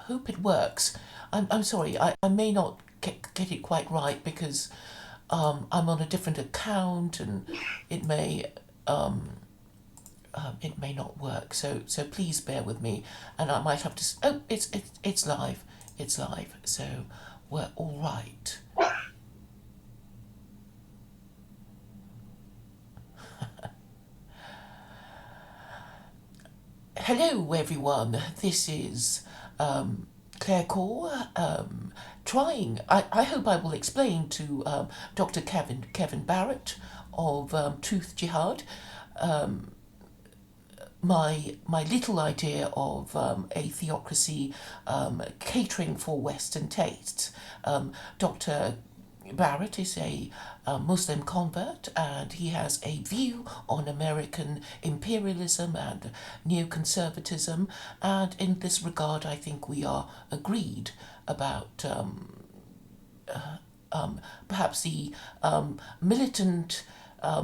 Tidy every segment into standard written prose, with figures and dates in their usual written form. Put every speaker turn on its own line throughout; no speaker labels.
hope it works. I'm sorry, I may not get it quite right because I'm on a different account and it may not work. So please bear with me, and I might have to. Oh, it's live. It's live. So we're all right. Hello, everyone. This is Claire Khaw, trying. I hope I will explain to Dr. Kevin Barrett of Truth Jihad my little idea of a theocracy catering for Western tastes. Dr. Barrett is a Muslim convert, and he has a view on American imperialism and neoconservatism, and in this regard I think we are agreed about perhaps the militant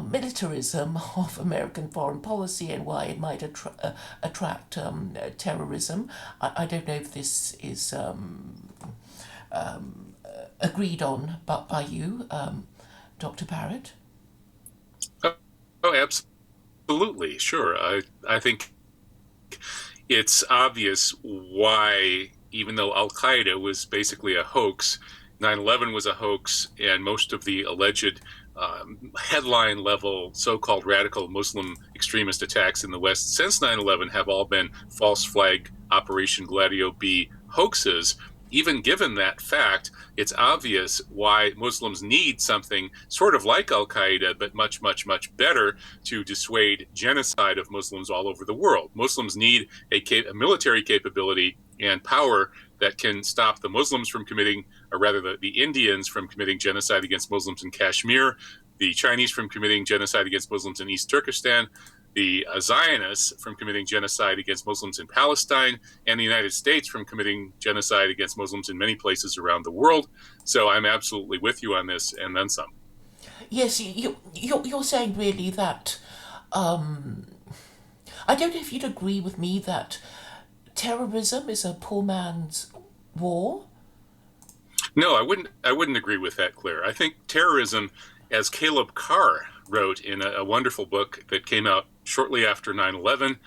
militarism of American foreign policy and why it might attract terrorism. I don't know if this is agreed on by you, Dr. Barrett.
Oh, absolutely, sure. I think it's obvious why, even though Al-Qaeda was basically a hoax, 9/11 was a hoax, and most of the alleged headline-level so-called radical Muslim extremist attacks in the West since 9/11 have all been false flag Operation Gladio B hoaxes. Even given that fact, it's obvious why Muslims need something sort of like Al-Qaeda, but much, much, much better to dissuade genocide of Muslims all over the world. Muslims need a military capability and power that can stop the Muslims from committing, or rather the Indians from committing genocide against Muslims in Kashmir, the Chinese from committing genocide against Muslims in East Turkestan, the Zionists from committing genocide against Muslims in Palestine, and the United States from committing genocide against Muslims in many places around the world. So I'm absolutely with you on this, and then some.
Yes, you're saying really that I don't know if you'd agree with me that terrorism is a poor man's war.
No, I wouldn't agree with that, Claire. I think terrorism, as Caleb Carr wrote in a wonderful book that came out shortly after 9/11,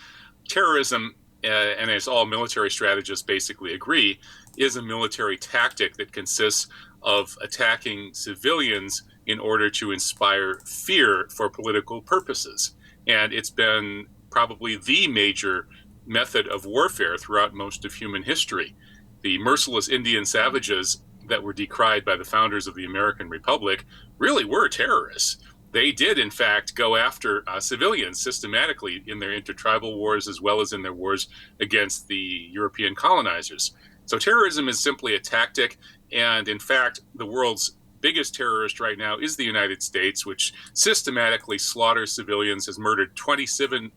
terrorism, and as all military strategists basically agree, is a military tactic that consists of attacking civilians in order to inspire fear for political purposes. And it's been probably the major method of warfare throughout most of human history. The merciless Indian savages that were decried by the founders of the American Republic really were terrorists. They did, in fact, go after civilians systematically in their intertribal wars as well as in their wars against the European colonizers. So terrorism is simply a tactic, and in fact, the world's biggest terrorist right now is the United States, which systematically slaughters civilians, has murdered 27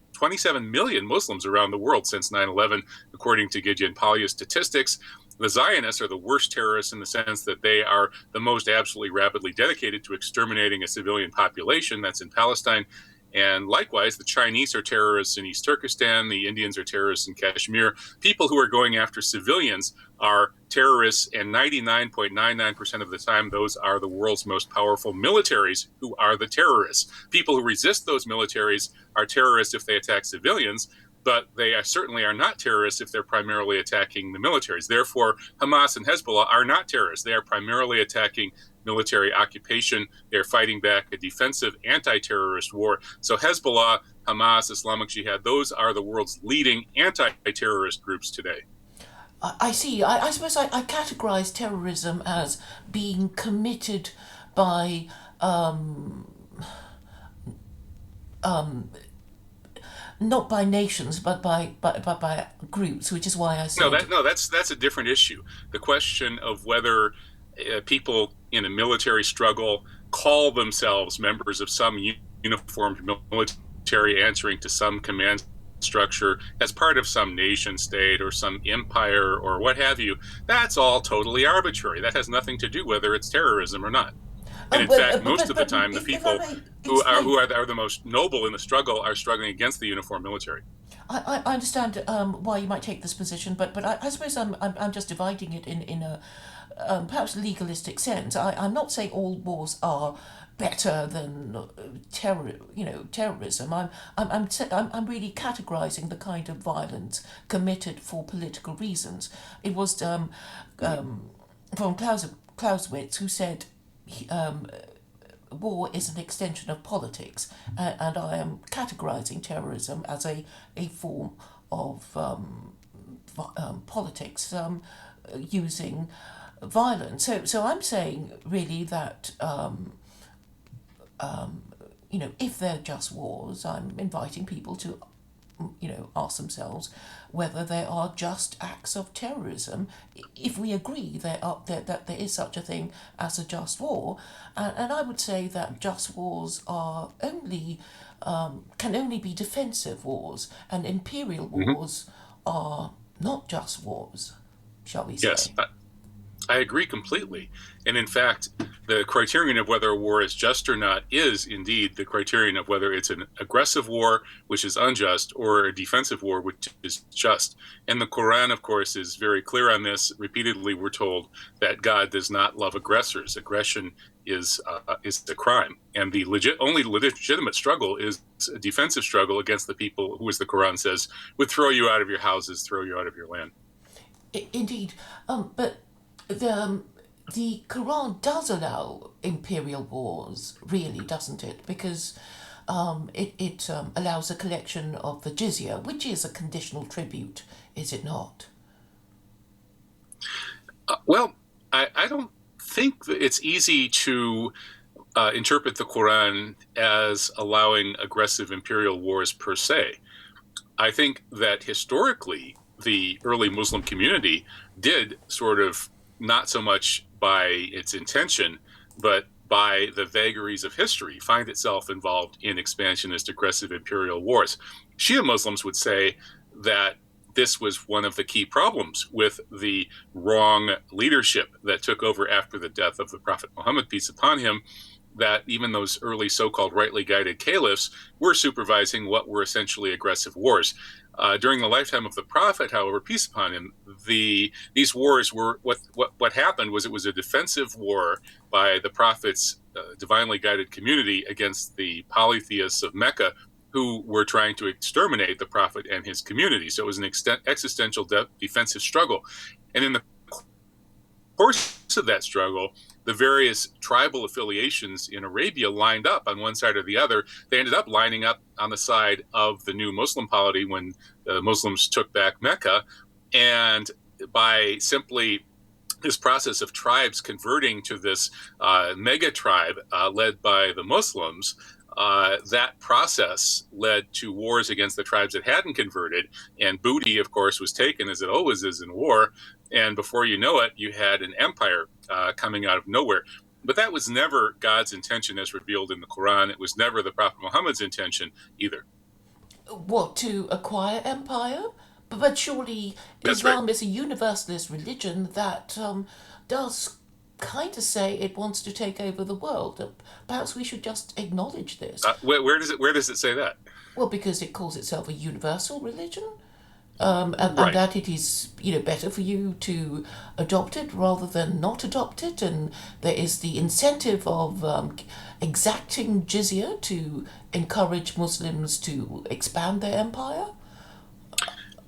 million Muslims around the world since 9/11, according to Gideon Palya's statistics. The Zionists are the worst terrorists in the sense that they are the most absolutely rapidly dedicated to exterminating a civilian population that's in Palestine. And likewise, the Chinese are terrorists in East Turkestan, the Indians are terrorists in Kashmir. People who are going after civilians are terrorists, and 99.99% of the time, those are the world's most powerful militaries who are the terrorists. People who resist those militaries are terrorists if they attack civilians, but they certainly are not terrorists if they're primarily attacking the militaries. Therefore, Hamas and Hezbollah are not terrorists. They are primarily attacking military occupation. They're fighting back a defensive anti-terrorist war. So Hezbollah, Hamas, Islamic Jihad, those are the world's leading anti-terrorist groups today.
I see. I suppose I categorize terrorism as being committed by not by nations, but by groups, which is why I said
that's a different issue. The question of whether people in a military struggle call themselves members of some uniformed military answering to some command structure as part of some nation state or some empire or what have you, that's all totally arbitrary. That has nothing to do whether it's terrorism or not. And in fact, most of the time, the people who are the most noble in the struggle are struggling against the uniformed military.
I understand why you might take this position, but I suppose I'm just dividing it in a perhaps legalistic sense. I'm not saying all wars are better than terrorism. I'm really categorizing the kind of violence committed for political reasons. It was von Clausewitz who said war is an extension of politics, and I am categorizing terrorism as a form of politics using violence. So I'm saying really that if they're just wars, I'm inviting people to ask themselves whether there are just acts of terrorism. If we agree that there is such a thing as a just war, and I would say that just wars are only can only be defensive wars, and imperial wars are not just wars, shall we say?
Yes, I agree completely. And in fact, the criterion of whether a war is just or not is indeed the criterion of whether it's an aggressive war, which is unjust, or a defensive war, which is just. And the Quran, of course, is very clear on this. Repeatedly, we're told that God does not love aggressors. Aggression is a crime. And the only legitimate struggle is a defensive struggle against the people who, as the Quran says, would throw you out of your houses, throw you out of your land.
Indeed, but the Quran does allow imperial wars, really, doesn't it? Because it allows a collection of the jizya, which is a conditional tribute, is it not?
Well, I don't think that it's easy to interpret the Quran as allowing aggressive imperial wars per se. I think that historically, the early Muslim community did sort of, not so much by its intention, but by the vagaries of history, find itself involved in expansionist, aggressive imperial wars. Shia Muslims would say that this was one of the key problems with the wrong leadership that took over after the death of the Prophet Muhammad, peace upon him, that even those early so-called rightly guided caliphs were supervising what were essentially aggressive wars. During the lifetime of the Prophet, however, peace upon him, these wars were what happened was it was a defensive war by the Prophet's divinely guided community against the polytheists of Mecca, who were trying to exterminate the Prophet and his community. So it was an existential defensive struggle. And in the course of that struggle, the various tribal affiliations in Arabia lined up on one side or the other. They ended up lining up on the side of the new Muslim polity when the Muslims took back Mecca. And by simply this process of tribes converting to this mega tribe led by the Muslims, that process led to wars against the tribes that hadn't converted. And booty, of course, was taken, as it always is in war. And before you know it, you had an empire coming out of nowhere. But that was never God's intention as revealed in the Quran. It was never the Prophet Muhammad's intention either.
What, to acquire empire? But surely
That's
Islam
right.
is a universalist religion that does kind of say it wants to take over the world. Perhaps we should just acknowledge this.
Where does it say that?
Well, because it calls itself a universal religion. And
Right.
that it is better for you to adopt it rather than not adopt it, and there is the incentive of exacting jizya to encourage Muslims to expand their empire.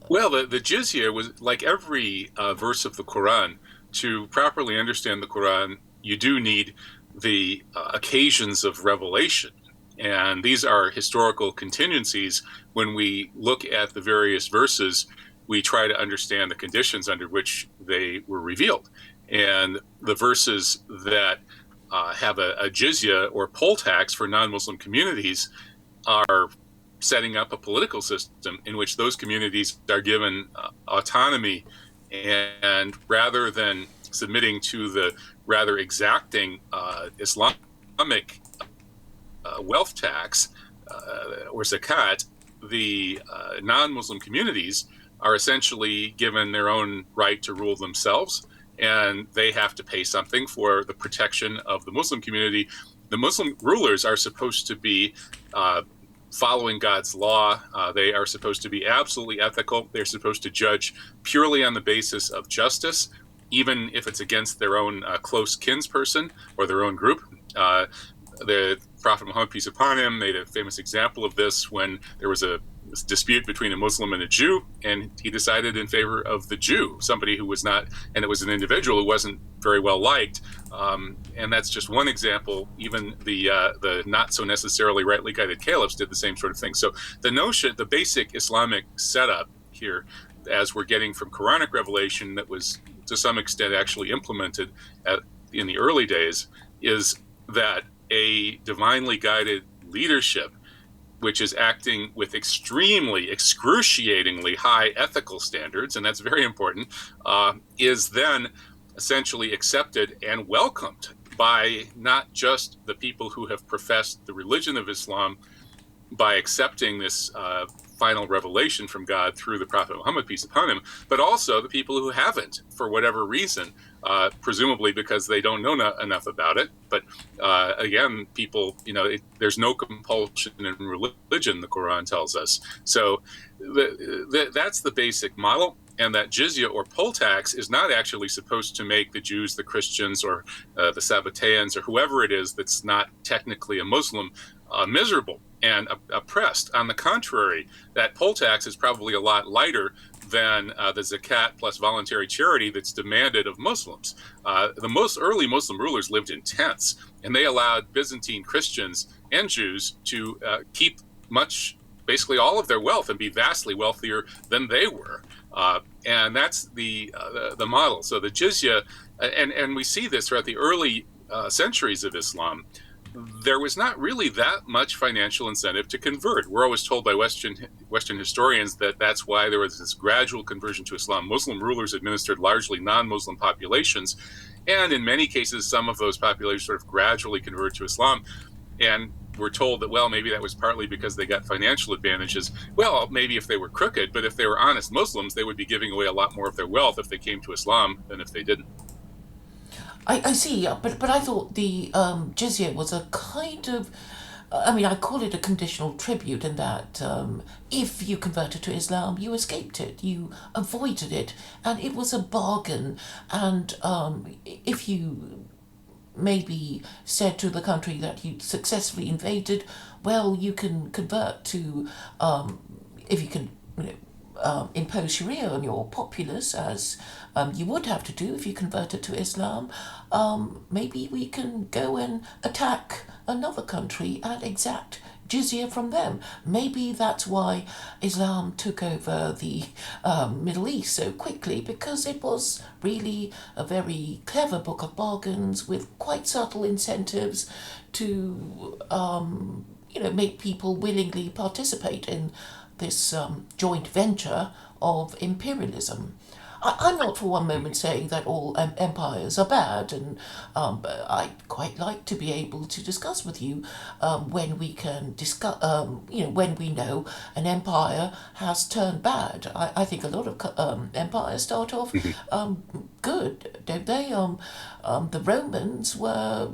Well, the jizya was like every verse of the Quran. To properly understand the Quran, you do need the occasions of revelation. And these are historical contingencies. When we look at the various verses, we try to understand the conditions under which they were revealed. And the verses that have a jizya or poll tax for non-Muslim communities are setting up a political system in which those communities are given autonomy, and rather than submitting to the rather exacting Islamic wealth tax or zakat, the non-Muslim communities are essentially given their own right to rule themselves, and they have to pay something for the protection of the Muslim community. The Muslim rulers are supposed to be following God's law. They are supposed to be absolutely ethical. They're supposed to judge purely on the basis of justice, even if it's against their own close kinsperson or their own group. The Prophet Muhammad, peace upon him, made a famous example of this when there was a dispute between a Muslim and a Jew, and he decided in favor of the Jew, somebody who was not, and it was an individual who wasn't very well liked. And that's just one example. Even the not so necessarily rightly guided caliphs did the same sort of thing. So the basic Islamic setup here, as we're getting from Quranic revelation that was to some extent actually implemented in the early days, is that a divinely guided leadership, which is acting with excruciatingly high ethical standards, and that's very important, is then essentially accepted and welcomed by not just the people who have professed the religion of Islam by accepting this final revelation from God through the Prophet Muhammad, peace upon him, but also the people who haven't, for whatever reason, presumably because they don't know enough about it. But again, people, there's no compulsion in religion, the Quran tells us. So that's the basic model. And that jizya or poll tax is not actually supposed to make the Jews, the Christians, or the Sabbateans, or whoever it is that's not technically a Muslim, miserable and oppressed. On the contrary, that poll tax is probably a lot lighter than the zakat plus voluntary charity that's demanded of Muslims. The most early Muslim rulers lived in tents, and they allowed Byzantine Christians and Jews to keep basically all of their wealth and be vastly wealthier than they were. And that's the model. So the jizya, and we see this throughout the early centuries of Islam, there was not really that much financial incentive to convert. We're always told by Western historians that that's why there was this gradual conversion to Islam. Muslim rulers administered largely non-Muslim populations, and in many cases, some of those populations sort of gradually converted to Islam. And we're told that, well, maybe that was partly because they got financial advantages. Well, maybe if they were crooked, but if they were honest Muslims, they would be giving away a lot more of their wealth if they came to Islam than if they didn't.
I see, but I thought the jizya was a kind of, I call it a conditional tribute in that if you converted to Islam, you escaped it, you avoided it, and it was a bargain. And if you maybe said to the country that you successfully invaded, well, you can convert to, if you can, impose Sharia on your populace, as you would have to do if you converted to Islam, maybe we can go and attack another country and exact jizya from them. Maybe that's why Islam took over the Middle East so quickly, because it was really a very clever book of bargains with quite subtle incentives to make people willingly participate in this joint venture of imperialism. I'm not for one moment saying that all empires are bad, and I'd quite like to be able to discuss with you when we can discuss, when we know an empire has turned bad. I think a lot of empires start off good, don't they? The Romans were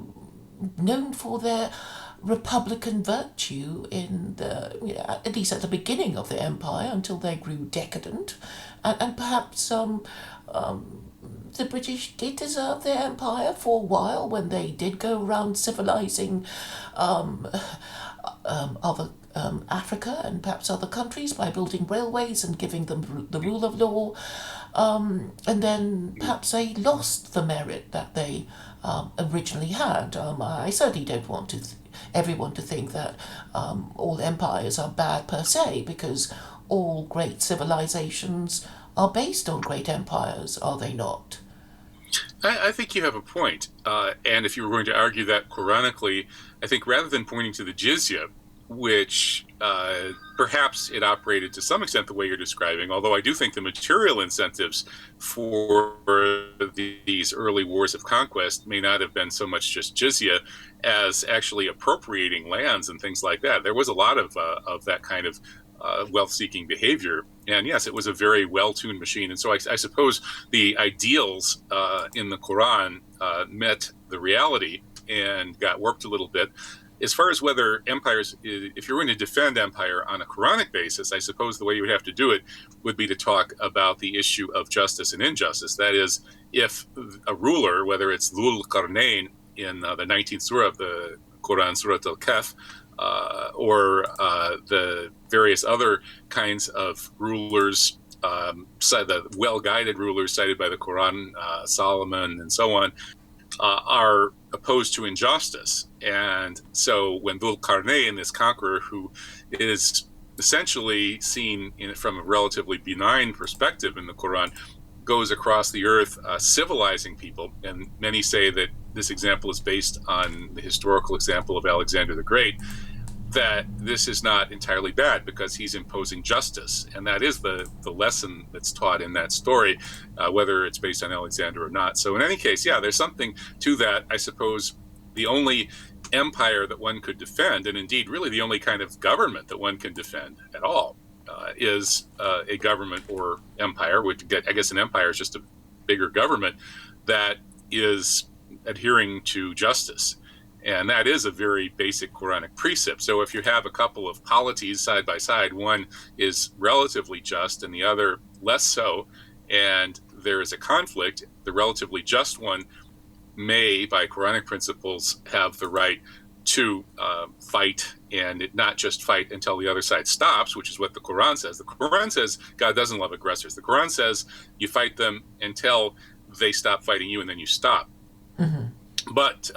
known for their republican virtue in at least at the beginning of the empire, until they grew decadent, and perhaps the British did deserve their empire for a while when they did go around civilizing other Africa and perhaps other countries by building railways and giving them the rule of law, and then perhaps they lost the merit that they originally had. I certainly don't want everyone to think that all empires are bad per se, because all great civilizations are based on great empires, are they not?
I think you have a point. And if you were going to argue that Quranically, I think rather than pointing to the jizya, which perhaps it operated to some extent the way you're describing, although I do think the material incentives for these early wars of conquest may not have been so much just jizya as actually appropriating lands and things like that. There was a lot of that kind of wealth-seeking behavior. And yes, it was a very well-tuned machine. And so I suppose the ideals in the Quran met the reality and got warped a little bit. as far as whether empires, if you're going to defend empire on a Quranic basis, I suppose the way you would have to do it would be to talk about the issue of justice and injustice. That is, if a ruler, whether it's Dhul Qarnayn in the 19th surah of the Quran, Surah Al-Kahf, or the various other kinds of rulers, the well-guided rulers cited by the Quran, Solomon and so on, are opposed to injustice. And so when Dhul Qarnayn, this conqueror who is essentially seen from a relatively benign perspective in the Quran, goes across the earth civilizing people, and many say that this example is based on the historical example of Alexander the Great, that this is not entirely bad because he's imposing justice. And that is the lesson that's taught in that story, whether it's based on Alexander or not. So in any case, yeah, there's something to that. I suppose the only empire that one could defend, and indeed really the only kind of government that one can defend at all, is a government or empire, which I guess an empire is just a bigger government that is adhering to justice. And that is a very basic Quranic precept. So if you have a couple of polities side by side, one is relatively just and the other less so, and there is a conflict, the relatively just one may, by Quranic principles, have the right to fight, and not just fight until the other side stops, which is what the Quran says. The Quran says God doesn't love aggressors. The Quran says you fight them until they stop fighting you, and then you stop. Mm-hmm. But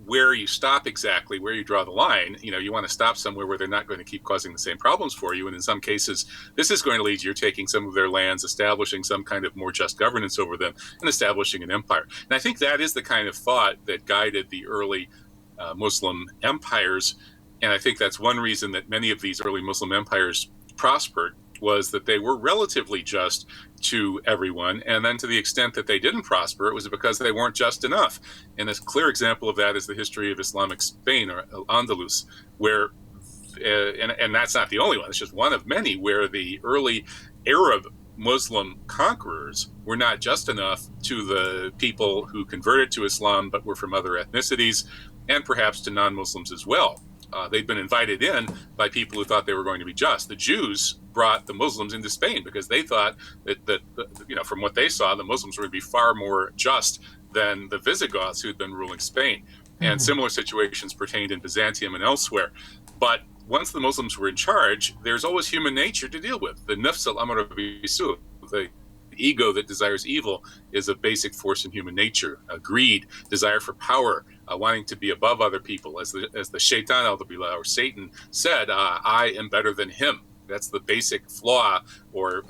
where you stop exactly, where you draw the line, you want to stop somewhere where they're not going to keep causing the same problems for you. And in some cases, this is going to lead to you taking some of their lands, establishing some kind of more just governance over them, and establishing an empire. And I think that is the kind of thought that guided the early Muslim empires. And I think that's one reason that many of these early Muslim empires prospered, was that they were relatively just to everyone. And then to the extent that they didn't prosper, it was because they weren't just enough. And a clear example of that is the history of Islamic Spain, or Al-Andalus, where, and that's not the only one, it's just one of many, where the early Arab Muslim conquerors were not just enough to the people who converted to Islam, but were from other ethnicities, and perhaps to non-Muslims as well. They'd been invited in by people who thought they were going to be just. The Jews brought the Muslims into Spain because they thought that from what they saw, the Muslims were going to be far more just than the Visigoths who'd been ruling Spain. Mm-hmm. And similar situations pertained in Byzantium and elsewhere. But once the Muslims were in charge, there's always human nature to deal with. The nafs al-amara bisu, the ego that desires evil, is a basic force in human nature. Greed, desire for power, wanting to be above other people. As the shaitan, or Satan, said, I am better than him. That's the basic flaw, or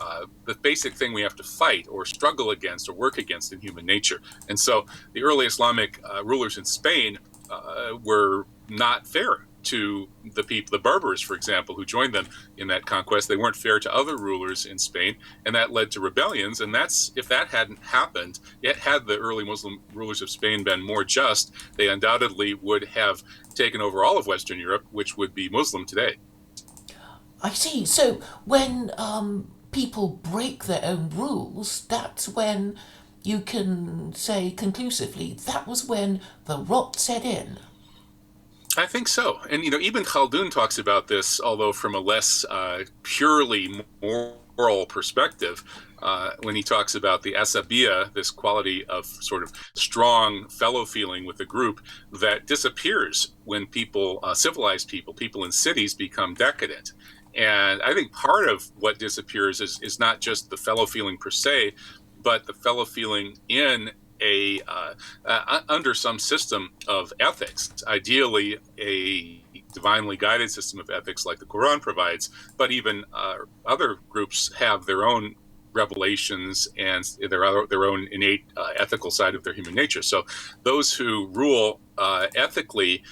the basic thing we have to fight or struggle against or work against in human nature. And so the early Islamic rulers in Spain were not fair to the people, the Berbers, for example, who joined them in that conquest. They weren't fair to other rulers in Spain, and that led to rebellions. And if that hadn't happened, yet had the early Muslim rulers of Spain been more just, they undoubtedly would have taken over all of Western Europe, which would be Muslim today.
I see. So when people break their own rules, that's when you can say conclusively that was when the rot set in.
I think so. And, Ibn Khaldun talks about this, although from a less purely moral perspective, when he talks about the asabiyya, this quality of sort of strong fellow feeling with the group that disappears when people, civilized people in cities, become decadent. And I think part of what disappears is not just the fellow feeling per se, but the fellow feeling in under some system of ethics, ideally a divinely guided system of ethics like the Quran provides, but even other groups have their own revelations and their own innate ethical side of their human nature. So those who rule ethically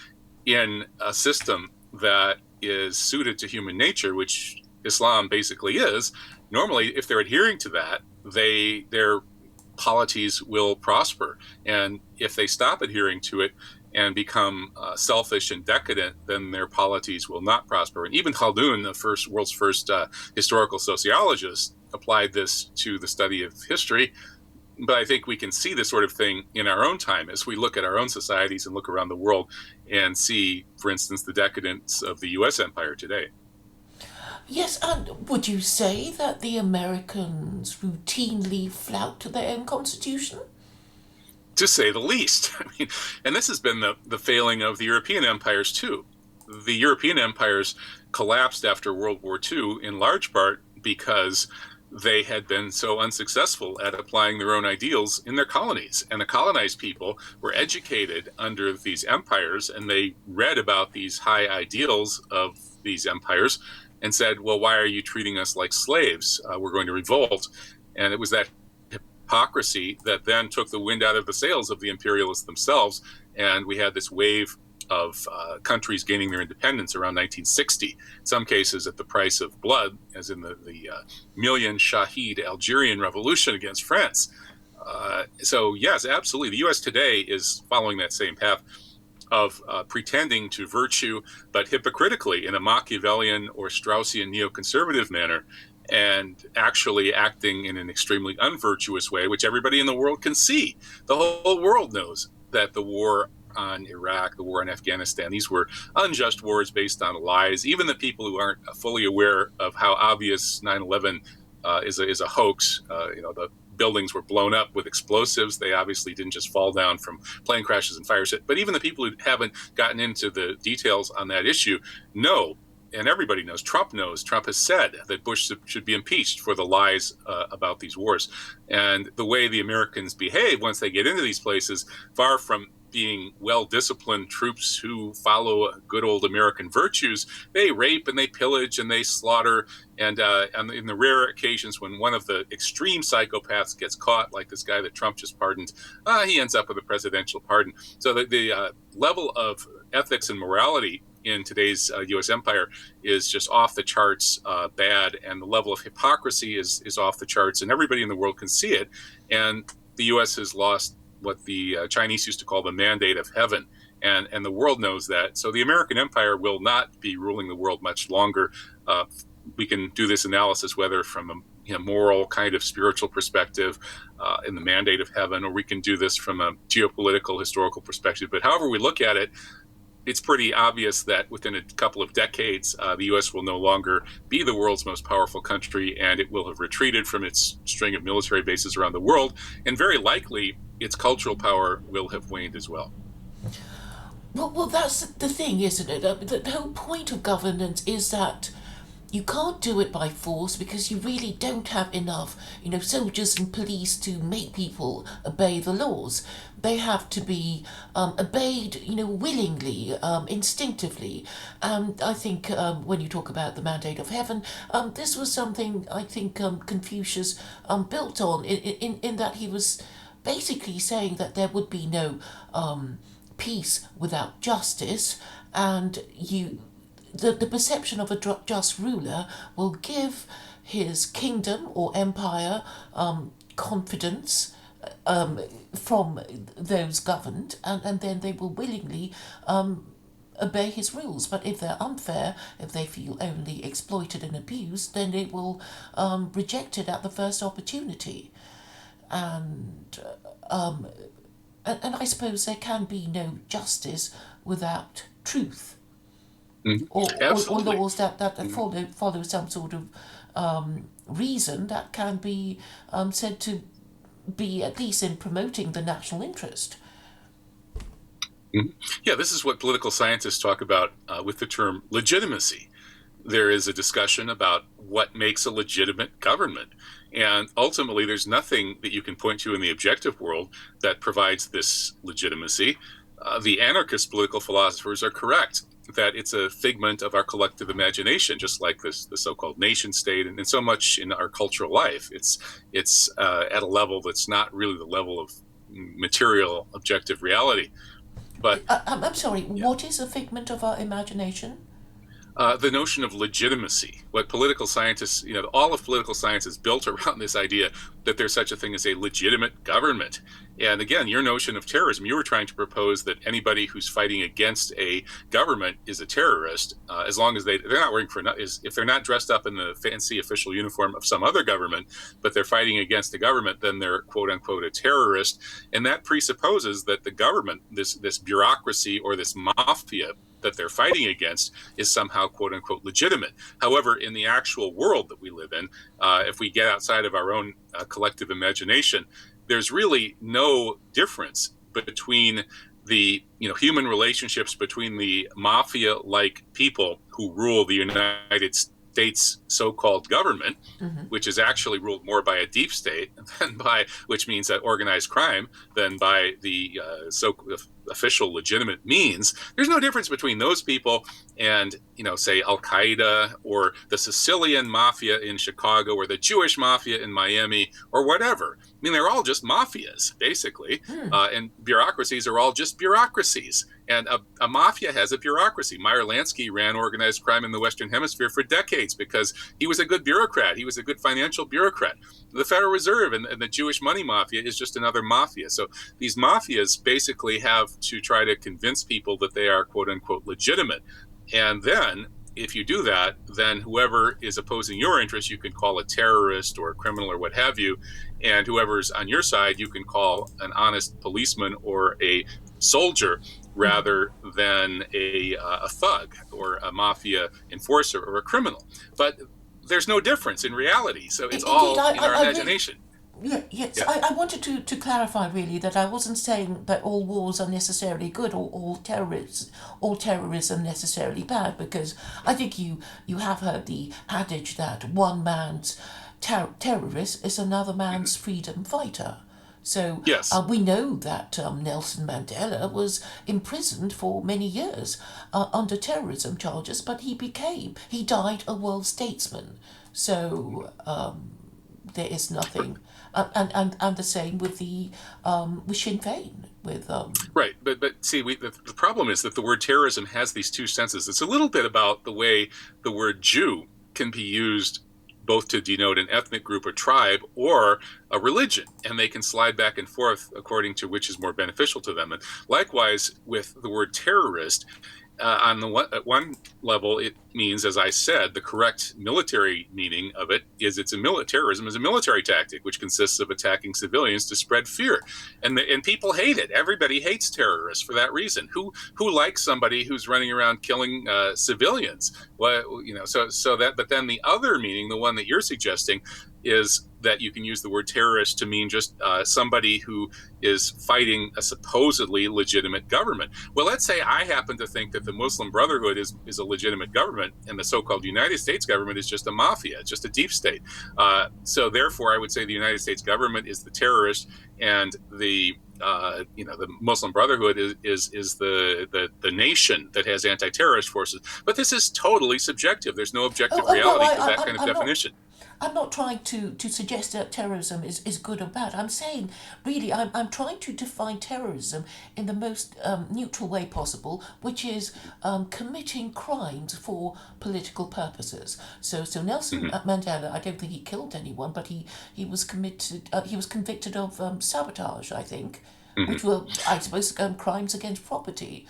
in a system that is suited to human nature, which Islam basically is, normally if they're adhering to that, their polities will prosper. And if they stop adhering to it and become selfish and decadent, then their polities will not prosper. And Ibn Khaldun, the world's first historical sociologist, applied this to the study of history But I think we can see this sort of thing in our own time as we look at our own societies and look around the world and see, for instance, the decadence of the U.S. empire today.
Yes, and would you say that the Americans routinely flout their own constitution?
To say the least. I mean, and this has been the failing of the European empires too. The European empires collapsed after World War II in large part because they had been so unsuccessful at applying their own ideals in their colonies. And the colonized people were educated under these empires, and they read about these high ideals of these empires and said, well, why are you treating us like slaves? We're going to revolt. And it was that hypocrisy that then took the wind out of the sails of the imperialists themselves. And we had this wave of countries gaining their independence around 1960, in some cases at the price of blood, as in the million Shahid Algerian revolution against France. So yes, absolutely. The U.S. today is following that same path of pretending to virtue, but hypocritically in a Machiavellian or Straussian neoconservative manner, and actually acting in an extremely unvirtuous way, which everybody in the world can see. The whole world knows that the war on Iraq, the war in Afghanistan, these were unjust wars based on lies. Even the people who aren't fully aware of how obvious 9/11 is a hoax, the buildings were blown up with explosives. They obviously didn't just fall down from plane crashes and fires. But even the people who haven't gotten into the details on that issue know, and everybody knows, Trump has said that Bush should be impeached for the lies about these wars. And the way the Americans behave once they get into these places, far from being well-disciplined troops who follow good old American virtues, they rape and they pillage and they slaughter. And in the rare occasions when one of the extreme psychopaths gets caught, like this guy that Trump just pardoned, he ends up with a presidential pardon. So the level of ethics and morality in today's U.S. empire is just off the charts bad, and the level of hypocrisy is off the charts, and everybody in the world can see it. And the U.S. has lost what the Chinese used to call the mandate of heaven, and the world knows that. So the American empire will not be ruling the world much longer. We can do this analysis whether from a moral kind of spiritual perspective in the mandate of heaven, or we can do this from a geopolitical, historical perspective. But however we look at it, it's pretty obvious that within a couple of decades, the U.S. will no longer be the world's most powerful country, and it will have retreated from its string of military bases around the world, and very likely its cultural power will have waned as well.
Well, that's the thing, isn't it? The whole point of governance is that you can't do it by force because you really don't have enough, soldiers and police to make people obey the laws. They have to be obeyed, willingly, instinctively. And I think when you talk about the mandate of heaven, this was something I think Confucius built on in that he was basically saying that there would be no peace without justice, and the perception of a just ruler will give his kingdom or empire confidence from those governed, and then they will willingly obey his rules. But if they're unfair, if they feel only exploited and abused, then they will reject it at the first opportunity. And I suppose there can be no justice without truth. Or laws that follow some sort of reason that can be said to be at least in promoting the national interest.
Yeah, this is what political scientists talk about with the term legitimacy. There is a discussion about what makes a legitimate government. And ultimately, there's nothing that you can point to in the objective world that provides this legitimacy. The anarchist political philosophers are correct that it's a figment of our collective imagination, just like the so-called nation state, and so much in our cultural life. It's at a level that's not really the level of material objective reality. But
I'm sorry, yeah. What is a figment of our imagination?
the notion of legitimacy. What political scientists, all of political science is built around this idea that there's such a thing as a legitimate government. And again, your notion of terrorism, you were trying to propose that anybody who's fighting against a government is a terrorist, as long as they're not working for, if they're not dressed up in the fancy official uniform of some other government, but they're fighting against the government, then they're quote unquote a terrorist. And that presupposes that the government, this bureaucracy or this mafia that they're fighting against, is somehow quote unquote legitimate. However, in the actual world that we live in, if we get outside of our own collective imagination, there's really no difference between the human relationships between the mafia-like people who rule the United States so-called government, which is actually ruled more by a deep state than by, which means that organized crime, than by the official legitimate means. There's no difference between those people and, say Al-Qaeda or the Sicilian mafia in Chicago or the Jewish mafia in Miami or whatever. I mean, they're all just mafias, basically. And bureaucracies are all just bureaucracies. And a mafia has a bureaucracy. Meyer Lansky ran organized crime in the Western Hemisphere for decades because he was a good bureaucrat. He was a good financial bureaucrat. The Federal Reserve and the Jewish money mafia is just another mafia. So these mafias basically have to try to convince people that they are quote unquote legitimate. And then if you do that, then whoever is opposing your interests, you can call a terrorist or a criminal or what have you. And whoever's on your side, you can call an honest policeman or a soldier rather than a thug or a mafia enforcer or a criminal. But there's no difference in reality. So it's all in our imagination.
Yes. I wanted to clarify really that I wasn't saying that all wars are necessarily good or all terrorism necessarily bad, because I think you have heard the adage that one man's terrorist is another man's freedom fighter. So
yes.
We know that Nelson Mandela was imprisoned for many years under terrorism charges, but he died a world statesman. So there is nothing, and the same with the with Sinn Féin.
Right, but see, the problem is that the word terrorism has these two senses. It's a little bit about the way the word Jew can be used both to denote an ethnic group or tribe or a religion, and they can slide back and forth according to which is more beneficial to them. And likewise with the word terrorist, at one level, it means, as I said, the correct military meaning of it is terrorism is a military tactic, which consists of attacking civilians to spread fear, and people hate it. Everybody hates terrorists for that reason. Who likes somebody who's running around killing civilians? Well, but then the other meaning, the one that you're suggesting, is that you can use the word terrorist to mean just somebody who is fighting a supposedly legitimate government. Well, let's say I happen to think that the Muslim Brotherhood is a legitimate government and the so-called United States government is just a mafia, just a deep state. So therefore, I would say the United States government is the terrorist, and the Muslim Brotherhood is the nation that has anti-terrorist forces. But this is totally subjective. There's no objective reality to that kind of definition.
I'm not trying to suggest that terrorism is good or bad. I'm saying, really, I'm trying to define terrorism in the most neutral way possible, which is committing crimes for political purposes. So Nelson Mandela, I don't think he killed anyone, but he was convicted of sabotage, I think, which were, I suppose, crimes against property,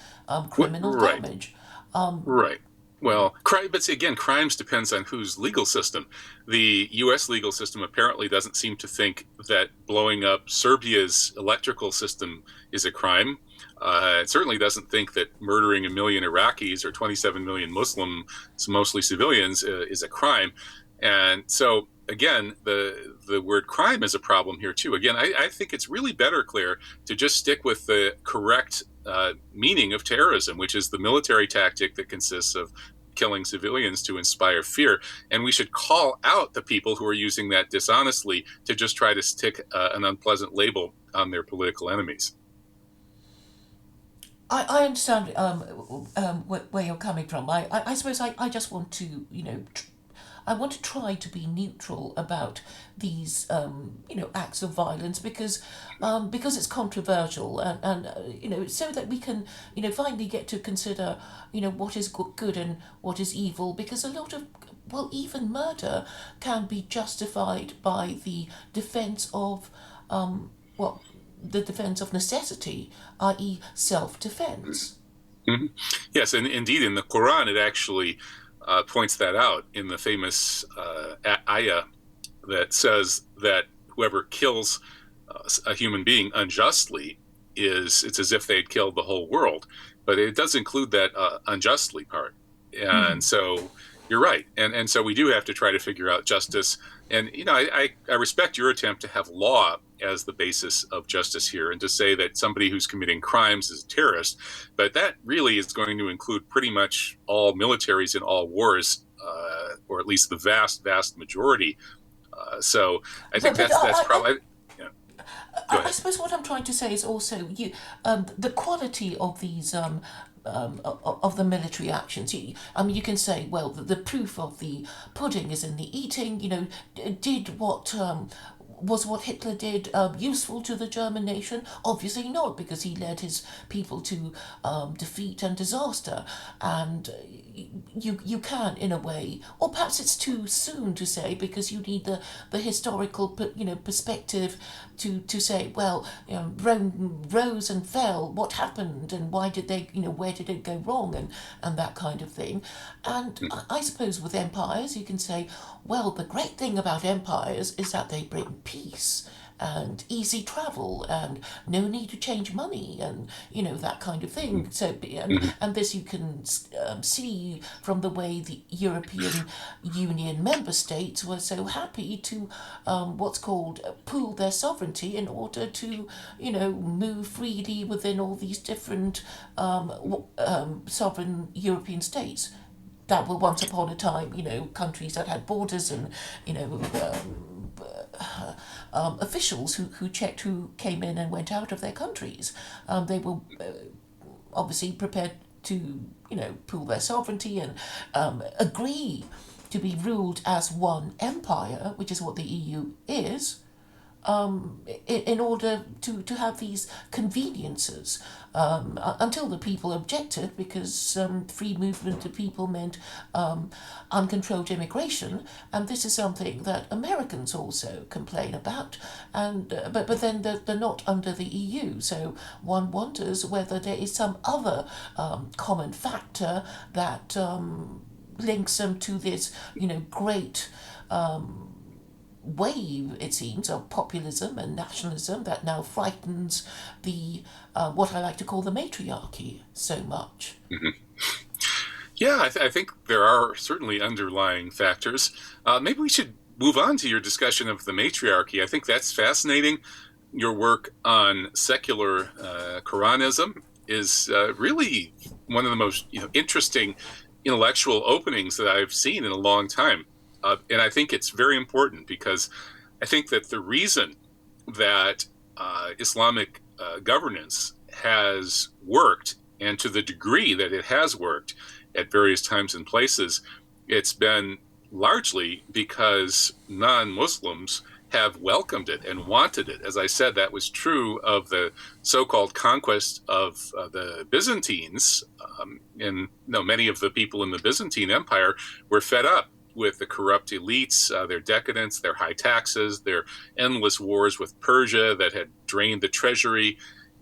criminal damage.
Right. Well, but again, crimes depends on whose legal system. The U.S. legal system apparently doesn't seem to think that blowing up Serbia's electrical system is a crime. It certainly doesn't think that murdering 1 million Iraqis or 27 million Muslims, mostly civilians, is a crime. And so, again, the word crime is a problem here, too. Again, I think it's really better, Claire, to just stick with the correct meaning of terrorism, which is the military tactic that consists of killing civilians to inspire fear. And we should call out the people who are using that dishonestly to just try to stick an unpleasant label on their political enemies.
I understand where you're coming from. I suppose I just want to, I want to try to be neutral about these acts of violence because it's controversial and so that we can finally get to consider what is good and what is evil, because a lot of, well, even murder can be justified by the defense of the defense of necessity, i.e. self-defense.
Mhm. Yes, and indeed in the Quran it actually points that out in the famous ayah that says that whoever kills a human being unjustly it's as if they had killed the whole world. But it does include that unjustly part. And so you're right. And so we do have to try to figure out justice. And, I respect your attempt to have law as the basis of justice here and to say that somebody who's committing crimes is a terrorist. But that really is going to include pretty much all militaries in all wars, or at least the vast, vast majority. So I think that's probably...
I suppose what I'm trying to say is also the quality of these of the military actions. You can say, well, the proof of the pudding is in the eating. Did what Hitler did useful to the German nation? Obviously not, because he led his people to defeat and disaster. And you can, in a way, or perhaps it's too soon to say, because you need the historical perspective to say, well, Rome rose and fell. What happened, and why did they? Where did it go wrong, and that kind of thing. And I suppose with empires, you can say, well, the great thing about empires is that they bring peace and easy travel and no need to change money and that kind of thing. So and this you can see from the way the European Union member states were so happy to what's called pool their sovereignty in order to move freely within all these different sovereign European states that were once upon a time, countries that had borders and, officials who checked who came in and went out of their countries. They were obviously prepared to, pool their sovereignty and agree to be ruled as one empire, which is what the EU is, in order to have these conveniences until the people objected, because free movement of people meant uncontrolled immigration, and this is something that Americans also complain about. And but then they're not under the EU, so one wonders whether there is some other common factor that links them to this great wave, it seems, of populism and nationalism that now frightens the what I like to call the matriarchy so much.
Mm-hmm. Yeah, I think there are certainly underlying factors. Maybe we should move on to your discussion of the matriarchy. I think that's fascinating. Your work on secular Koranism is really one of the most interesting intellectual openings that I've seen in a long time. And I think it's very important, because I think that the reason that Islamic governance has worked, and to the degree that it has worked at various times and places, it's been largely because non-Muslims have welcomed it and wanted it. As I said, that was true of the so-called conquest of the Byzantines. And many of the people in the Byzantine Empire were fed up with the corrupt elites, their decadence, their high taxes, their endless wars with Persia that had drained the treasury.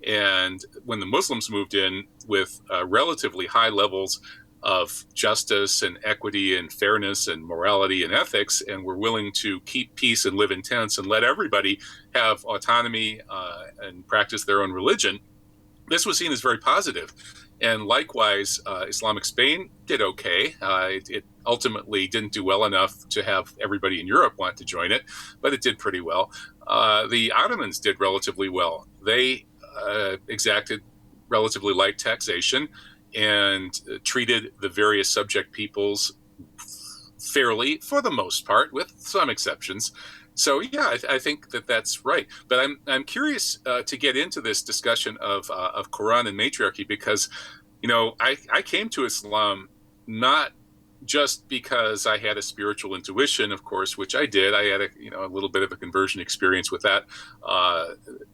And when the Muslims moved in with relatively high levels of justice and equity and fairness and morality and ethics, and were willing to keep peace and live in tents and let everybody have autonomy and practice their own religion, this was seen as very positive. And likewise, Islamic Spain did okay. It ultimately didn't do well enough to have everybody in Europe want to join it, but it did pretty well. The Ottomans did relatively well. They exacted relatively light taxation and treated the various subject peoples fairly, for the most part, with some exceptions. So yeah, I think that that's right. But I'm curious to get into this discussion of Quran and matriarchy, because I came to Islam not just because I had a spiritual intuition, of course, which I did. I had a little bit of a conversion experience with that,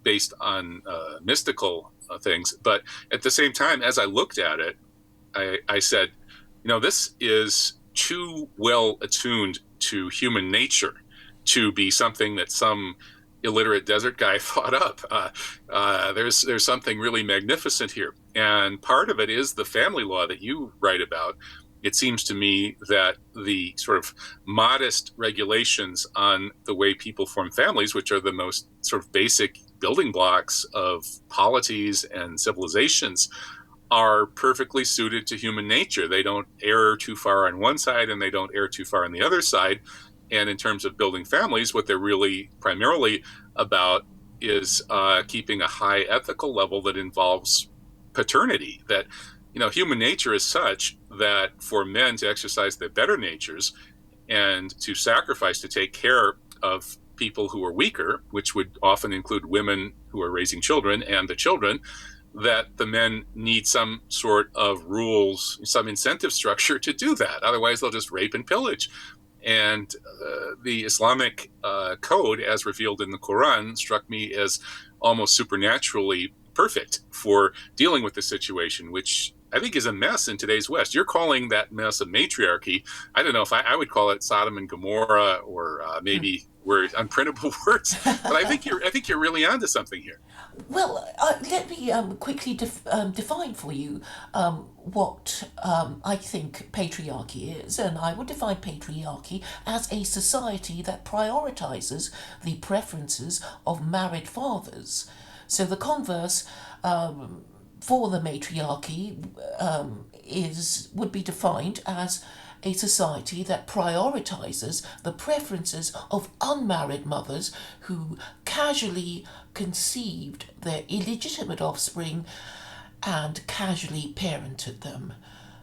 based on mystical things. But at the same time, as I looked at it, I said, this is too well attuned to human nature to be something that some illiterate desert guy thought up. There's something really magnificent here, and part of it is the family law that you write about. It seems to me that the sort of modest regulations on the way people form families, which are the most sort of basic building blocks of polities and civilizations, are perfectly suited to human nature. They don't err too far on one side and they don't err too far on the other side. And in terms of building families, what they're really primarily about is keeping a high ethical level that involves paternity. That human nature is such that for men to exercise their better natures and to sacrifice to take care of people who are weaker, which would often include women who are raising children and the children, that the men need some sort of rules, some incentive structure to do that. Otherwise, they'll just rape and pillage. And the Islamic code, as revealed in the Quran, struck me as almost supernaturally perfect for dealing with the situation, which I think is a mess in today's West. You're calling that mess a matriarchy. I don't know if I would call it Sodom and Gomorrah, or maybe unprintable words. But I think you're really onto something here.
Well, let me quickly define for you what I think patriarchy is, and I would define patriarchy as a society that prioritizes the preferences of married fathers. So the converse for the matriarchy would be defined as a society that prioritizes the preferences of unmarried mothers who casually conceived their illegitimate offspring and casually parented them.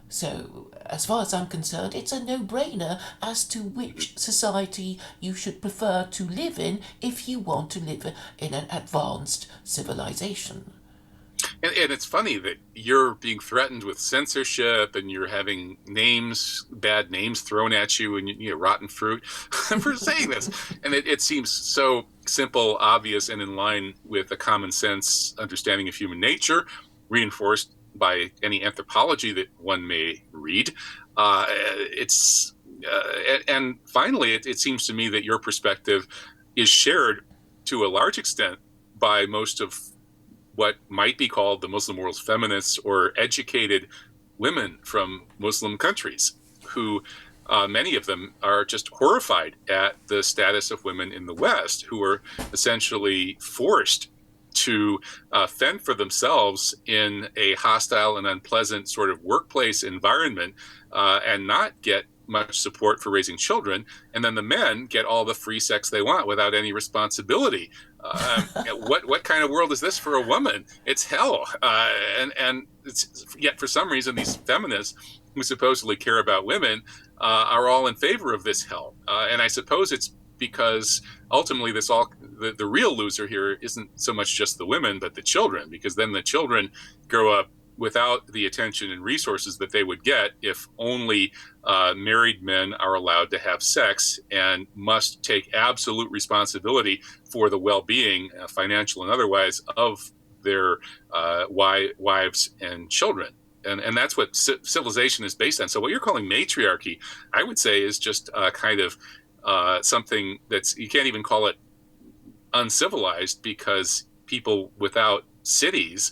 So, as far as I'm concerned, it's a no-brainer as to which society you should prefer to live in if you want to live in an advanced civilization.
And it's funny that you're being threatened with censorship and you're having bad names thrown at you, and rotten fruit for saying this. And it seems so simple, obvious, and in line with a common sense understanding of human nature, reinforced by any anthropology that one may read. And finally, it seems to me that your perspective is shared to a large extent by most of what might be called the Muslim world's feminists, or educated women from Muslim countries, who many of them are just horrified at the status of women in the West, who are essentially forced to fend for themselves in a hostile and unpleasant sort of workplace environment, and not get much support for raising children, and then the men get all the free sex they want without any responsibility. What kind of world is this for a woman? It's hell. And yet for some reason these feminists who supposedly care about women are all in favor of this hell. And I suppose it's because ultimately the real loser here isn't so much just the women, but the children, because then the children grow up without the attention and resources that they would get if only married men are allowed to have sex and must take absolute responsibility for the well-being, financial and otherwise, of their wives and children. And that's what civilization is based on. So what you're calling matriarchy, I would say, is just kind of something you can't even call it uncivilized, because people without cities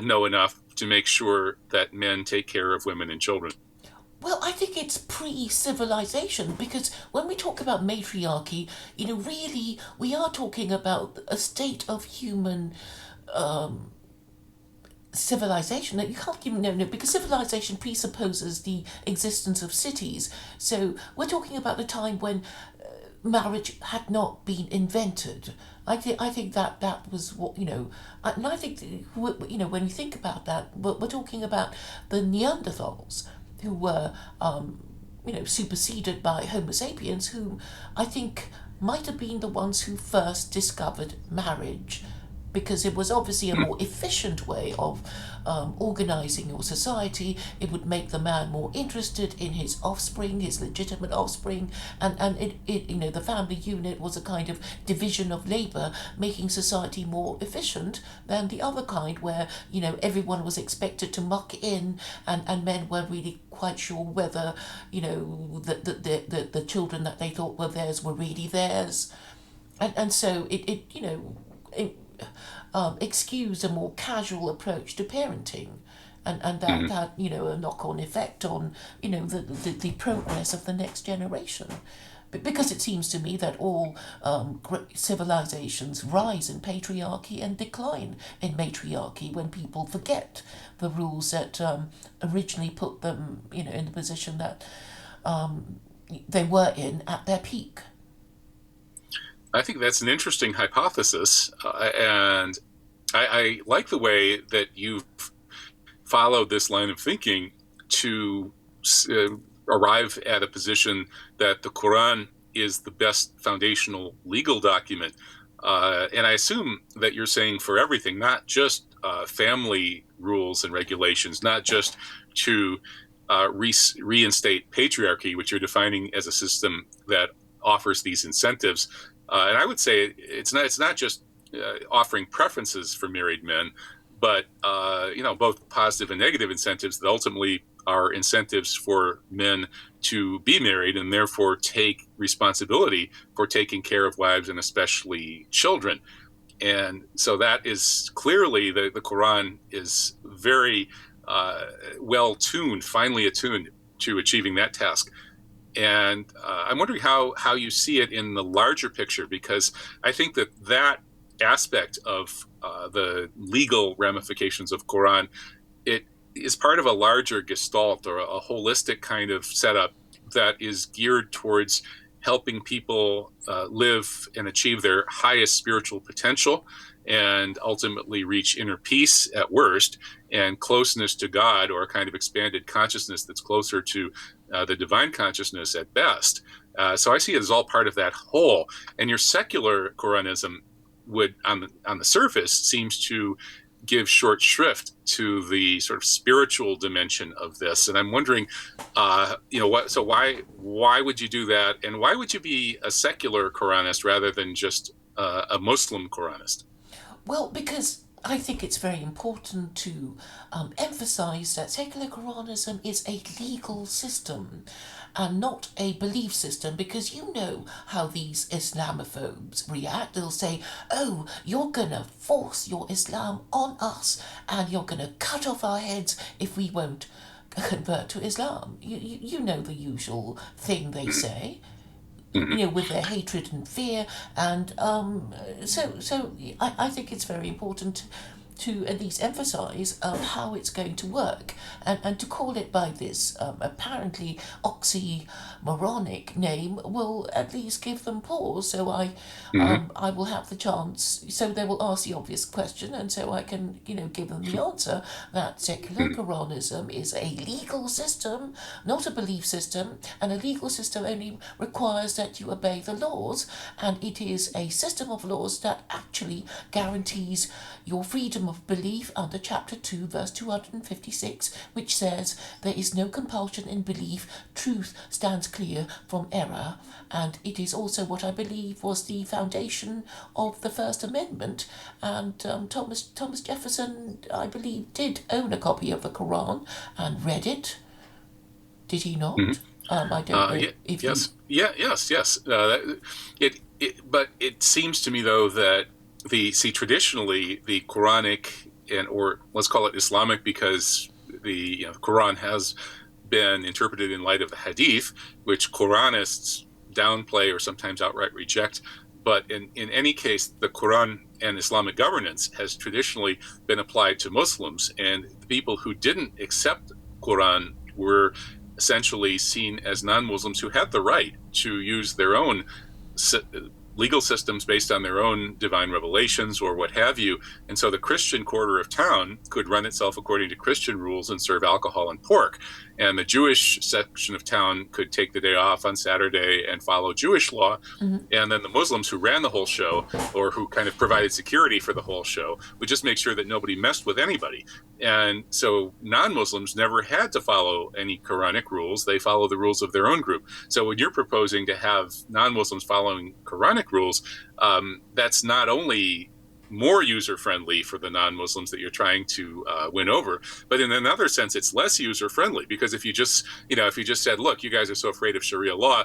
know enough to make sure that men take care of women and children.
Well, I think it's pre-civilization, because when we talk about matriarchy, really we are talking about a state of human civilization that you can't even know, because civilization presupposes the existence of cities. So we're talking about a time when marriage had not been invented. I think that was what, and I think, when we think about that, we're talking about the Neanderthals, who were, superseded by Homo sapiens, who I think might have been the ones who first discovered marriage. because it was obviously a more efficient way of organizing your society. It would make the man more interested in his offspring, his legitimate offspring, and the family unit was a kind of division of labor, making society more efficient than the other kind, where everyone was expected to muck in, and men were really quite sure whether the children that they thought were theirs were really theirs, and so it excuse a more casual approach to parenting, and that had a knock-on effect on the progress of the next generation, because it seems to me that all civilizations rise in patriarchy and decline in matriarchy when people forget the rules that originally put them in the position that they were in at their peak.
I think that's an interesting hypothesis, and I like the way that you've followed this line of thinking to arrive at a position that the Quran is the best foundational legal document. And I assume that you're saying for everything, not just family rules and regulations, not just to reinstate patriarchy, which you're defining as a system that offers these incentives. And I would say it's not just offering preferences for married men, but both positive and negative incentives that ultimately are incentives for men to be married and therefore take responsibility for taking care of wives and especially children. And so that is clearly the Quran is very well tuned, finely attuned to achieving that task. And I'm wondering how you see it in the larger picture, because I think that aspect of the legal ramifications of Quran, it is part of a larger gestalt or a holistic kind of setup that is geared towards helping people live and achieve their highest spiritual potential and ultimately reach inner peace at worst and closeness to God, or a kind of expanded consciousness that's closer to the divine consciousness at best. So I see it as all part of that whole. And your secular Koranism would, on the surface, seems to give short shrift to the sort of spiritual dimension of this. And I'm wondering, so why would you do that? And why would you be a secular Koranist rather than just a Muslim Koranist?
Well, because I think it's very important to emphasize that secular Koranism is a legal system and not a belief system, because you know how these Islamophobes react. They'll say, oh, you're going to force your Islam on us and you're going to cut off our heads if we won't convert to Islam. You know the usual thing they say. With their hatred and fear, and so I think it's very important to at least emphasize how it's going to work, and to call it by this apparently oxymoronic name will at least give them pause. So I will have the chance. So they will ask the obvious question, and so I can give them the answer that secular Koranism is a legal system, not a belief system, and a legal system only requires that you obey the laws, and it is a system of laws that actually guarantees your freedom of belief under chapter 2 verse 256, which says there is no compulsion in belief, truth stands clear from error. And it is also what I believe was the foundation of the First Amendment. And Thomas Jefferson, I believe, did own a copy of the Quran and read it. Did he not? I don't know if
yes. Yes. But it seems to me, though, that traditionally the Quranic or let's call it Islamic, because the Quran has been interpreted in light of the Hadith, which Quranists downplay or sometimes outright reject. But in any case, the Quran and Islamic governance has traditionally been applied to Muslims, and the people who didn't accept Quran were essentially seen as non-Muslims who had the right to use their own legal systems based on their own divine revelations or what have you. And so the Christian quarter of town could run itself according to Christian rules and serve alcohol and pork. and the Jewish section of town could take the day off on Saturday and follow Jewish law. And then the Muslims who ran the whole show, or who kind of provided security for the whole show, would just make sure that nobody messed with anybody. And so non-Muslims never had to follow any Quranic rules. They follow the rules of their own group. So when you're proposing to have non-Muslims following Quranic rules, that's not only more user-friendly for the non-Muslims that you're trying to win over, but in another sense, it's less user-friendly, because if you just said, look, you guys are so afraid of Sharia law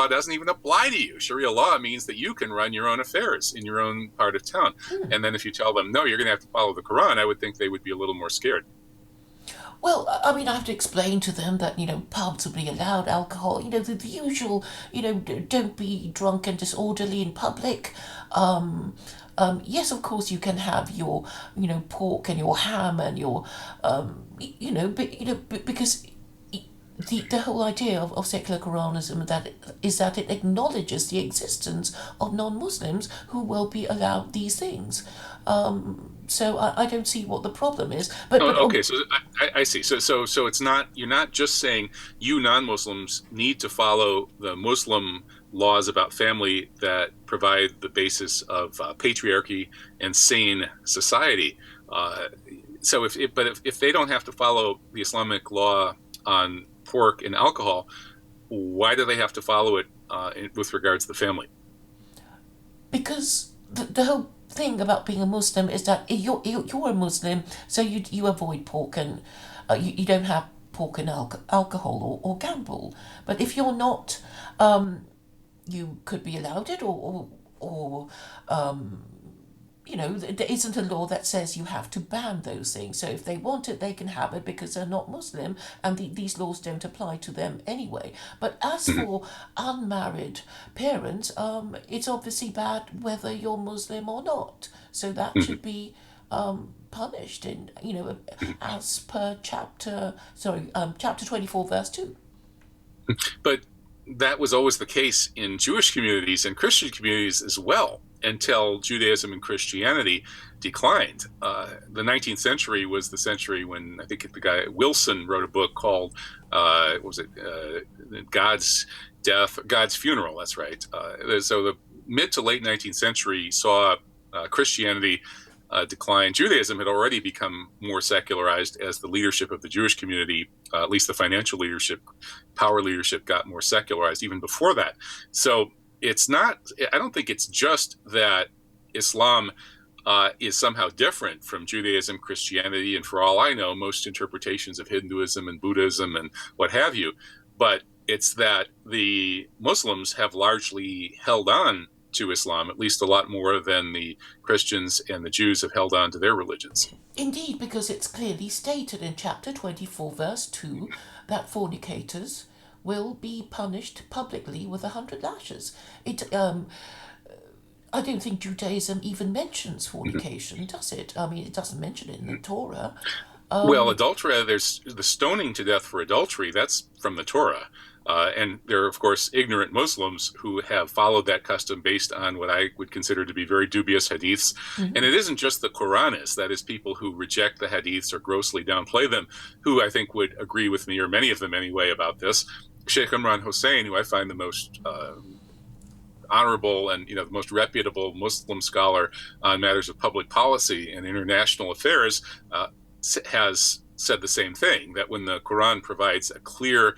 doesn't even apply to you. Sharia law means that you can run your own affairs in your own part of town. And then if you tell them, no, you're going to have to follow the Quran, I would think they would be a little more scared.
Well, I mean, I have to explain to them that, pubs will be allowed alcohol, the usual, don't be drunk and disorderly in public. Yes, of course, you can have your, pork and your ham and your, because the whole idea of secular Koranism is that it acknowledges the existence of non-Muslims who will be allowed these things. So I don't see what the problem is. But
okay, so I see. So it's not, you're not just saying you non-Muslims need to follow the Muslim laws about family that provide the basis of patriarchy and sane society. So if they don't have to follow the Islamic law on pork and alcohol, why do they have to follow it with regards to the family?
Because the whole thing about being a Muslim is that you're a Muslim, so you avoid pork and you don't have pork and alcohol or gamble. But if you're not, you could be allowed it, or there isn't a law that says you have to ban those things. So if they want it, they can have it because they're not Muslim, and these laws don't apply to them anyway. But as for unmarried parents, it's obviously bad whether you're Muslim or not. So that should be punished in, as per chapter 24, verse 2.
But that was always the case in Jewish communities and Christian communities as well, until Judaism and Christianity declined. The 19th century was the century when, I think the guy Wilson wrote a book called God's Funeral. That's right. So the mid to late 19th century saw Christianity decline. Judaism had already become more secularized as the leadership of the Jewish community, at least the financial leadership, power leadership, got more secularized even before that. So it's not, I don't think it's just that Islam is somehow different from Judaism, Christianity, and for all I know, most interpretations of Hinduism and Buddhism and what have you. But it's that the Muslims have largely held on to Islam, at least a lot more than the Christians and the Jews have held on to their religions.
Indeed, because it's clearly stated in chapter 24, verse 2, that fornicators will be punished publicly with 100 lashes. I don't think Judaism even mentions fornication, does it? I mean, it doesn't mention it in the Torah.
Well, adultery, there's the stoning to death for adultery, that's from the Torah. And there are, of course, ignorant Muslims who have followed that custom based on what I would consider to be very dubious hadiths. And it isn't just the Quranists, that is, people who reject the hadiths or grossly downplay them, who I think would agree with me, or many of them anyway, about this. Sheikh Imran Hossein, who I find the most honorable and the most reputable Muslim scholar on matters of public policy and international affairs, has said the same thing, that when the Quran provides a clear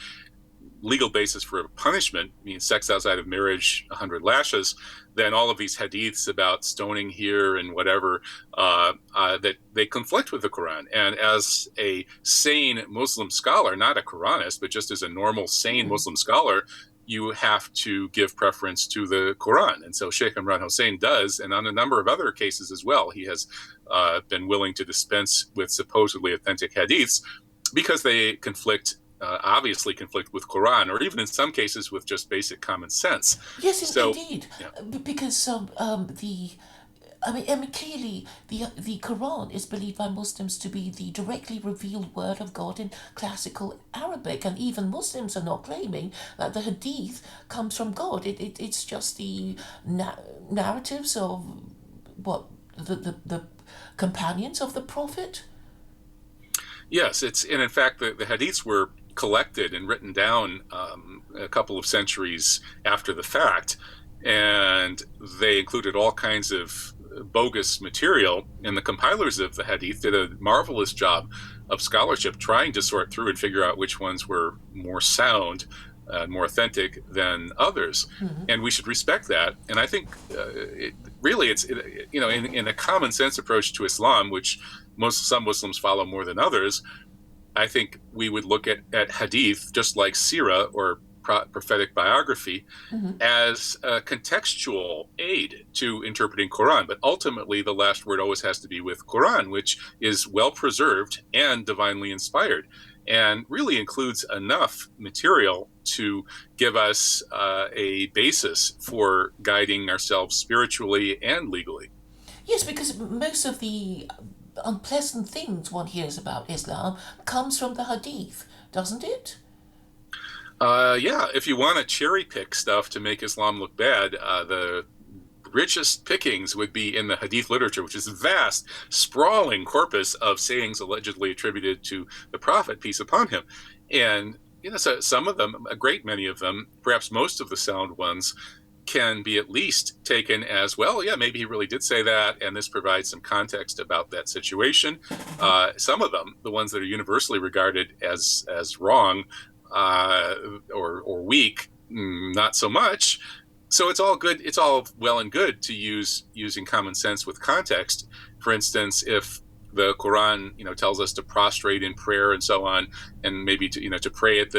legal basis for a punishment, means sex outside of marriage, 100 lashes, then all of these hadiths about stoning here and whatever, that they conflict with the Quran. And as a sane Muslim scholar, not a Quranist, but just as a normal, sane Muslim scholar, you have to give preference to the Quran. And so Sheikh Imran Hossein does, and on a number of other cases as well, he has been willing to dispense with supposedly authentic hadiths because they obviously conflict with Quran, or even in some cases with just basic common sense.
Yes,
so,
indeed. Yeah. Because clearly the Quran is believed by Muslims to be the directly revealed word of God in classical Arabic, and even Muslims are not claiming that the Hadith comes from God. It's just the narratives of the companions of the Prophet.
Yes, and in fact the Hadiths were collected and written down a couple of centuries after the fact, and they included all kinds of bogus material, and the compilers of the Hadith did a marvelous job of scholarship trying to sort through and figure out which ones were more sound, more authentic than others. And we should respect that. And I think it's in a common sense approach to Islam, which some Muslims follow more than others, I think we would look at Hadith, just like Sirah or prophetic biography, as a contextual aid to interpreting Quran. But ultimately, the last word always has to be with Quran, which is well preserved and divinely inspired, and really includes enough material to give us a basis for guiding ourselves spiritually and legally.
Yes, because most of the unpleasant things one hears about Islam comes from the Hadith, doesn't it?
Yeah, if you want to cherry pick stuff to make Islam look bad, the richest pickings would be in the Hadith literature, which is a vast, sprawling corpus of sayings allegedly attributed to the Prophet, peace upon him. And so some of them, a great many of them, perhaps most of the sound ones, can be at least taken as, well, yeah, maybe he really did say that, and this provides some context about that situation. Some of them, the ones that are universally regarded as wrong, or weak, not so much. So it's all good. It's all well and good to using common sense with context. For instance, if the Quran, tells us to prostrate in prayer and so on, and maybe to pray at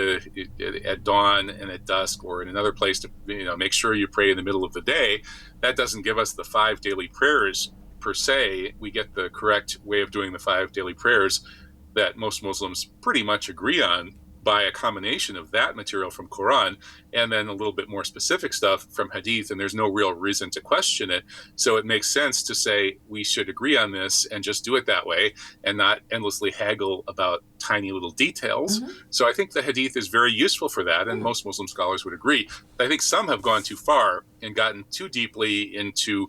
dawn and at dusk, or in another place to make sure you pray in the middle of the day, that doesn't give us the 5 daily prayers per se. We get the correct way of doing the 5 daily prayers that most Muslims pretty much agree on, by a combination of that material from Quran and then a little bit more specific stuff from Hadith, and there's no real reason to question it. So it makes sense to say we should agree on this and just do it that way and not endlessly haggle about tiny little details. So I think the Hadith is very useful for that, and most Muslim scholars would agree. I think some have gone too far and gotten too deeply into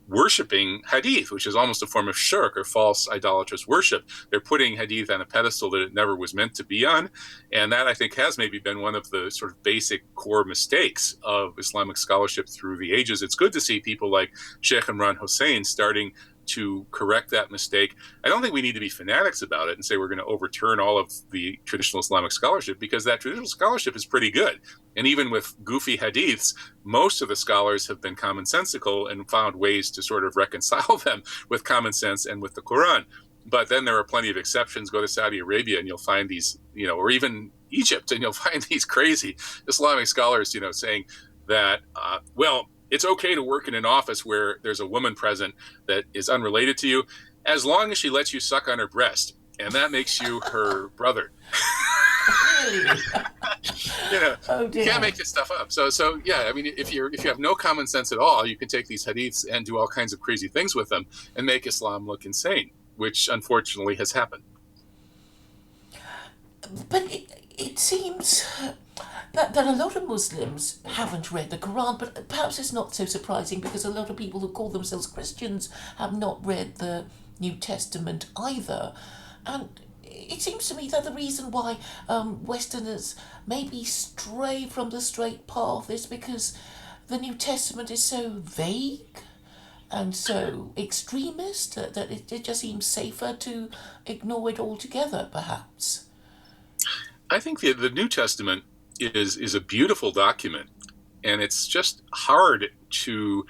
worshipping Hadith, which is almost a form of shirk, or false idolatrous worship. They're putting Hadith on a pedestal that it never was meant to be on. And that, I think, has maybe been one of the sort of basic core mistakes of Islamic scholarship through the ages. It's good to see people like Sheikh Imran Hussein starting to correct that mistake. I don't think we need to be fanatics about it and say we're going to overturn all of the traditional Islamic scholarship, because that traditional scholarship is pretty good. And even with goofy hadiths, most of the scholars have been commonsensical and found ways to sort of reconcile them with common sense and with the Quran. But then there are plenty of exceptions. Go to Saudi Arabia and you'll find these, or even Egypt, and you'll find these crazy Islamic scholars, saying that, it's okay to work in an office where there's a woman present that is unrelated to you, as long as she lets you suck on her breast, and that makes you her brother.
Oh dear.
You can't make this stuff up. So yeah, I mean, if you have no common sense at all, you can take these hadiths and do all kinds of crazy things with them and make Islam look insane, which unfortunately has happened.
But it seems that a lot of Muslims haven't read the Quran, but perhaps it's not so surprising, because a lot of people who call themselves Christians have not read the New Testament either. And it seems to me that the reason why Westerners maybe stray from the straight path is because the New Testament is so vague and so extremist that it just seems safer to ignore it altogether, perhaps.
I think the New Testament is a beautiful document, and it's just hard to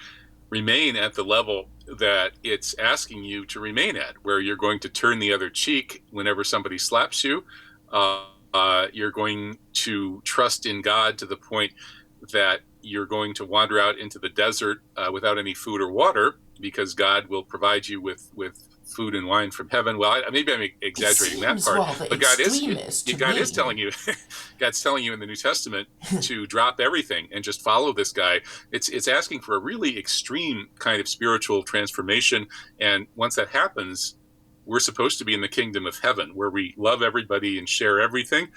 remain at the level that it's asking you to remain at, where you're going to turn the other cheek whenever somebody slaps you. You're going to trust in God to the point that you're going to wander out into the desert without any food or water, because God will provide you with food and wine from heaven. Well, maybe I'm exaggerating that part, but God is telling you, God's telling you in the New Testament to drop everything and just follow this guy. It's asking for a really extreme kind of spiritual transformation, and once that happens, we're supposed to be in the kingdom of heaven, where we love everybody and share everything.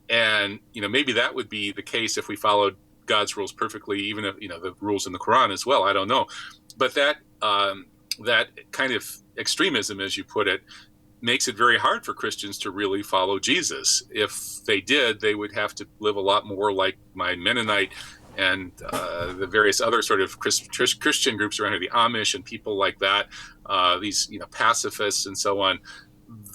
And maybe that would be the case if we followed God's rules perfectly, even if the rules in the Quran as well. I don't know, but that kind of extremism, as you put it, makes it very hard for Christians to really follow Jesus. If they did, they would have to live a lot more like my Mennonite and the various other sort of Christian groups around here, the Amish and people like that, these pacifists and so on.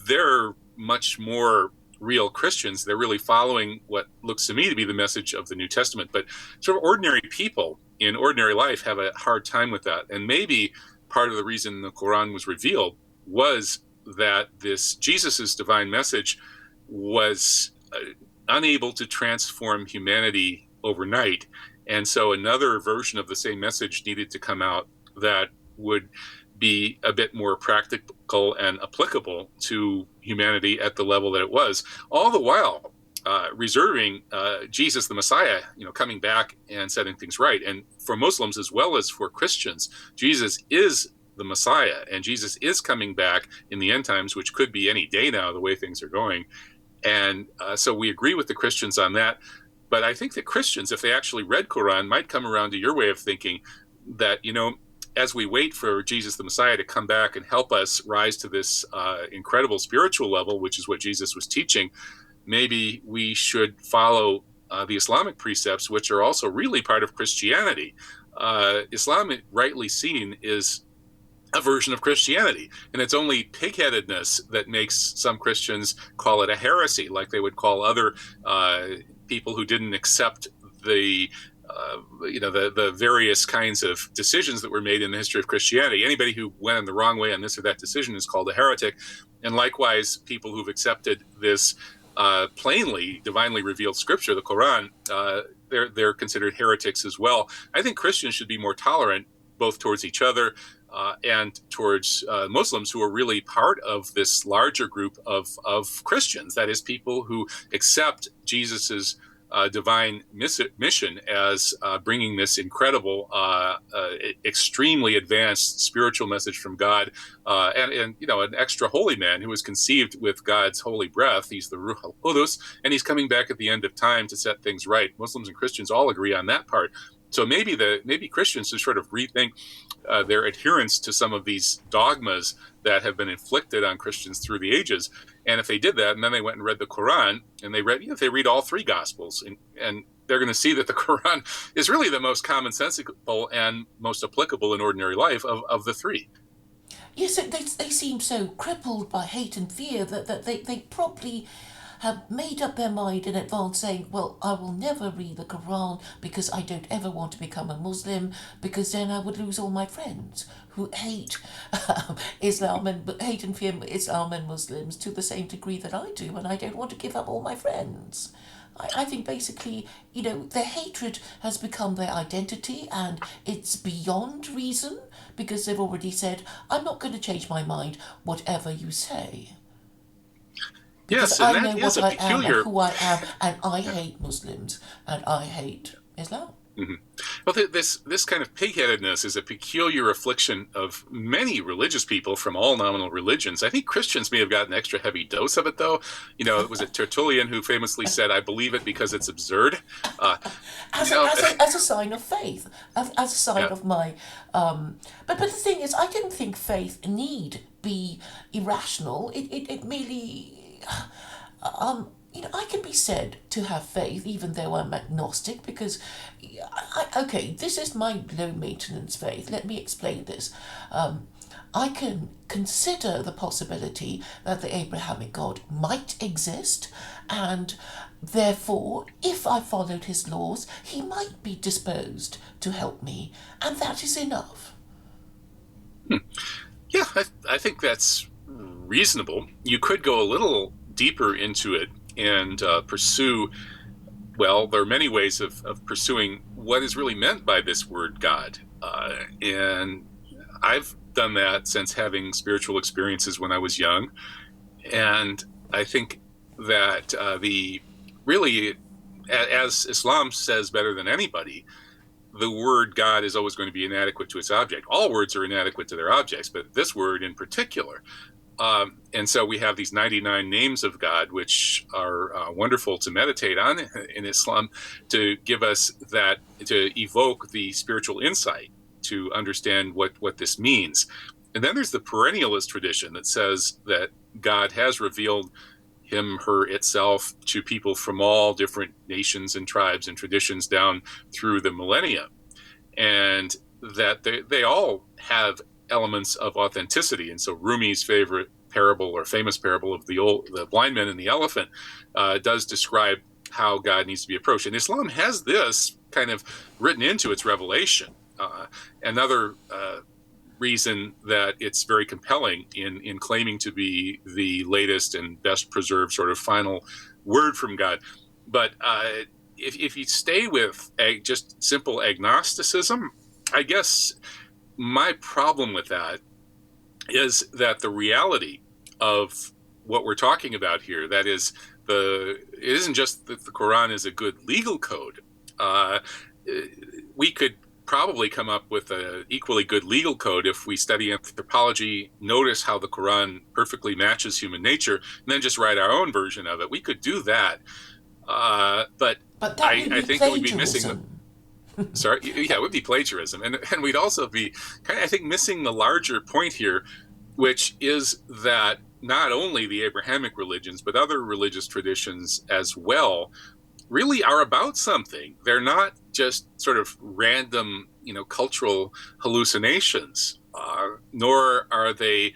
They're much more real Christians. They're really following what looks to me to be the message of the New Testament. But sort of ordinary people in ordinary life have a hard time with that. And maybe part of the reason the Quran was revealed was that this Jesus's divine message was unable to transform humanity overnight. And so another version of the same message needed to come out that would be a bit more practical and applicable to humanity at the level that it was, all the while reserving Jesus the Messiah, coming back and setting things right. And for Muslims as well as for Christians, Jesus is the Messiah, and Jesus is coming back in the end times, which could be any day now, the way things are going. And so we agree with the Christians on that. But I think that Christians, if they actually read Quran, might come around to your way of thinking that, as we wait for Jesus the Messiah to come back and help us rise to this incredible spiritual level, which is what Jesus was teaching, maybe we should follow the Islamic precepts, which are also really part of Christianity. Islam, rightly seen, is a version of Christianity, and it's only pigheadedness that makes some Christians call it a heresy, like they would call other people who didn't accept the various kinds of decisions that were made in the history of Christianity. Anybody who went in the wrong way on this or that decision is called a heretic. And likewise, people who've accepted this plainly divinely revealed scripture, the Quran, they're considered heretics as well. I think Christians should be more tolerant, both towards each other and towards Muslims, who are really part of this larger group of Christians. That is, people who accept Jesus's divine mission as bringing this incredible, extremely advanced spiritual message from God, and an extra holy man who was conceived with God's holy breath. He's the Ruh al-Qudus, and he's coming back at the end of time to set things right. Muslims and Christians all agree on that part. So maybe Christians should sort of rethink their adherence to some of these dogmas that have been inflicted on Christians through the ages. And if they did that, and then they went and read the Quran, and they read all three Gospels, and they're going to see that the Quran is really the most commonsensical and most applicable in ordinary life of the three.
Yes, they seem so crippled by hate and fear that they probably have made up their mind in advance, saying, well, I will never read the Quran because I don't ever want to become a Muslim, because then I would lose all my friends who hate Islam and hate and fear Islam and Muslims to the same degree that I do, and I don't want to give up all my friends. I think basically, their hatred has become their identity, and it's beyond reason, because they've already said, I'm not going to change my mind, whatever you say.
Yes,
and
I
know
what
I am and who I am, and I hate Muslims, and I hate Islam.
Mm-hmm. Well, this kind of pigheadedness is a peculiar affliction of many religious people from all nominal religions. I think Christians may have got an extra heavy dose of it, though. It was Tertullian who famously said, I believe it because it's absurd.
As a sign of faith, as a sign of my... But the thing is, I don't think faith need be irrational. It merely... I can be said to have faith even though I'm agnostic, because, this is my low maintenance faith. Let me explain this. I can consider the possibility that the Abrahamic God might exist, and therefore, if I followed his laws, he might be disposed to help me, and that is enough.
Yeah, I think that's reasonable. You could go a little deeper into it and pursue, well, there are many ways of pursuing what is really meant by this word God. And I've done that since having spiritual experiences when I was young. And I think that as Islam says better than anybody, the word God is always going to be inadequate to its object. All words are inadequate to their objects, but this word in particular. And so we have these 99 names of God, which are wonderful to meditate on in Islam, to give us that, to evoke the spiritual insight, to understand what this means. And then there's the perennialist tradition that says that God has revealed him, her, itself to people from all different nations and tribes and traditions down through the millennia, and that they all have elements of authenticity. And so Rumi's favorite parable, or famous parable, of the blind man and the elephant does describe how God needs to be approached. And Islam has this kind of written into its revelation. Another reason that it's very compelling in claiming to be the latest and best preserved sort of final word from God. But if you stay with just simple agnosticism, I guess my problem with that is that the reality of what we're talking about here, that is, it isn't just that the Quran is a good legal code. We could probably come up with an equally good legal code if we study anthropology, notice how the Quran perfectly matches human nature, and then just write our own version of it. We could do that. But I think that we'd be missing sorry, yeah, it would be plagiarism. And we'd also be kind of, I think, missing the larger point here, which is that not only the Abrahamic religions, but other religious traditions as well, really are about something. They're not just sort of random, cultural hallucinations, nor are they,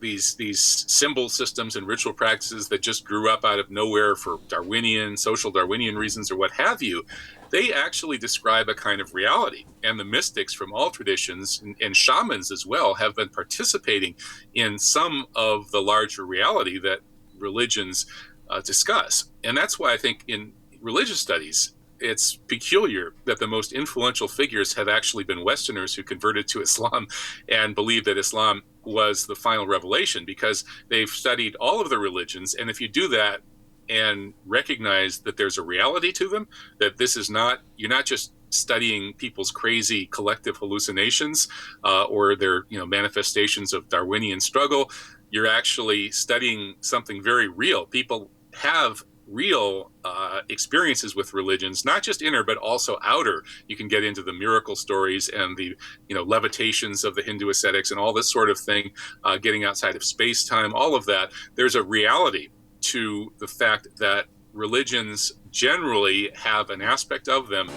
these symbol systems and ritual practices that just grew up out of nowhere for social Darwinian reasons or what have you. They actually describe a kind of reality. And the mystics from all traditions, and shamans as well, have been participating in some of the larger reality that religions discuss. And that's why I think in religious studies, it's peculiar that the most influential figures have actually been Westerners who converted to Islam and believe that Islam was the final revelation, because they've studied all of the religions. And if you do that and recognize that there's a reality to them, that this is you're not just studying people's crazy collective hallucinations or their manifestations of Darwinian struggle, you're actually studying something very real. People have real experiences with religions, not just inner, but also outer. You can get into the miracle stories and the levitations of the Hindu ascetics and all this sort of thing, getting outside of space-time, all of that. There's a reality to the fact that religions generally have an aspect of them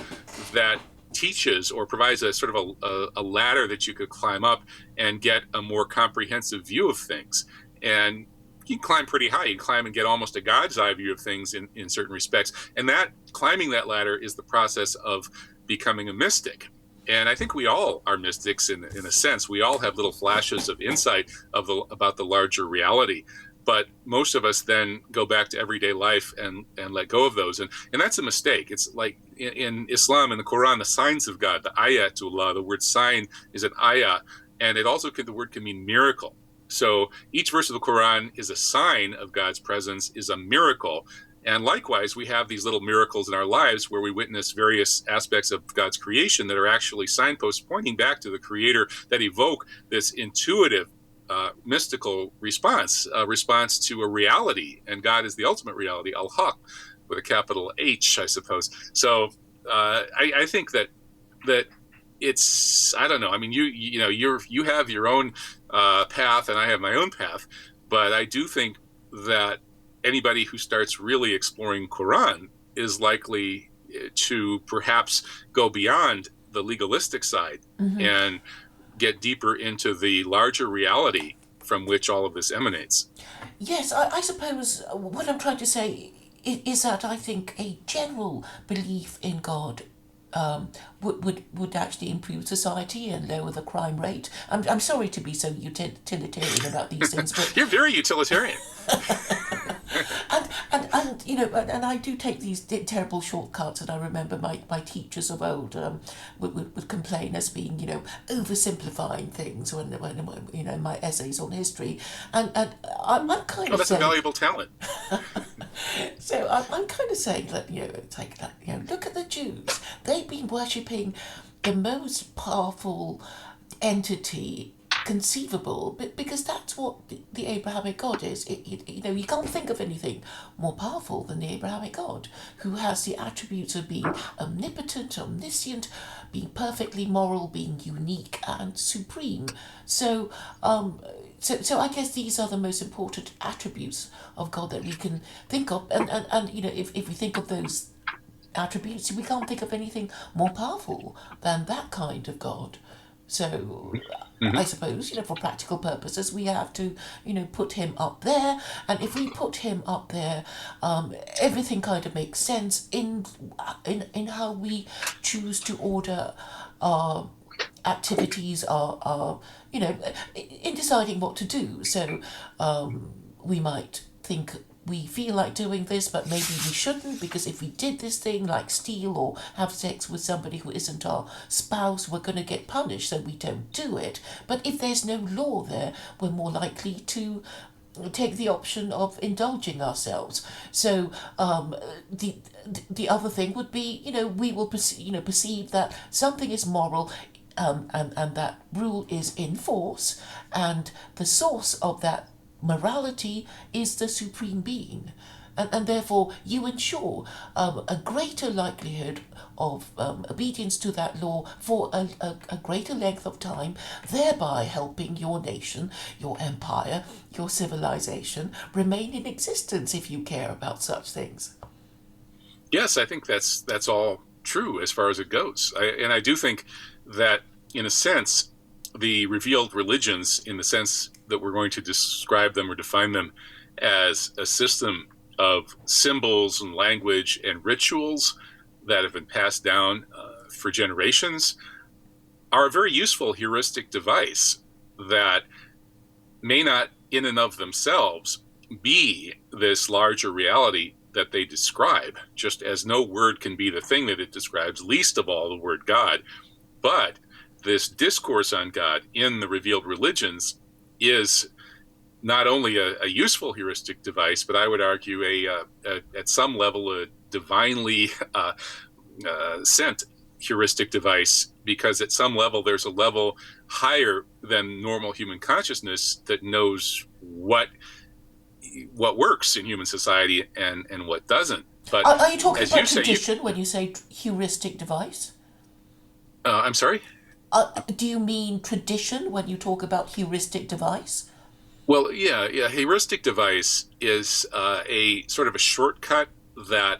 that teaches or provides a sort of a ladder that you could climb up and get a more comprehensive view of things. And you can climb pretty high. You can climb and get almost a God's eye view of things in certain respects. And that climbing that ladder is the process of becoming a mystic. And I think we all are mystics in a sense. We all have little flashes of insight about the larger reality. But most of us then go back to everyday life and let go of those. And that's a mistake. It's like in Islam, in the Quran, the signs of God, the ayatullah, the word sign is an ayah. And it also the word can mean miracle. So each verse of the Quran is a sign of God's presence, is a miracle. And likewise, we have these little miracles in our lives where we witness various aspects of God's creation that are actually signposts pointing back to the Creator, that evoke this intuitive mystical response, a response to a reality. And God is the ultimate reality, al-haq, with a capital H, I suppose. So I think that it's, I don't know. I mean, you have your own path, and I have my own path. But I do think that anybody who starts really exploring Quran is likely to perhaps go beyond the legalistic side and get deeper into the larger reality from which all of this emanates.
Yes, I suppose what I'm trying to say is that I think a general belief in God would actually improve society and lower the crime rate. I'm sorry to be so utilitarian about these things, but
you're very utilitarian.
and I do take these terrible shortcuts, and I remember my teachers of old would complain as being oversimplifying things when my essays on history, and I'm kind of
that's
saying,
a valuable talent.
So I'm kind of saying that look at the Jews. They've been worshipping the most powerful entity conceivable, because that's what the Abrahamic God is. You can't think of anything more powerful than the Abrahamic God, who has the attributes of being omnipotent, omniscient, being perfectly moral, being unique and supreme. So, so I guess these are the most important attributes of God that we can think of, and if we think of those attributes, we can't think of anything more powerful than that kind of God. So
Hmm.
I suppose, for practical purposes, we have to, put him up there. And if we put him up there, everything kind of makes sense in how we choose to order our activities, our in deciding what to do. So we might think we feel like doing this, but maybe we shouldn't, because if we did this thing like steal or have sex with somebody who isn't our spouse, we're going to get punished, so we don't do it. But if there's no law there, we're more likely to take the option of indulging ourselves. So the other thing would be, we will perceive that something is moral, and that rule is in force, and the source of that morality is the supreme being. And therefore you ensure a greater likelihood of obedience to that law for a greater length of time, thereby helping your nation, your empire, your civilization remain in existence, if you care about such things.
Yes, I think that's all true as far as it goes. And I do think that, in a sense, the revealed religions, in the sense that we're going to describe them or define them as a system of symbols and language and rituals that have been passed down for generations, are a very useful heuristic device that may not in and of themselves be this larger reality that they describe, just as no word can be the thing that it describes, least of all the word God. But this discourse on God in the revealed religions is not only a useful heuristic device, but I would argue at some level a divinely sent heuristic device, because at some level there's a level higher than normal human consciousness that knows what works in human society and what doesn't. But
Are you talking
as
about
you say,
tradition when you say heuristic device?
I'm sorry?
Do you mean tradition when you talk about heuristic device?
Well, yeah. Heuristic device is a sort of a shortcut that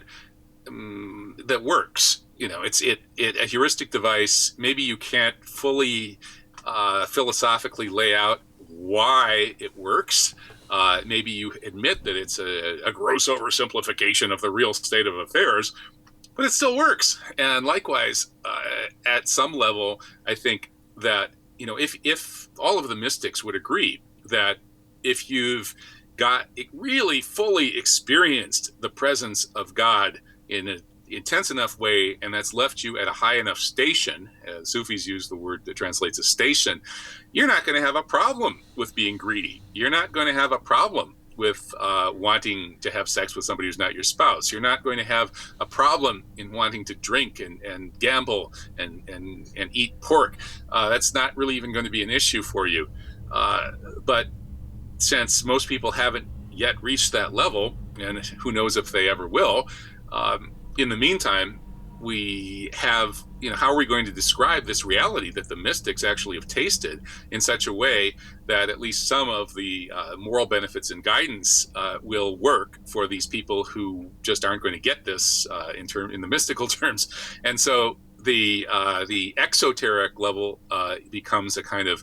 that works. A heuristic device. Maybe you can't fully philosophically lay out why it works. Maybe you admit that it's a gross oversimplification of the real state of affairs, but it still works. And likewise, at some level, I think that if all of the mystics would agree that if you've got really fully experienced the presence of God in an intense enough way, and that's left you at a high enough station, Sufis use the word that translates as station, you're not going to have a problem with being greedy. You're not going to have a problem with wanting to have sex with somebody who's not your spouse. You're not going to have a problem in wanting to drink and gamble and eat pork. That's not really even going to be an issue for you. But since most people haven't yet reached that level, and who knows if they ever will, in the meantime, we have, how are we going to describe this reality that the mystics actually have tasted in such a way that at least some of the moral benefits and guidance will work for these people who just aren't going to get this in the mystical terms. And so the exoteric level becomes a kind of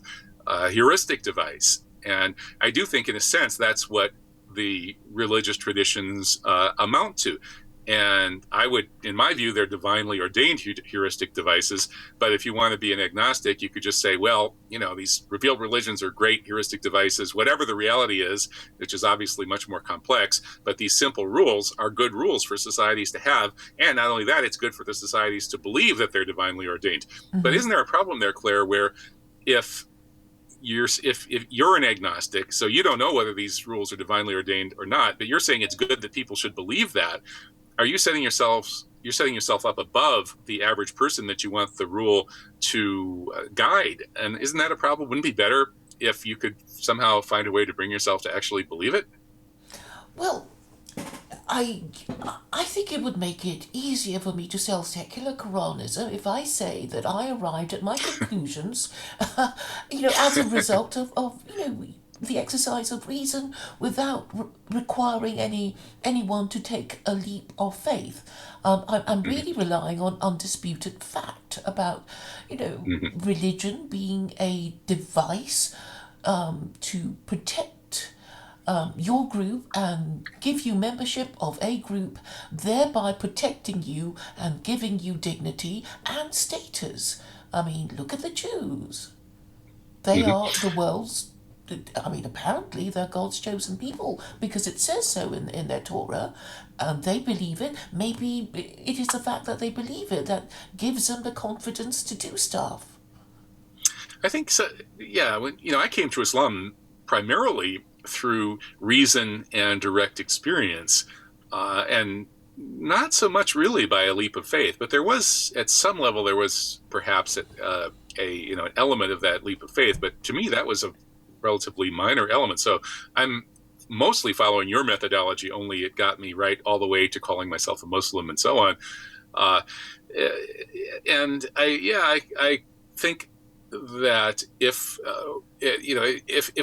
heuristic device. And I do think, in a sense, that's what the religious traditions amount to. And I would, in my view, they're divinely ordained heuristic devices. But if you want to be an agnostic, you could just say, well, these revealed religions are great heuristic devices, whatever the reality is, which is obviously much more complex. But these simple rules are good rules for societies to have. And not only that, it's good for the societies to believe that they're divinely ordained. Mm-hmm. But isn't there a problem there, Claire, where if you're an agnostic, so you don't know whether these rules are divinely ordained or not, but you're saying it's good that people should believe that, are you setting yourself up above the average person that you want the rule to guide? And isn't that a problem? Wouldn't it be better if you could somehow find a way to bring yourself to actually believe it?
Well, I I think it would make it easier for me to sell secular Koranism if I say that I arrived at my conclusions, as a result of the exercise of reason without requiring anyone to take a leap of faith. I'm really relying on undisputed fact about, religion being a device to protect your group and give you membership of a group, thereby protecting you and giving you dignity and status. I mean, look at the Jews. They are the world's. I mean, apparently they're God's chosen people because it says so in their Torah, and they believe it. Maybe it is the fact that they believe it that gives them the confidence to do stuff.
I think so. Yeah, I came to Islam primarily through reason and direct experience, and not so much really by a leap of faith. But there was, at some level, there was perhaps an element of that leap of faith. But to me, that was a relatively minor element. So I'm mostly following your methodology, only it got me right all the way to calling myself a Muslim and so on. And I think that if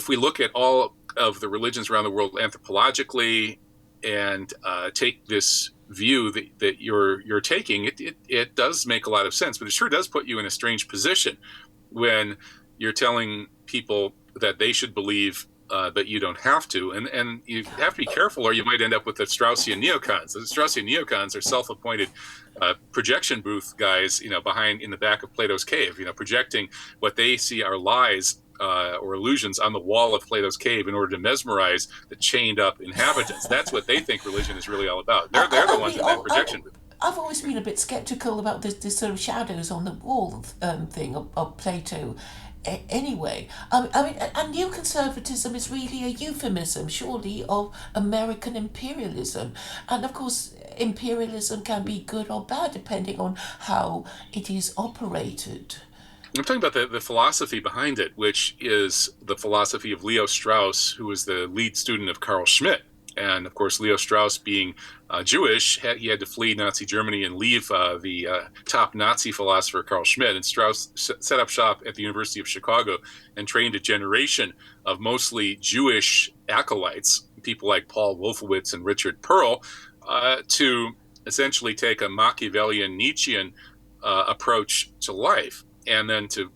we look at all of the religions around the world anthropologically and take this view that you're taking, it does make a lot of sense, but it sure does put you in a strange position when you're telling people that they should believe, but you don't have to. And you have to be careful, or you might end up with the Straussian neocons. The Straussian neocons are self-appointed projection booth guys, behind in the back of Plato's cave, projecting what they see are lies or illusions on the wall of Plato's cave in order to mesmerize the chained up inhabitants. That's what they think religion is really all about. They're the ones in that projection booth.
I've always been a bit skeptical about this sort of shadows on the wall thing of Plato. Anyway, I mean, and neoconservatism is really a euphemism, surely, of American imperialism. And of course, imperialism can be good or bad depending on how it is operated.
I'm talking about the philosophy behind it, which is the philosophy of Leo Strauss, who was the lead student of Carl Schmitt. And of course, Leo Strauss, being Jewish, he had to flee Nazi Germany and leave the top Nazi philosopher Carl Schmitt. And Strauss set up shop at the University of Chicago and trained a generation of mostly Jewish acolytes, people like Paul Wolfowitz and Richard Pearl, to essentially take a Machiavellian Nietzschean approach to life, and then to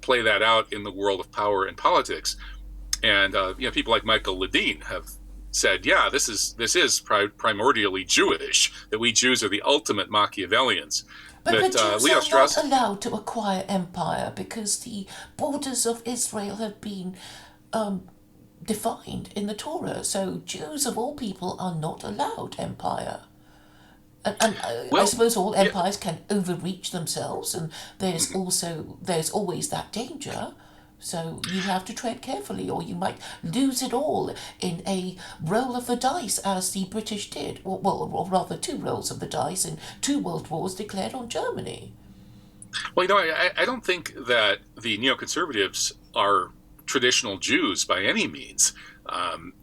play that out in the world of power and politics. And people like Michael Ledeen have said, this is primordially Jewish, that we Jews are the ultimate Machiavellians.
But Jews Leo Strauss are not allowed to acquire empire because the borders of Israel have been defined in the Torah. So Jews of all people are not allowed empire. And I suppose all empires can overreach themselves, and there's always that danger. So you have to tread carefully, or you might lose it all in a roll of the dice, as the British did, or rather two rolls of the dice in 2 world wars declared on Germany.
Well, I don't think that the neoconservatives are traditional Jews by any means.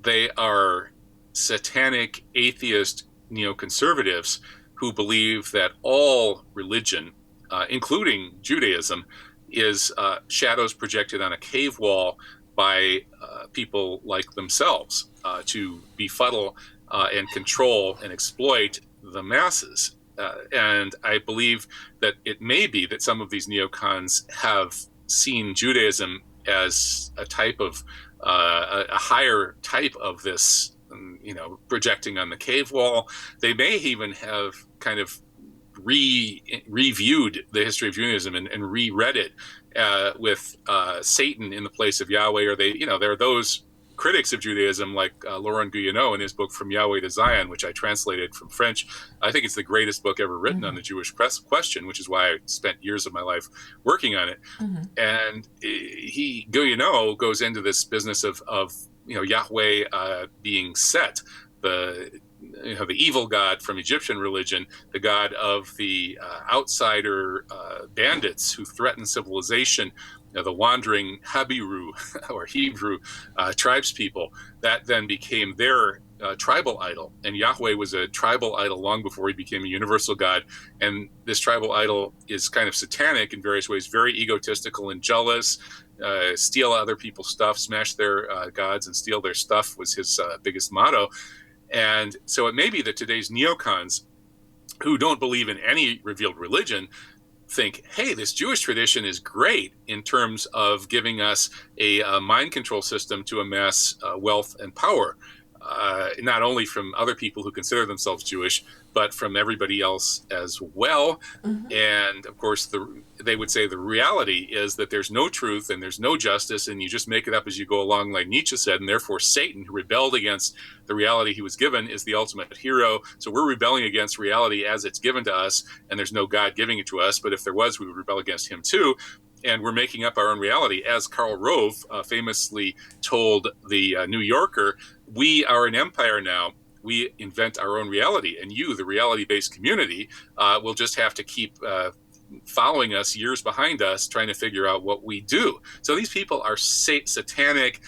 They are satanic, atheist neoconservatives who believe that all religion, including Judaism, is shadows projected on a cave wall by people like themselves to befuddle and control and exploit the masses. And I believe that it may be that some of these neocons have seen Judaism as a type of a higher type of this, projecting on the cave wall. They may even have kind of reviewed the history of Judaism and reread it with Satan in the place of Yahweh. Or there are those critics of Judaism like Laurent Guyonneau in his book From Yahweh to Zion, which I translated from French. I think it's the greatest book ever written on the Jewish question, which is why I spent years of my life working on it. And Guyonneau goes into this business of Yahweh being set, the the evil god from Egyptian religion, the god of the outsider bandits who threaten civilization, the wandering Habiru or Hebrew tribes people. That then became their tribal idol. And Yahweh was a tribal idol long before he became a universal God. And this tribal idol is kind of satanic in various ways, very egotistical and jealous, steal other people's stuff, smash their gods and steal their stuff was his biggest motto. And so it may be that today's neocons, who don't believe in any revealed religion, think, hey, this Jewish tradition is great in terms of giving us a mind control system to amass wealth and power, not only from other people who consider themselves Jewish, but from everybody else as well. Mm-hmm. And of course, they would say the reality is that there's no truth and there's no justice, and you just make it up as you go along, like Nietzsche said, and therefore Satan, who rebelled against the reality he was given, is the ultimate hero. So we're rebelling against reality as it's given to us, and there's no God giving it to us, but if there was, we would rebel against him too. And we're making up our own reality. As Karl Rove famously told the New Yorker, we are an empire now. We invent our own reality, and you, the reality-based community, will just have to keep following us years behind us, trying to figure out what we do. So these people are satanic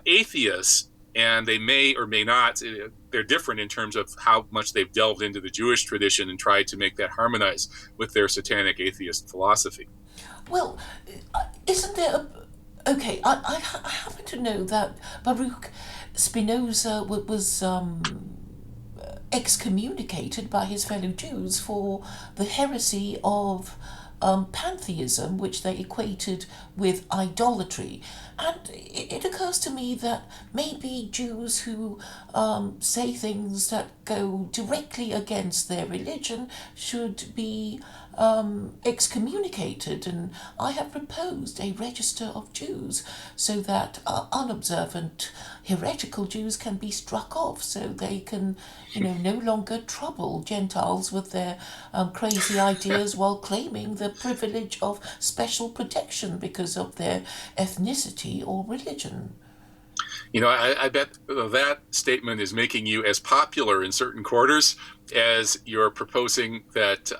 atheists, and they may or may not, they're different in terms of how much they've delved into the Jewish tradition and tried to make that harmonize with their satanic atheist philosophy.
Well, isn't there okay, I happen to know that Baruch Spinoza was excommunicated by his fellow Jews for the heresy of pantheism, which they equated with idolatry. And it occurs to me that maybe Jews who say things that go directly against their religion should be excommunicated, and I have proposed a register of Jews so that unobservant heretical Jews can be struck off, so they can, no longer trouble Gentiles with their crazy ideas while claiming the privilege of special protection because of their ethnicity or religion.
I bet that statement is making you as popular in certain quarters as you're proposing that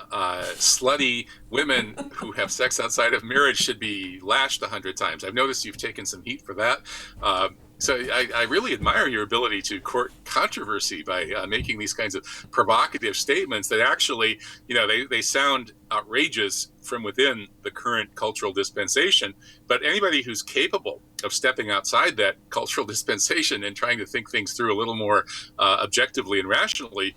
slutty women who have sex outside of marriage should be lashed 100 times. I've noticed you've taken some heat for that. So I really admire your ability to court controversy by making these kinds of provocative statements that actually, they sound outrageous from within the current cultural dispensation. But anybody who's capable of stepping outside that cultural dispensation and trying to think things through a little more objectively and rationally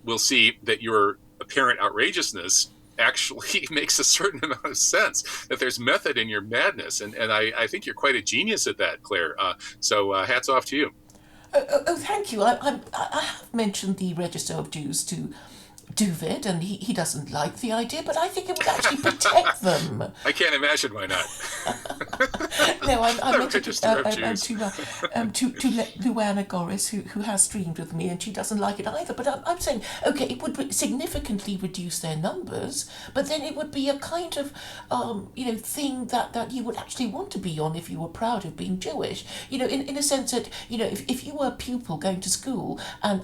will see that your apparent outrageousness actually makes a certain amount of sense, that there's method in your madness. And I think you're quite a genius at that, Claire. So hats off to you.
Oh, thank you. I have mentioned the Register of Jews to Duvid, and he doesn't like the idea, but I think it would actually protect them.
I can't imagine why not.
No, I mentioned it to Luana Goris, who has streamed with me, and she doesn't like it either. But I'm saying, okay, it would significantly reduce their numbers, but then it would be a kind of, thing that you would actually want to be on if you were proud of being Jewish. In a sense that, if you were a pupil going to school and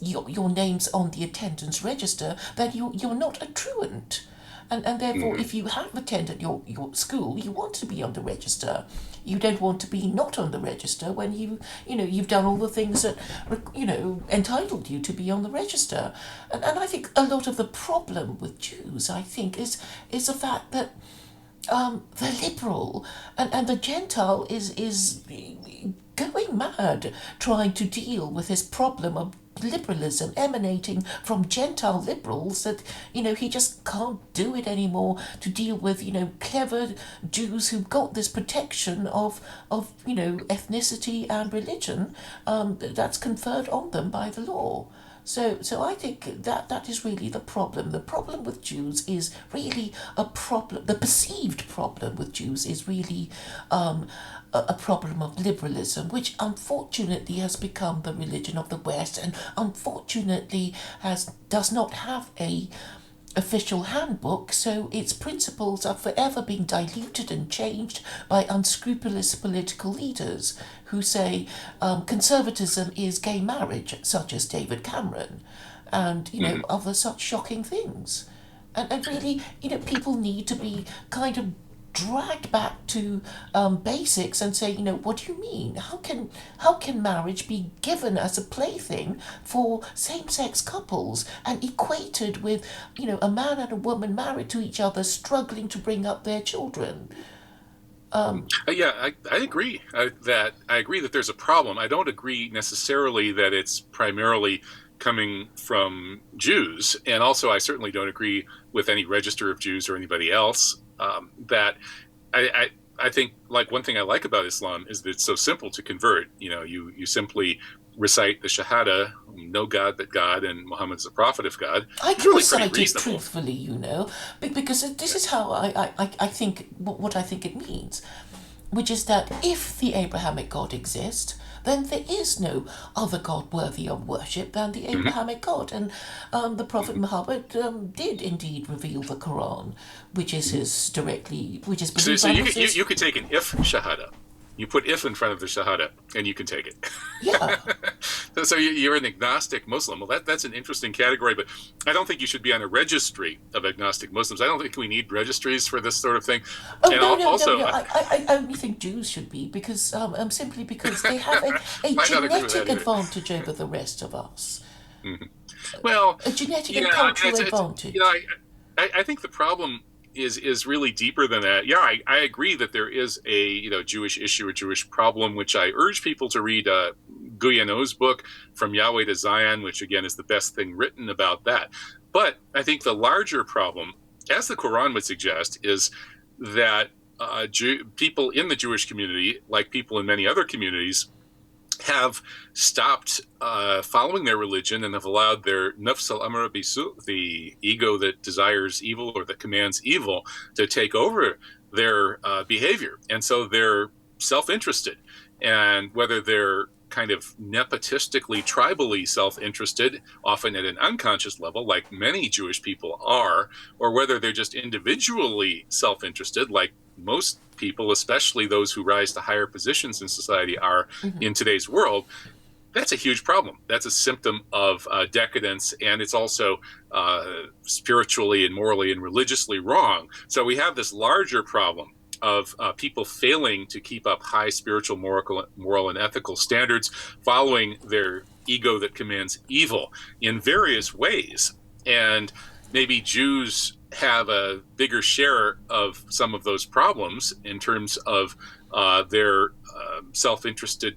your name's on the attendance register, then you're not a truant. And therefore, if you have attended your school, you want to be on the register. You don't want to be not on the register when you've done all the things that entitled you to be on the register. And I think a lot of the problem with Jews, I think, is the fact that the liberal and the Gentile is going mad trying to deal with his problem of liberalism emanating from Gentile liberals, that he just can't do it anymore to deal with clever Jews who've got this protection of ethnicity and religion that's conferred on them by the law. So I think that is really the problem. The problem with Jews is really a problem. The perceived problem with Jews is really a problem of liberalism, which unfortunately has become the religion of the West, and unfortunately does not have a official handbook, so its principles are forever being diluted and changed by unscrupulous political leaders who say conservatism is gay marriage, such as David Cameron, and other such shocking things. And really, people need to be kind of dragged back to basics and say, what do you mean? How can marriage be given as a plaything for same-sex couples and equated with, a man and a woman married to each other struggling to bring up their children?
Yeah, I agree that there's a problem. I don't agree necessarily that it's primarily coming from Jews, and also I certainly don't agree with any register of Jews or anybody else. That I think, like, one thing I like about Islam is that it's so simple to convert. You simply recite the Shahada, no God but God, and Muhammad is the prophet of God.
I can recite it truthfully, because this is how I think, what I think it means, which is that if the Abrahamic God exists, then there is no other God worthy of worship than the Abrahamic God. And the Prophet Muhammad did indeed reveal the Quran, which is believed
So
by
you could take an if Shahada. You put if in front of the Shahada, and you can take it.
Yeah.
So you're an agnostic Muslim. Well, that's an interesting category, but I don't think you should be on a registry of agnostic Muslims. I don't think we need registries for this sort of thing.
Oh, and no. I only think Jews should be, because simply because they have a genetic advantage over the rest of us.
Mm-hmm. Well,
a genetic and cultural advantage.
I think the problem is really deeper than that. Yeah, I agree that there is a Jewish issue, a Jewish problem, which I urge people to read Guyano's book, From Yahweh to Zion, which again is the best thing written about that. But I think the larger problem, as the Quran would suggest, is that people in the Jewish community, like people in many other communities, have stopped following their religion and have allowed their nafs al-amara bisu, the ego that desires evil or that commands evil, to take over their behavior. And so they're self-interested. And whether they're kind of nepotistically, tribally self-interested, often at an unconscious level, like many Jewish people are, or whether they're just individually self-interested, like most people, especially those who rise to higher positions in society, are in today's world, that's a huge problem. That's a symptom of decadence, and it's also spiritually and morally and religiously wrong. So we have this larger problem of people failing to keep up high spiritual, moral, and ethical standards, following their ego that commands evil in various ways. And maybe Jews have a bigger share of some of those problems in terms of their self-interested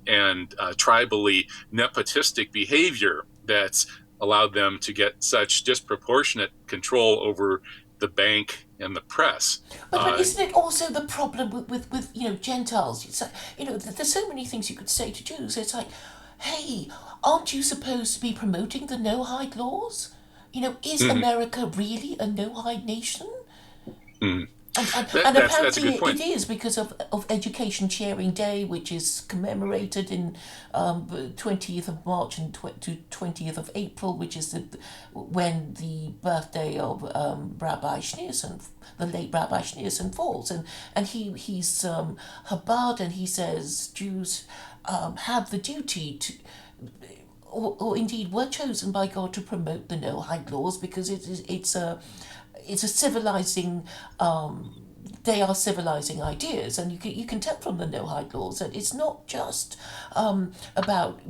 and tribally nepotistic behavior that's allowed them to get such disproportionate control over the bank and the press.
But isn't it also the problem with Gentiles? It's like, there's so many things you could say to Jews. It's like, hey, aren't you supposed to be promoting the no-hide laws? Is America really a no-hide nation? And apparently it is, because of Education Sharing Day, which is commemorated in 20th of March and to 20th of April, which is when the birthday of Rabbi Schneerson, the late Rabbi Schneerson, falls. And he's Chabad, and he says Jews have the duty to, or indeed were chosen by God to promote the no-hide laws, because it's a civilizing, they are civilizing ideas, and you can tell from the no-hide laws that it's not just about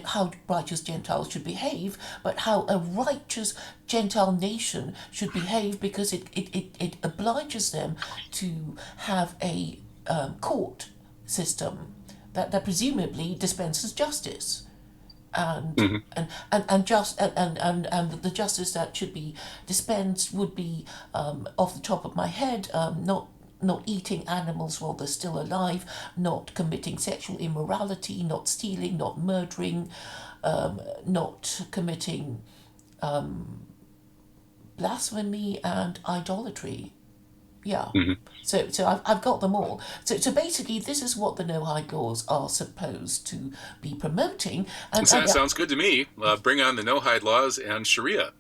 how righteous Gentiles should behave, but how a righteous Gentile nation should behave, because it obliges them to have a court system that presumably dispenses justice. And the justice that should be dispensed would be, off the top of my head, not eating animals while they're still alive, not committing sexual immorality, not stealing, not murdering, not committing blasphemy and idolatry. Yeah. So I've got them all. So basically, this is what the no-hide laws are supposed to be promoting. And
sounds good to me. Bring on the no-hide laws and Sharia.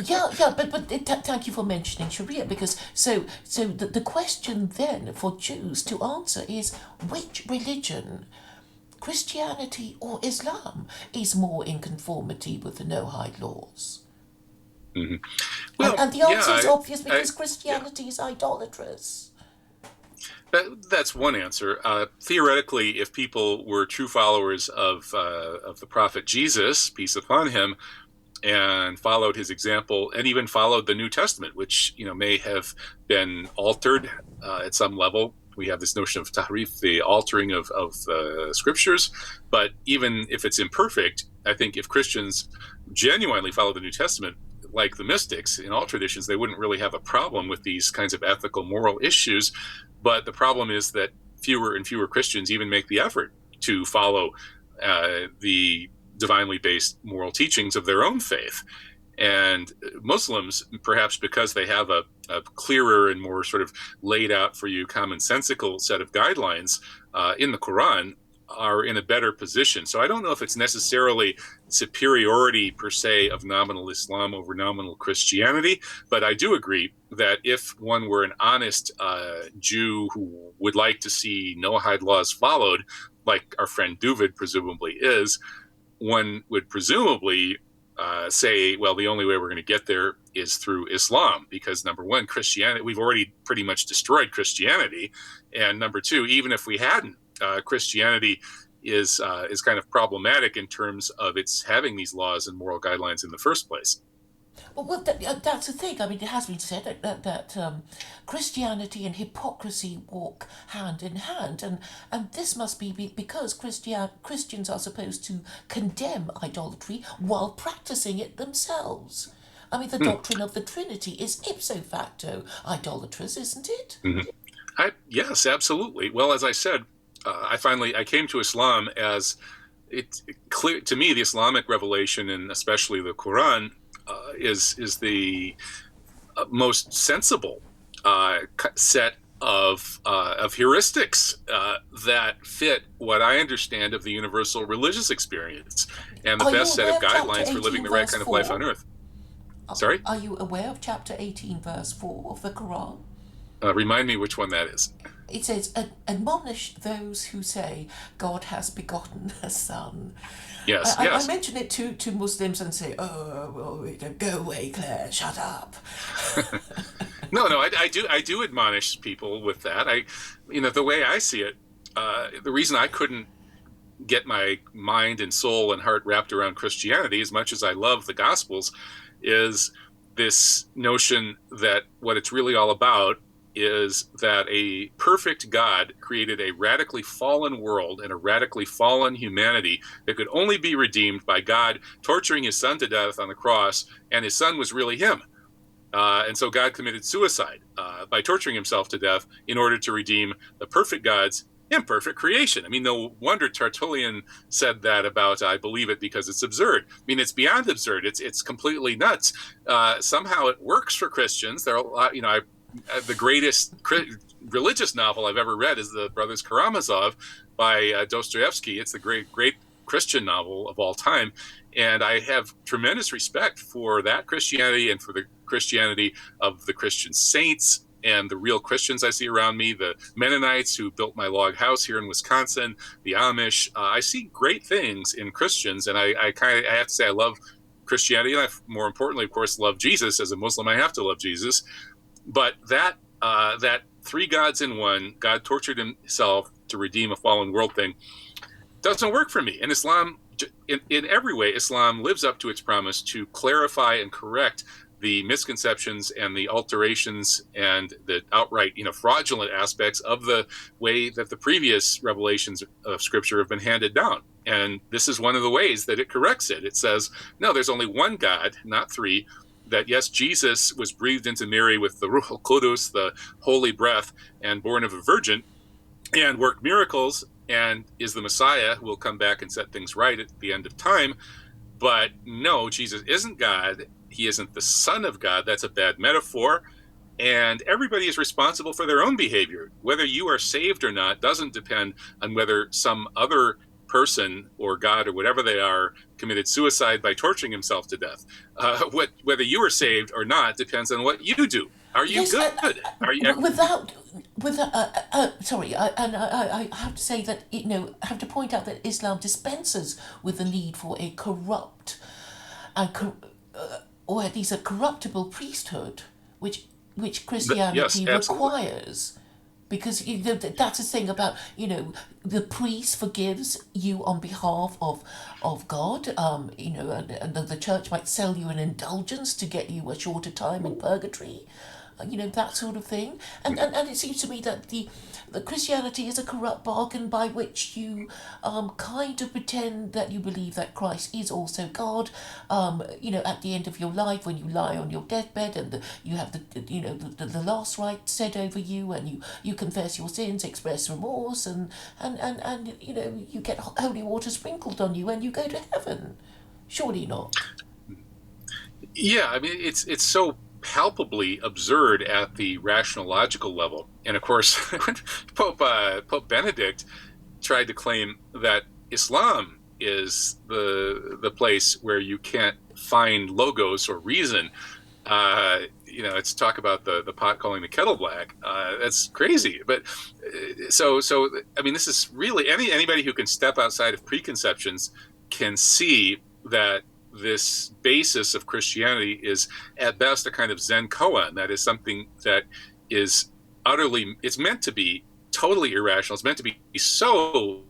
Yeah, but thank you for mentioning Sharia, because the question then for Jews to answer is, which religion, Christianity or Islam, is more in conformity with the no-hide laws?
Hmm. Well,
And the
yeah,
answer is obvious, because
yeah.
Christianity is idolatrous.
That's one answer. Theoretically, if people were true followers of the prophet Jesus, peace upon him, and followed his example, and even followed the New Testament, which may have been altered at some level. We have this notion of tahrif, the altering of the scriptures. But even if it's imperfect, I think if Christians genuinely follow the New Testament, like the mystics in all traditions, they wouldn't really have a problem with these kinds of ethical, moral issues. But the problem is that fewer and fewer Christians even make the effort to follow the divinely based moral teachings of their own faith. And Muslims, perhaps because they have a clearer and more sort of laid out for you commonsensical set of guidelines in the Quran, are in a better position. So I don't know if it's necessarily superiority per se of nominal Islam over nominal Christianity, but I do agree that if one were an honest Jew who would like to see no-hide laws followed, like our friend Duvid presumably is, one would presumably say, well, the only way we're going to get there is through Islam, because number one, Christianity, we've already pretty much destroyed Christianity, and number two, even if we hadn't, Christianity is kind of problematic in terms of its having these laws and moral guidelines in the first place.
Well, that's the thing. I mean, it has been said that Christianity and hypocrisy walk hand in hand, and this must be because Christians are supposed to condemn idolatry while practicing it themselves. I mean, the doctrine of the Trinity is ipso facto idolatrous, isn't it?
Mm-hmm. Yes, absolutely. Well, as I said, I came to Islam as it clear to me, the Islamic revelation, and especially the Quran, is the most sensible set of heuristics that fit what I understand of the universal religious experience, and the best set of guidelines for living the right kind of life on earth. Sorry?
Are you aware of chapter 18, verse 4 of the Quran?
Remind me which one that is.
It says, admonish those who say God has begotten a son.
Yes,
I mention it to Muslims and say, oh, well, go away, Claire, shut up.
No, I do admonish people with that. The way I see it, the reason I couldn't get my mind and soul and heart wrapped around Christianity as much as I love the Gospels is this notion that what it's really all about is that a perfect God created a radically fallen world and a radically fallen humanity that could only be redeemed by God torturing his son to death on the cross, and his son was really him. And so God committed suicide by torturing himself to death in order to redeem the perfect God's imperfect creation. I mean, no wonder Tertullian said that about I believe it because it's absurd. I mean, it's beyond absurd. It's completely nuts. Somehow it works for Christians. There are a lot, the greatest religious novel I've ever read is the Brothers Karamazov by Dostoevsky. It's the great Christian novel of all time. And I have tremendous respect for that Christianity and for the Christianity of the Christian saints and the real Christians I see around me, the Mennonites who built my log house here in Wisconsin, the Amish. I see great things in Christians, and I have to say I love Christianity, and I, more importantly, of course, love Jesus. As a Muslim, I have to love Jesus. But that three gods in one, God tortured himself to redeem a fallen world thing, doesn't work for me. And Islam, in every way, Islam lives up to its promise to clarify and correct the misconceptions and the alterations and the outright, fraudulent aspects of the way that the previous revelations of Scripture have been handed down. And this is one of the ways that it corrects it. It says, no, there's only one God, not three. That yes, Jesus was breathed into Mary with the Ruach HaKodus, the holy breath, and born of a virgin, and worked miracles, and is the Messiah who will come back and set things right at the end of time. But no, Jesus isn't God. He isn't the Son of God. That's a bad metaphor. And everybody is responsible for their own behavior. Whether you are saved or not doesn't depend on whether some other person or God or whatever they are committed suicide by torturing himself to death. Whether you are saved or not depends on what you do. Are you
Yes,
good? Are you?
sorry, I have to say that, I have to point out that Islam dispenses with the need for a corrupt and or at least a corruptible priesthood, which Christianity
Yes,
requires. Because that's the thing about, the priest forgives you on behalf of God, and the church might sell you an indulgence to get you a shorter time in purgatory, that sort of thing. And it seems to me that the Christianity is a corrupt bargain by which you kind of pretend that you believe that Christ is also God, at the end of your life when you lie on your deathbed and you have the last rite said over you, and you confess your sins, express remorse, and you get holy water sprinkled on you and you go to heaven. Surely not.
Yeah, I mean, it's so palpably absurd at the rational logical level. And of course, Pope Benedict tried to claim that Islam is the place where you can't find logos or reason. It's talk about the pot calling the kettle black. That's crazy. But so I mean, this is really anybody who can step outside of preconceptions can see that this basis of Christianity is at best a kind of Zen koan. That is something that is it's meant to be totally irrational. It's meant to be so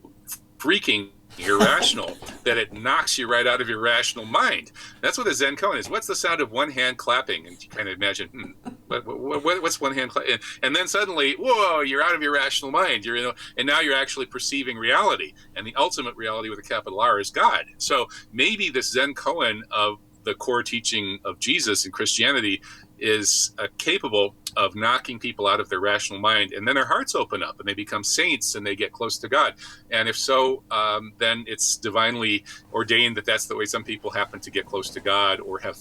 freaking irrational that it knocks you right out of your rational mind. That's what a Zen koan is. What's the sound of one hand clapping? And you kind of imagine, what's one hand clapping? And then suddenly, whoa, you're out of your rational mind. And now you're actually perceiving reality. And the ultimate reality with a capital R is God. So maybe this Zen koan of the core teaching of Jesus in Christianity is capable of knocking people out of their rational mind, and then their hearts open up and they become saints and they get close to God. And if so, then it's divinely ordained that that's the way some people happen to get close to God or have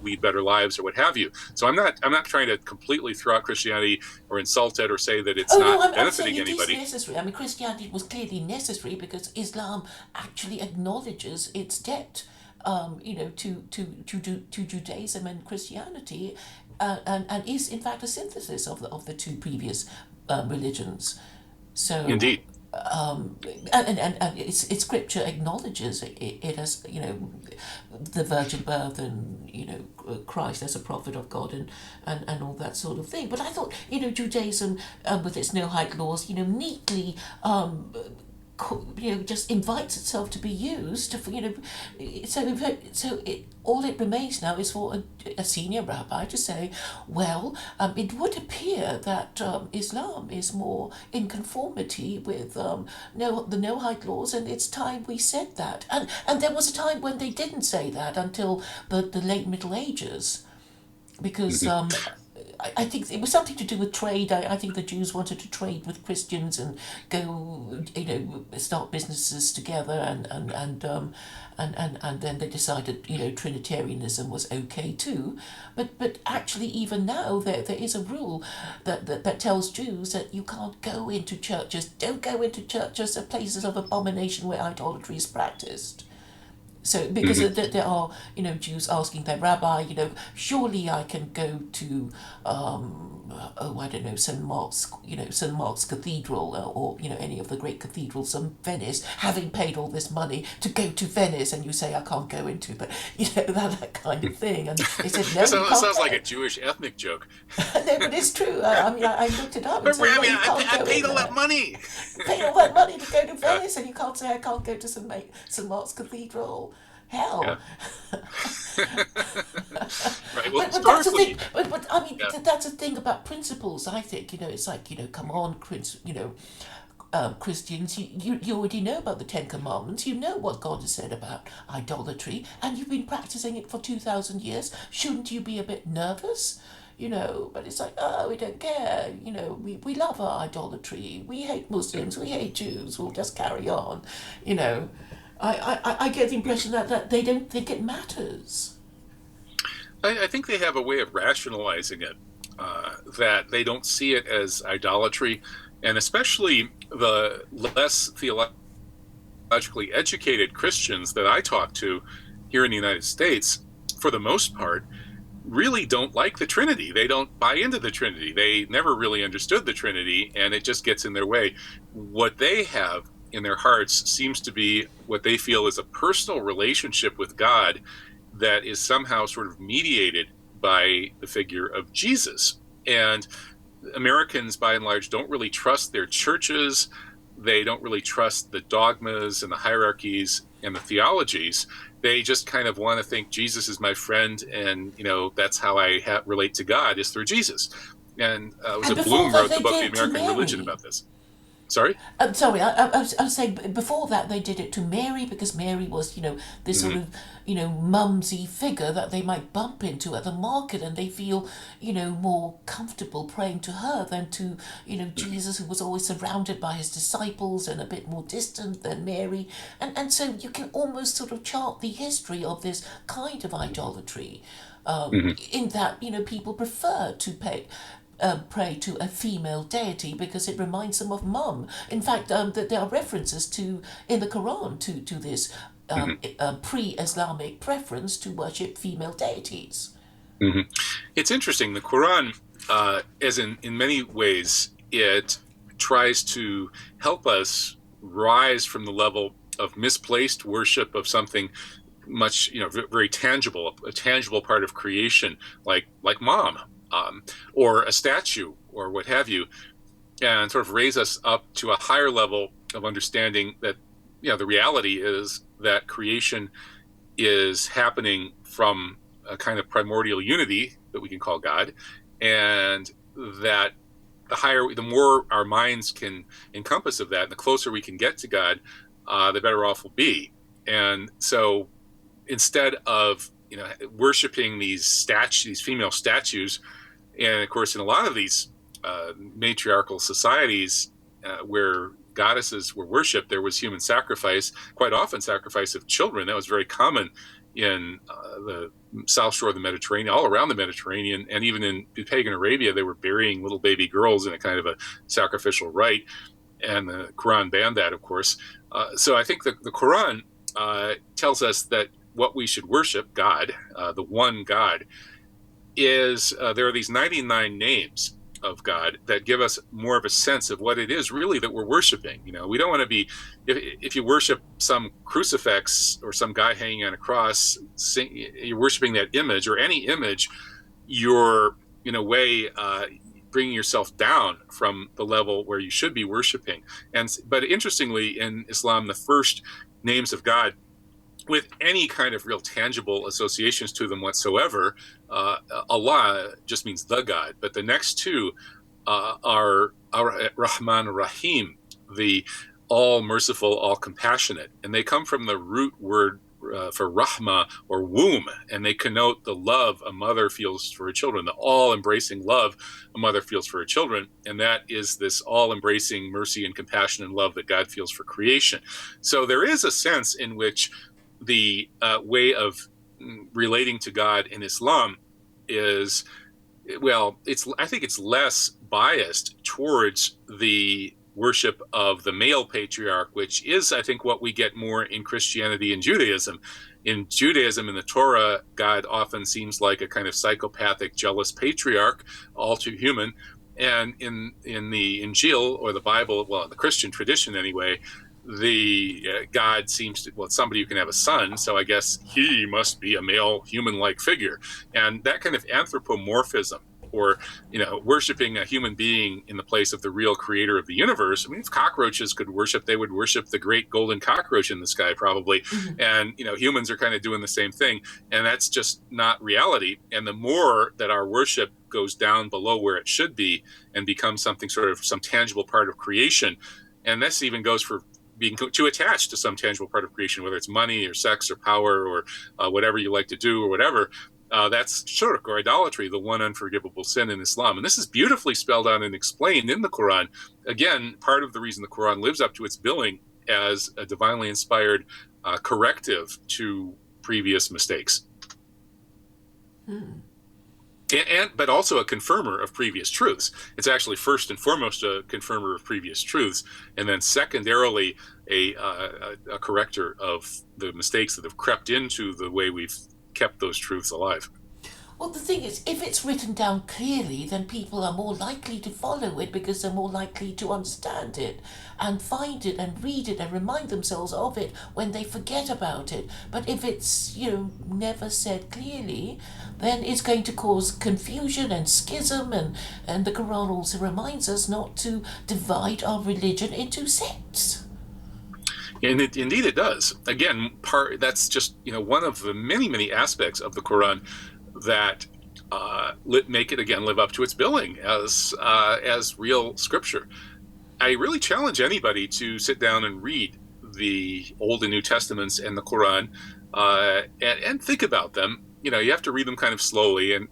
lead better lives or what have you. So I'm not trying to completely throw out Christianity or insult it or say that it's benefiting anybody.
It is necessary. I mean, Christianity was clearly necessary because Islam actually acknowledges its debt, to Judaism and Christianity, and is in fact a synthesis of the two previous religions. So
indeed,
and its scripture acknowledges it as the virgin birth and Christ as a prophet of God and all that sort of thing. But I thought Judaism with its no-hike laws neatly just invites itself to be used. All it remains now is for a senior rabbi to say, well, it would appear that Islam is more in conformity with the no-hike laws, and it's time we said that. And there was a time when they didn't say that until the late Middle Ages, because I think it was something to do with trade. I think the Jews wanted to trade with Christians and go, start businesses together, and then they decided, Trinitarianism was okay too. But actually, even now, there is a rule that tells Jews that you can't go into churches. Don't go into churches or places of abomination where idolatry is practiced. So, because there are, Jews asking their rabbi, surely I can go to, St. Mark's Cathedral, or any of the great cathedrals in Venice, having paid all this money to go to Venice, and you say I can't go into, but that kind of thing. And they said no.
Sounds like a Jewish ethnic joke.
No, but it's true. I looked it up.
But Rabbi, I paid all that money.
Paid all that money to go to Venice, and you can't say I can't go to St. Mark's Cathedral. Hell.
Yeah. Right. Well,
but that's the thing. But I mean, that's the thing about principles. I think it's like come on, Christians, you already know about the Ten Commandments. You know what God has said about idolatry, and you've been practicing it for 2,000 years. Shouldn't you be a bit nervous? But it's like, oh, we don't care. We love our idolatry. We hate Muslims. We hate Jews. We'll just carry on. I get the impression that they don't think it matters.
I think they have a way of rationalizing it, that they don't see it as idolatry, and especially the less theologically theologically educated Christians that I talk to here in the United States, for the most part, really don't like the Trinity. They don't buy into the Trinity. They never really understood the Trinity, and it just gets in their way. What they have in their hearts seems to be what they feel is a personal relationship with God that is somehow sort of mediated by the figure of Jesus. And Americans, by and large, don't really trust their churches. They don't really trust the dogmas and the hierarchies and the theologies. They just kind of want to think Jesus is my friend, and that's how I relate to God, is through Jesus. And Bloom wrote the book The American Religion about this. Sorry?
Sorry, I was saying before that they did it to Mary, because Mary was, this sort of, mumsy figure that they might bump into at the market, and they feel, more comfortable praying to her than to, Jesus, who was always surrounded by his disciples and a bit more distant than Mary. And so you can almost sort of chart the history of this kind of idolatry, in that, people prefer to pray to a female deity because it reminds them of mum. In fact, that there are references in the Quran to this pre-Islamic preference to worship female deities.
It's interesting. The Quran, as in many ways, it tries to help us rise from the level of misplaced worship of something much, very tangible, a tangible part of creation, like mom. Or a statue, or what have you, and sort of raise us up to a higher level of understanding that, the reality is that creation is happening from a kind of primordial unity that we can call God, and that the more our minds can encompass of that, and the closer we can get to God, the better off we'll be. And so, instead of worshiping these female statues. And of course, in a lot of these matriarchal societies where goddesses were worshipped, there was human sacrifice, quite often sacrifice of children. That was very common in the South Shore of the Mediterranean, all around the Mediterranean, and even in pagan Arabia, they were burying little baby girls in a kind of a sacrificial rite. And the Quran banned that, of course. So I think the Quran tells us that what we should worship, God, the one God, is there are these 99 names of God that give us more of a sense of what it is really that we're worshiping. We don't want to be, if you worship some crucifix or some guy hanging on a cross, you're worshiping that image, or any image, you're in a way bringing yourself down from the level where you should be worshiping. But interestingly, in Islam, the first names of God with any kind of real tangible associations to them whatsoever, Allah just means the God. But the next two are Rahman Rahim, the all merciful, all compassionate. And they come from the root word for Rahma, or womb, and they connote the love a mother feels for her children, the all-embracing love a mother feels for her children. And that is this all-embracing mercy and compassion and love that God feels for creation. So there is a sense in which the way of relating to God in Islam is, I think it's less biased towards the worship of the male patriarch, which is, I think, what we get more in Christianity and Judaism. In Judaism, in the Torah, God often seems like a kind of psychopathic, jealous patriarch, all too human. And in the Injil, or the Bible, in the Christian tradition anyway, the God seems to, somebody who can have a son, so I guess he must be a male human-like figure. And that kind of anthropomorphism, or worshiping a human being in the place of the real creator of the universe. I mean, if cockroaches could worship, they would worship the great golden cockroach in the sky, probably. Mm-hmm. And humans are kind of doing the same thing, and that's just not reality. And the more that our worship goes down below where it should be and becomes something sort of some tangible part of creation, and this even goes for being too attached to some tangible part of creation, whether it's money or sex or power or whatever you like to do or whatever, that's shirk, or idolatry, the one unforgivable sin in Islam. And this is beautifully spelled out and explained in the Quran. Again, part of the reason the Quran lives up to its billing as a divinely inspired corrective to previous mistakes. but also a confirmer of previous truths. It's actually first and foremost a confirmer of previous truths, and then secondarily a corrector of the mistakes that have crept into the way we've kept those truths alive.
Well, the thing is, if it's written down clearly, then people are more likely to follow it because they're more likely to understand it and find it and read it and remind themselves of it when they forget about it. But if it's, never said clearly, then it's going to cause confusion and schism, and the Quran also reminds us not to divide our religion into sects.
And indeed it does. Again, that's just one of the many, many aspects of the Quran that make it again live up to its billing as real scripture. I really challenge anybody to sit down and read the Old and New Testaments and the Quran and think about them. You have to read them kind of slowly and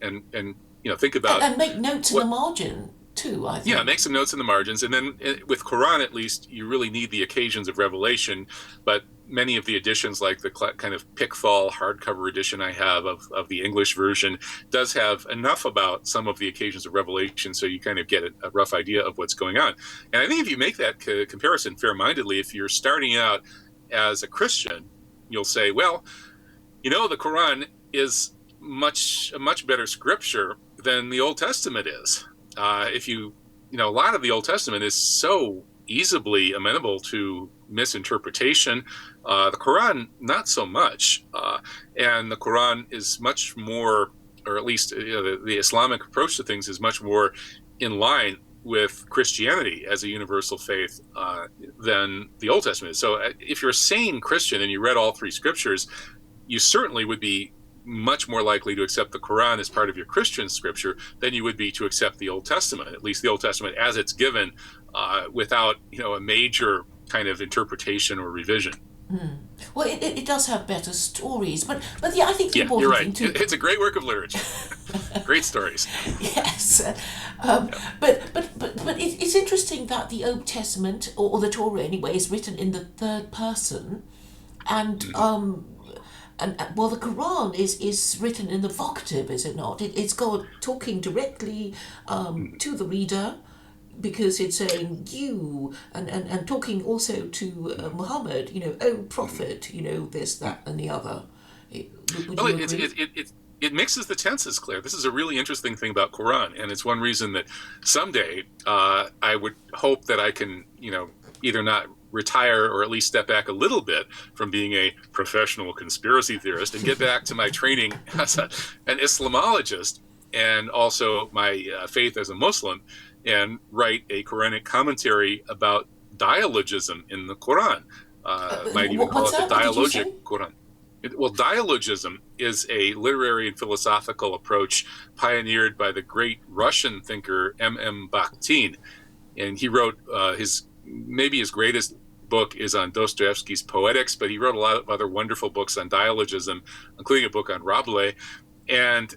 think about
and make notes in the margin too, I think.
Yeah, make some notes in the margins. And then with Quran, at least, you really need the occasions of revelation. But many of the editions, like the kind of Pickthall hardcover edition I have of the English version, does have enough about some of the occasions of revelation so you kind of get a rough idea of what's going on. And I think if you make that comparison fair-mindedly, if you're starting out as a Christian, you'll say, well, the Quran is a much better scripture than the Old Testament is. A lot of the Old Testament is so easily amenable to misinterpretation. The Quran, not so much. And the Quran is much more, or at least the Islamic approach to things is much more in line with Christianity as a universal faith than the Old Testament is. So if you're a sane Christian and you read all three scriptures, you certainly would be much more likely to accept the Quran as part of your Christian scripture than you would be to accept the Old Testament, at least the Old Testament as it's given, without a major kind of interpretation or revision.
Well, it does have better stories, but yeah, I think the important
you're right.
thing too.
It's a great work of literature. Great stories.
Yes, but it's interesting that the Old Testament or the Torah anyway is written in the third person, and well, the Quran is written in the vocative, is it not? It's God talking directly to the reader, because it's saying you, and talking also to Muhammad, oh prophet, this, that, and the other.
It mixes the tenses, Claire. This is a really interesting thing about Quran, and it's one reason that someday I would hope that I can, either not retire or at least step back a little bit from being a professional conspiracy theorist and get back to my training as an Islamologist and also my faith as a Muslim, and write a Quranic commentary about dialogism in the Quran. Might even call it the dialogic Quran. Dialogism is a literary and philosophical approach pioneered by the great Russian thinker M.M. Bakhtin. And he wrote maybe his greatest book is on Dostoevsky's Poetics, but he wrote a lot of other wonderful books on dialogism, including a book on Rabelais. And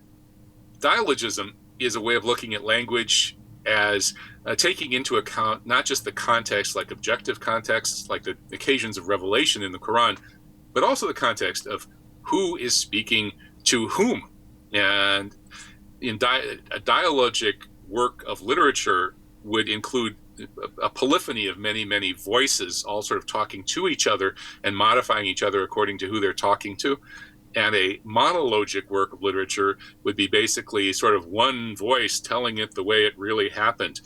dialogism is a way of looking at language as taking into account not just the context, like objective contexts, like the occasions of revelation in the Quran, but also the context of who is speaking to whom. And in a dialogic work of literature would include a polyphony of many, many voices, all sort of talking to each other and modifying each other according to who they're talking to. And a monologic work of literature would be basically sort of one voice telling it the way it really happened.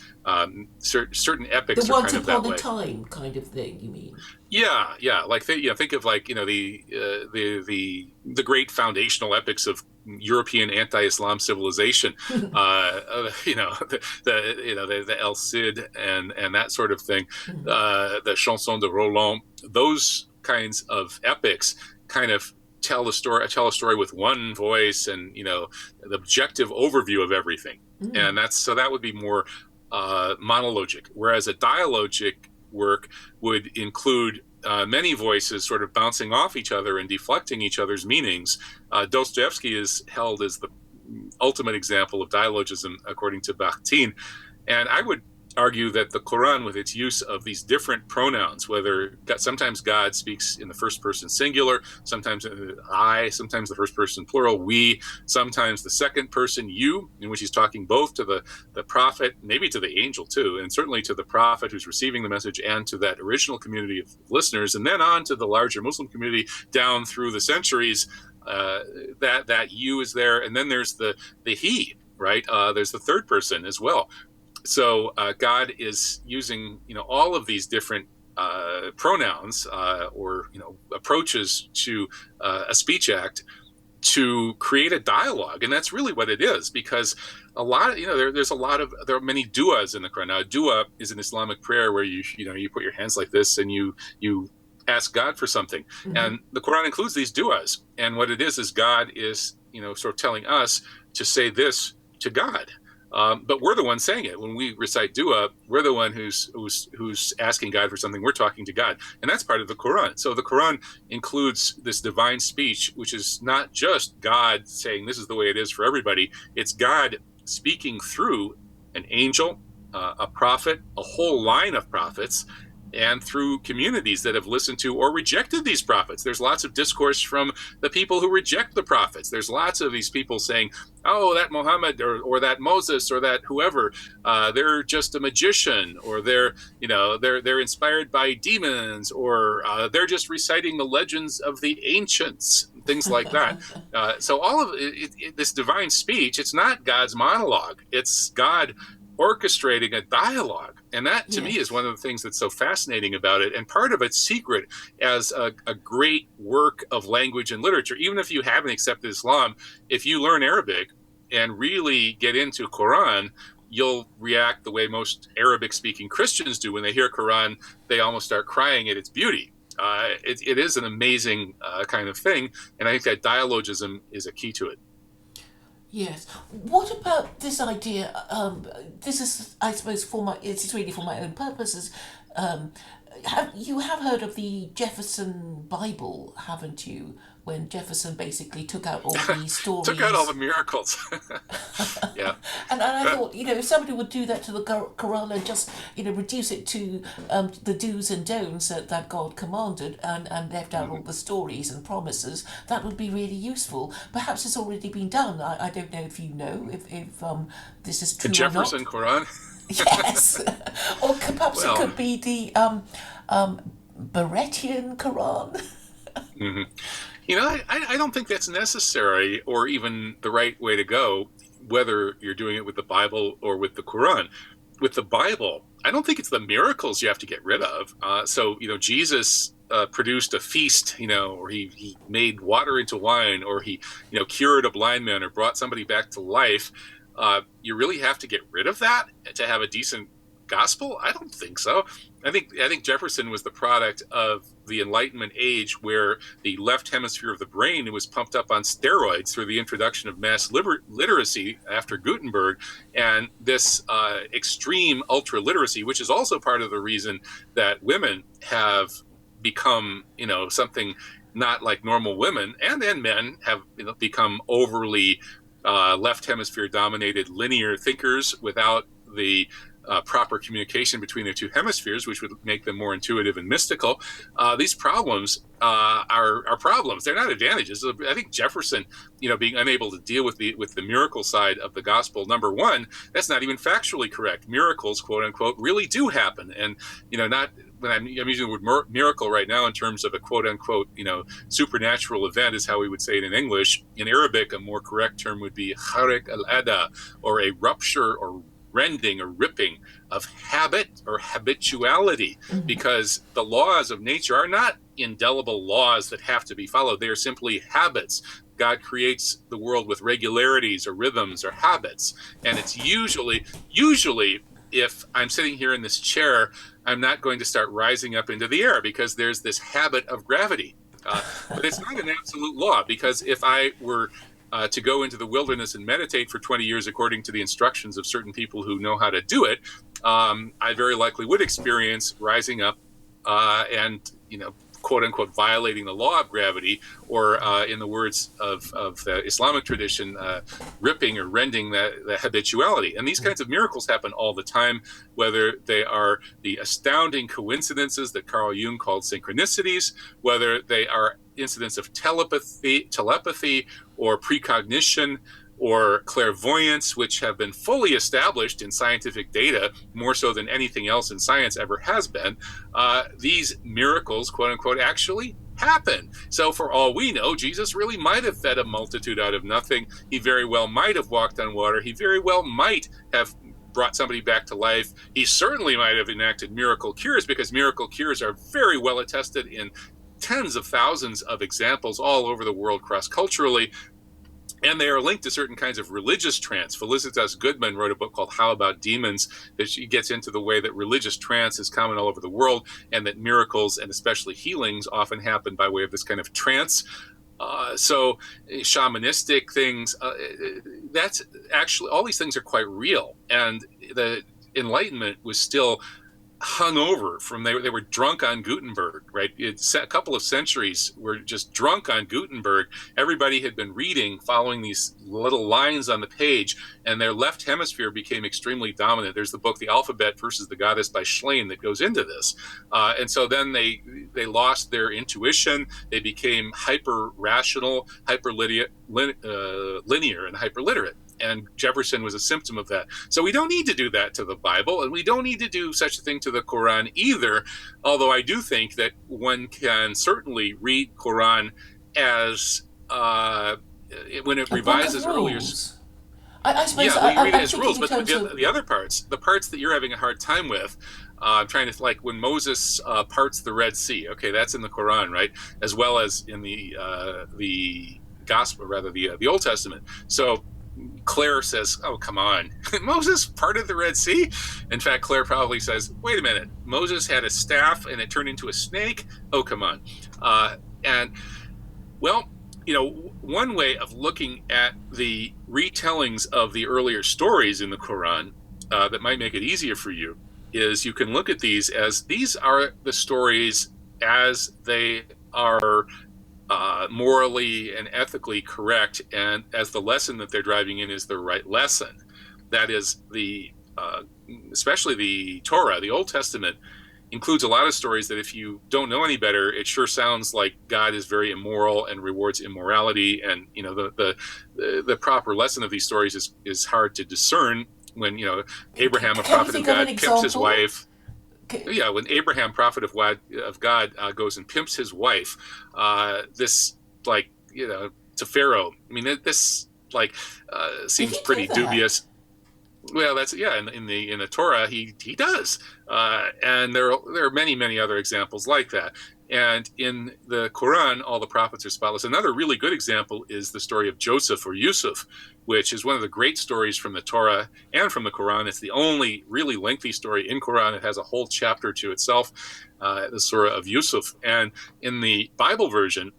Certain epics are kind of that way. The
once upon a time kind of thing, you mean?
Yeah. Like think of like the great foundational epics of European anti-Islam civilization. The El Cid and that sort of thing. The Chanson de Roland. Those kinds of epics kind of tell a story with one voice and the objective overview of everything. And that would be more monologic, whereas a dialogic work would include many voices sort of bouncing off each other and deflecting each other's meanings. Dostoevsky is held as the ultimate example of dialogism according to Bakhtin, and I would argue that the Quran, with its use of these different pronouns, whether sometimes God speaks in the first person singular, sometimes I, sometimes the first person plural, we, sometimes the second person you, in which he's talking both to the prophet, maybe to the angel too, and certainly to the prophet who's receiving the message, and to that original community of listeners, and then on to the larger Muslim community down through the centuries. That you is there, and then there's the he, right? There's the third person as well. So God is using, all of these different pronouns or approaches to a speech act to create a dialogue, and that's really what it is. Because a lot, there are many duas in the Quran. Now, a dua is an Islamic prayer where you put your hands like this and you ask God for something, and the Quran includes these duas. And what it is God is sort of telling us to say this to God. But we're the ones saying it. When we recite dua, we're the one who's asking God for something. We're talking to God, and that's part of the Quran. So the Quran includes this divine speech, which is not just God saying this is the way it is for everybody. It's God speaking through an angel, a prophet, a whole line of prophets, and through communities that have listened to or rejected these prophets. There's lots of discourse from the people who reject the prophets. There's lots of these people saying, oh, that Muhammad or that Moses or that whoever, they're just a magician, or they're inspired by demons, or they're just reciting the legends of the ancients, things like that. So all of this divine speech, it's not God's monologue. It's God orchestrating a dialogue. And that, to me, is one of the things that's so fascinating about it. And part of its secret as a great work of language and literature. Even if you haven't accepted Islam, if you learn Arabic and really get into Quran, you'll react the way most Arabic-speaking Christians do. When they hear Quran, they almost start crying at its beauty. It is an amazing kind of thing. And I think that dialogism is a key to it.
Yes. What about this idea? This is, I suppose, it's really for my own purposes. You have heard of the Jefferson Bible, haven't you? When Jefferson basically took out all the stories.
Took out all the miracles. Yeah.
And I thought, if somebody would do that to the Quran and just, reduce it to the do's and don'ts that God commanded, and left out all the stories and promises, that would be really useful. Perhaps it's already been done. I don't know if you know if this is true
the Jefferson
or not.
Quran?
Yes. Or perhaps it could be the Barrettian Quran.
Mm-hmm. I don't think that's necessary or even the right way to go, whether you're doing it with the Bible or with the Quran. With the Bible, I don't think it's the miracles you have to get rid of. So Jesus produced a feast, or he made water into wine, or he, cured a blind man or brought somebody back to life. You really have to get rid of that to have a decent gospel? I don't think so. I think Jefferson was the product of the Enlightenment age, where the left hemisphere of the brain was pumped up on steroids through the introduction of mass literacy after Gutenberg, and this extreme ultra literacy, which is also part of the reason that women have become, something not like normal women, and then men have become overly left hemisphere dominated linear thinkers without the proper communication between the two hemispheres, which would make them more intuitive and mystical. These problems are problems. They're not advantages. I think Jefferson, being unable to deal with the miracle side of the gospel, number one, that's not even factually correct. Miracles, quote unquote, really do happen, and not. When I'm using the word miracle right now in terms of a quote unquote, supernatural event is how we would say it in English. In Arabic, a more correct term would be kharik al-ada, or a rupture or rending or ripping of habit or habituality, because the laws of nature are not indelible laws that have to be followed. They are simply habits. God creates the world with regularities or rhythms or habits. And it's usually if I'm sitting here in this chair, I'm not going to start rising up into the air because there's this habit of gravity. But it's not an absolute law, because if I were to go into the wilderness and meditate for 20 years according to the instructions of certain people who know how to do it, I very likely would experience rising up and quote unquote violating the law of gravity, or in the words of the Islamic tradition, ripping or rending the habituality. And these kinds of miracles happen all the time, whether they are the astounding coincidences that Carl Jung called synchronicities, whether they are incidents of telepathy or precognition or clairvoyance, which have been fully established in scientific data, more so than anything else in science ever has been. These miracles, quote unquote, actually happen. So for all we know, Jesus really might have fed a multitude out of nothing. He very well might have walked on water. He very well might have brought somebody back to life. He certainly might have enacted miracle cures, because miracle cures are very well attested in tens of thousands of examples all over the world cross-culturally. And they are linked to certain kinds of religious trance. Felicitas Goodman wrote a book called How About Demons, that she gets into the way that religious trance is common all over the world, and that miracles and especially healings often happen by way of this kind of trance. So shamanistic things, that's actually, all these things are quite real. And the Enlightenment was still hung over from, they were drunk on Gutenberg, right? It's a couple of centuries were just drunk on Gutenberg. Everybody had been reading, following these little lines on the page, and their left hemisphere became extremely dominant. There's the book The Alphabet versus the Goddess by Schlein that goes into this. And so then they lost their intuition. They became hyper-rational, linear, and hyper-literate. And Jefferson was a symptom of that. So we don't need to do that to the Bible, and we don't need to do such a thing to the Quran either, although I do think that one can certainly read Quran as, when it revises earlier...
I suppose
we read it as rules, but the other parts, the parts that you're having a hard time with, I'm trying to, like when Moses parts the Red Sea, okay, that's in the Quran, right? As well as in the Gospel, or rather the Old Testament. So Claire says, oh, come on, Moses parted the Red Sea? In fact, Claire probably says, wait a minute, Moses had a staff and it turned into a snake? Oh, come on. And, well, you know, one way of looking at the retellings of the earlier stories in the Quran that might make it easier for you is you can look at these as these are the stories as they are morally and ethically correct, and as the lesson that they're driving in is the right lesson. That is, especially the Torah, the Old Testament, includes a lot of stories that if you don't know any better, it sure sounds like God is very immoral and rewards immorality. And, you know, the proper lesson of these stories is hard to discern when, you know, Abraham, a prophet of God, pimps his wife. Yeah, when Abraham, prophet of God, goes and pimps his wife, this, like, you know, to Pharaoh, I mean, this, like, seems pretty dubious. Well, that's, yeah, in the Torah, he does. And there are many other examples like that. And in the Quran, all the prophets are spotless. Another really good example is the story of Joseph, or Yusuf, which is one of the great stories from the Torah and from the Quran. It's the only really lengthy story in Quran. It has a whole chapter to itself, the Surah of Yusuf. And in the Bible version,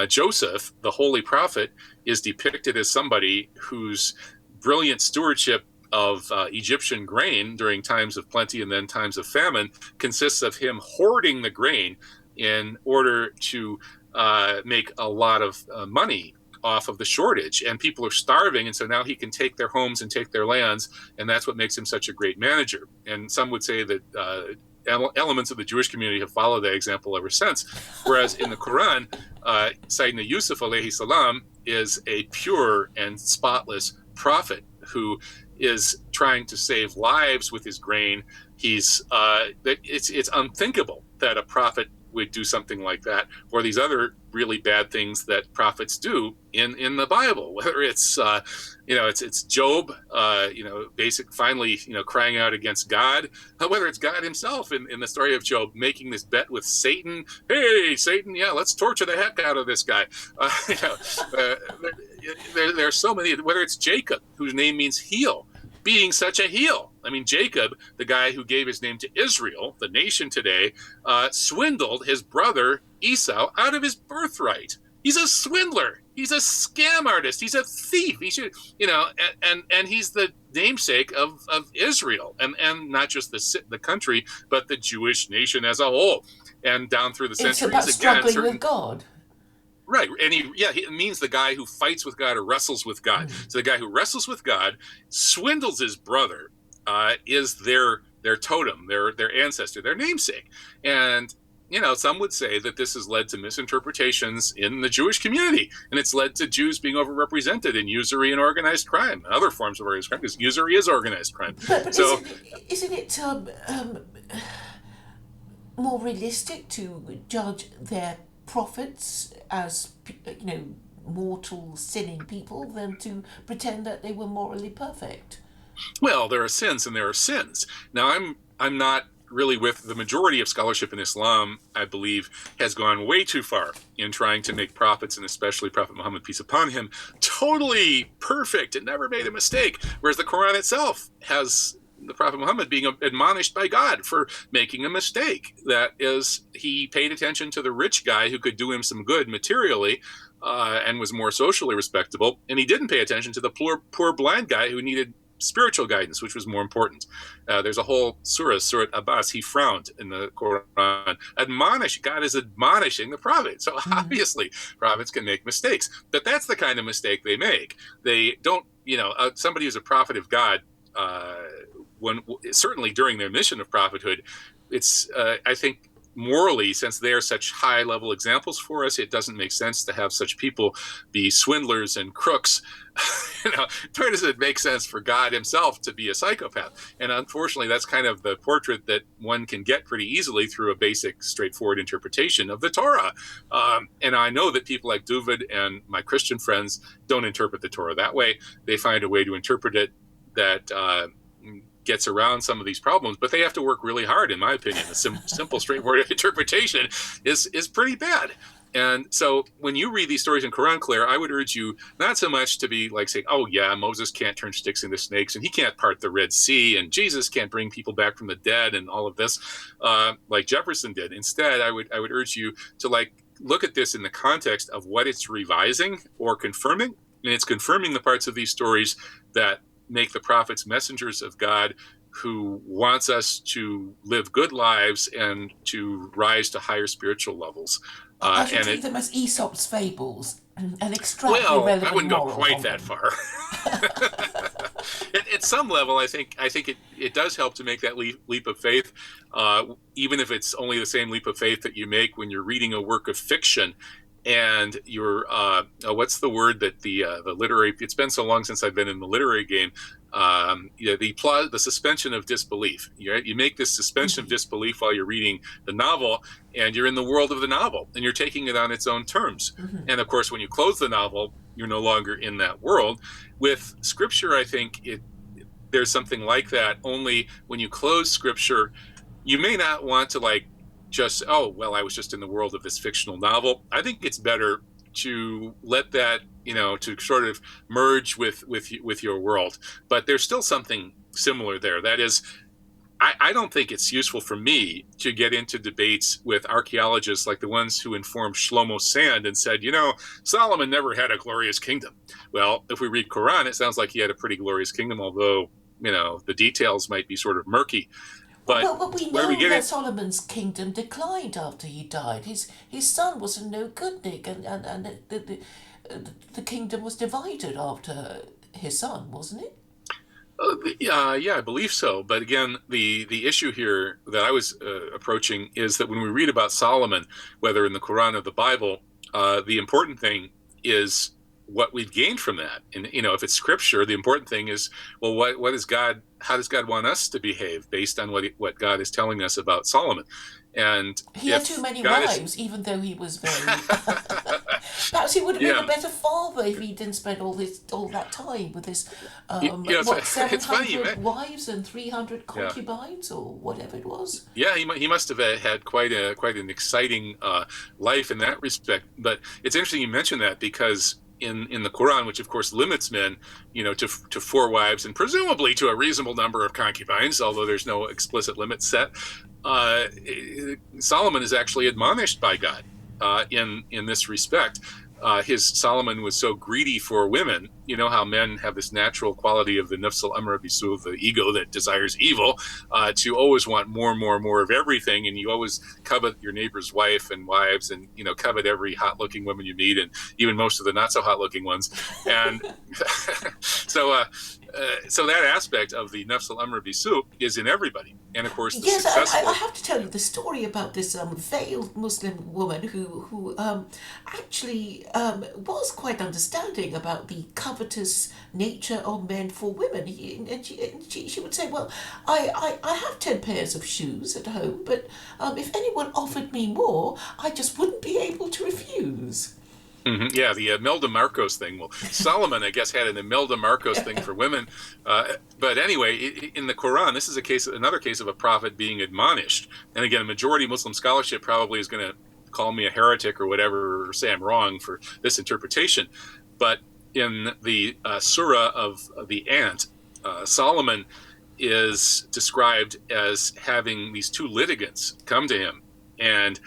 Joseph, the holy prophet, is depicted as somebody whose brilliant stewardship of Egyptian grain during times of plenty and then times of famine consists of him hoarding the grain in order to make a lot of money off of the shortage. And people are starving, and so now he can take their homes and take their lands, and that's what makes him such a great manager. And some would say that elements of the Jewish community have followed that example ever since. Whereas in the Quran, Sayyidina Yusuf alayhi salam is a pure and spotless prophet who is trying to save lives with his grain. It's unthinkable that a prophet would do something like that, or these other really bad things that prophets do in the Bible. Whether it's it's Job, finally crying out against God, whether it's God himself in the story of Job making this bet with Satan. Hey, Satan, yeah, let's torture the heck out of this guy. There are so many. Whether it's Jacob, whose name means heel, being such a heel. I mean, Jacob, the guy who gave his name to Israel, the nation today, swindled his brother Esau out of his birthright. He's a swindler. He's a scam artist. He's a thief. He should, and he's the namesake of Israel, and not just the country, but the Jewish nation as a whole. And down through the
It's
centuries,
about
again,
struggling with God.
Right, and it means the guy who fights with God or wrestles with God. So the guy who wrestles with God swindles his brother, is their totem, their ancestor, their namesake. And some would say that this has led to misinterpretations in the Jewish community, and it's led to Jews being overrepresented in usury and organized crime, and other forms of organized crime, because usury is organized crime.
But
So,
isn't it more realistic to judge their prophets as mortal sinning people than to pretend that they were morally perfect?
well, there are sins and there are sins. Now, I'm not really with the majority of scholarship in Islam. I believe has gone way too far in trying to make prophets, and especially Prophet Muhammad, peace upon him, totally perfect and never made a mistake. Whereas the Quran itself has the Prophet Muhammad being admonished by God for making a mistake. That is, he paid attention to the rich guy who could do him some good materially, and was more socially respectable, and he didn't pay attention to the poor blind guy who needed spiritual guidance, which was more important. There's a whole surah, Surat Abbas, he frowned in the Quran. God is admonishing the prophet. So obviously, prophets can make mistakes, but that's the kind of mistake they make. They don't, somebody who's a prophet of God, certainly during their mission of prophethood, it's, I think, morally, since they are such high-level examples for us, it doesn't make sense to have such people be swindlers and crooks. Nor does it make sense for God himself to be a psychopath. And unfortunately, that's kind of the portrait that one can get pretty easily through a basic, straightforward interpretation of the Torah. And I know that people like Duvid and my Christian friends don't interpret the Torah that way. They find a way to interpret it that gets around some of these problems, but they have to work really hard, in my opinion. A simple, straightforward interpretation is pretty bad. And so when you read these stories in Quran, Claire, I would urge you not so much to be like saying, oh yeah, Moses can't turn sticks into snakes, and he can't part the Red Sea, and Jesus can't bring people back from the dead, and all of this, like Jefferson did. Instead, I would urge you to look at this in the context of what it's revising or confirming. And it's confirming the parts of these stories that make the prophets messengers of God, who wants us to live good lives and to rise to higher spiritual levels.
I should take them as Aesop's fables and extract the
Well,
relevant
I wouldn't go
moral
quite
from
that
them.
far. At some level, I think it does help to make that leap of faith, even if it's only the same leap of faith that you make when you're reading a work of fiction. And you're, what's the word that the literary? It's been so long since I've been in the literary game. The suspension of disbelief. You make this suspension of disbelief while you're reading the novel, and you're in the world of the novel, and you're taking it on its own terms. And of course, when you close the novel, you're no longer in that world. With Scripture, I think there's something like that. Only when you close Scripture, you may not want to just, oh, well, I was just in the world of this fictional novel. I think it's better to let that, to sort of merge with your world. But there's still something similar there. That is, I don't think it's useful for me to get into debates with archaeologists like the ones who informed Shlomo Sand and said, Solomon never had a glorious kingdom. Well, if we read Quran, it sounds like he had a pretty glorious kingdom, although, the details might be sort of murky.
But we know that Solomon's kingdom declined after he died. His son was a no good Nick, and the kingdom was divided after his son, wasn't it?
Yeah, I believe so. But again, the issue here that I was approaching is that when we read about Solomon, whether in the Quran or the Bible, the important thing is what we've gained from that. And if it's Scripture, the important thing is, well, what is God? How does God want us to behave based on what God is telling us about Solomon? And
he had too many wives, even though he was very. Perhaps he would have been a better father if he didn't spend all that time with his 700 wives and 300 concubines or whatever it was.
Yeah, he must have had quite an exciting life in that respect. But it's interesting you mention that, because in the Quran, which of course limits men, to 4 wives and presumably to a reasonable number of concubines, although there's no explicit limit set, Solomon is actually admonished by God in this respect. his Solomon was so greedy for women. You know how men have this natural quality of the nafs al-amra bisu, the ego that desires evil, to always want more and more and more of everything, and you always covet your neighbor's wife and wives, and covet every hot-looking woman you meet, and even most of the not so hot-looking ones. And so that aspect of the nafs al-amra bisu is in everybody. And of course, the successful...
I have to tell you the story about this veiled Muslim woman who actually was quite understanding about the covetous nature of men for women. She would say, well, I have 10 pairs of shoes at home, but if anyone offered me more, I just wouldn't be able to refuse.
Mm-hmm. Yeah, the Imelda Marcos thing. Well, Solomon, I guess, had an Imelda Marcos thing for women. But anyway, in the Quran, this is another case of a prophet being admonished. And again, a majority Muslim scholarship probably is going to call me a heretic or whatever, or say I'm wrong for this interpretation. But in the surah of the ant, Solomon is described as having these two litigants come to him. And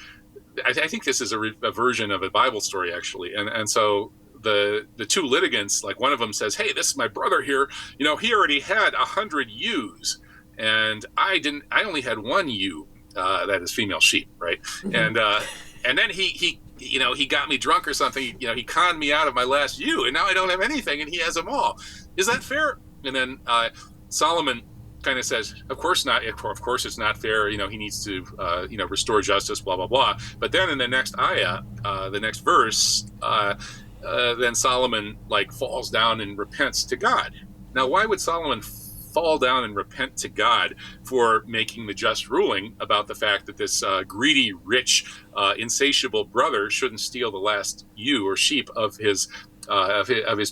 I think this is a version of a Bible story, actually. And so the two litigants, like one of them says, hey, this is my brother here. He already had 100 ewes, and I only had one ewe, that is female sheep, right? Mm-hmm. And then he got me drunk or something. He conned me out of my last ewe, and now I don't have anything, and he has them all. Is that fair? And then Solomon kind of says, of course not. Of course it's not fair. He needs to, restore justice, blah, blah, blah. But then in the next ayah, the next verse, then Solomon falls down and repents to God. Now, why would Solomon fall down and repent to God for making the just ruling about the fact that this greedy, rich, insatiable brother shouldn't steal the last ewe or sheep of his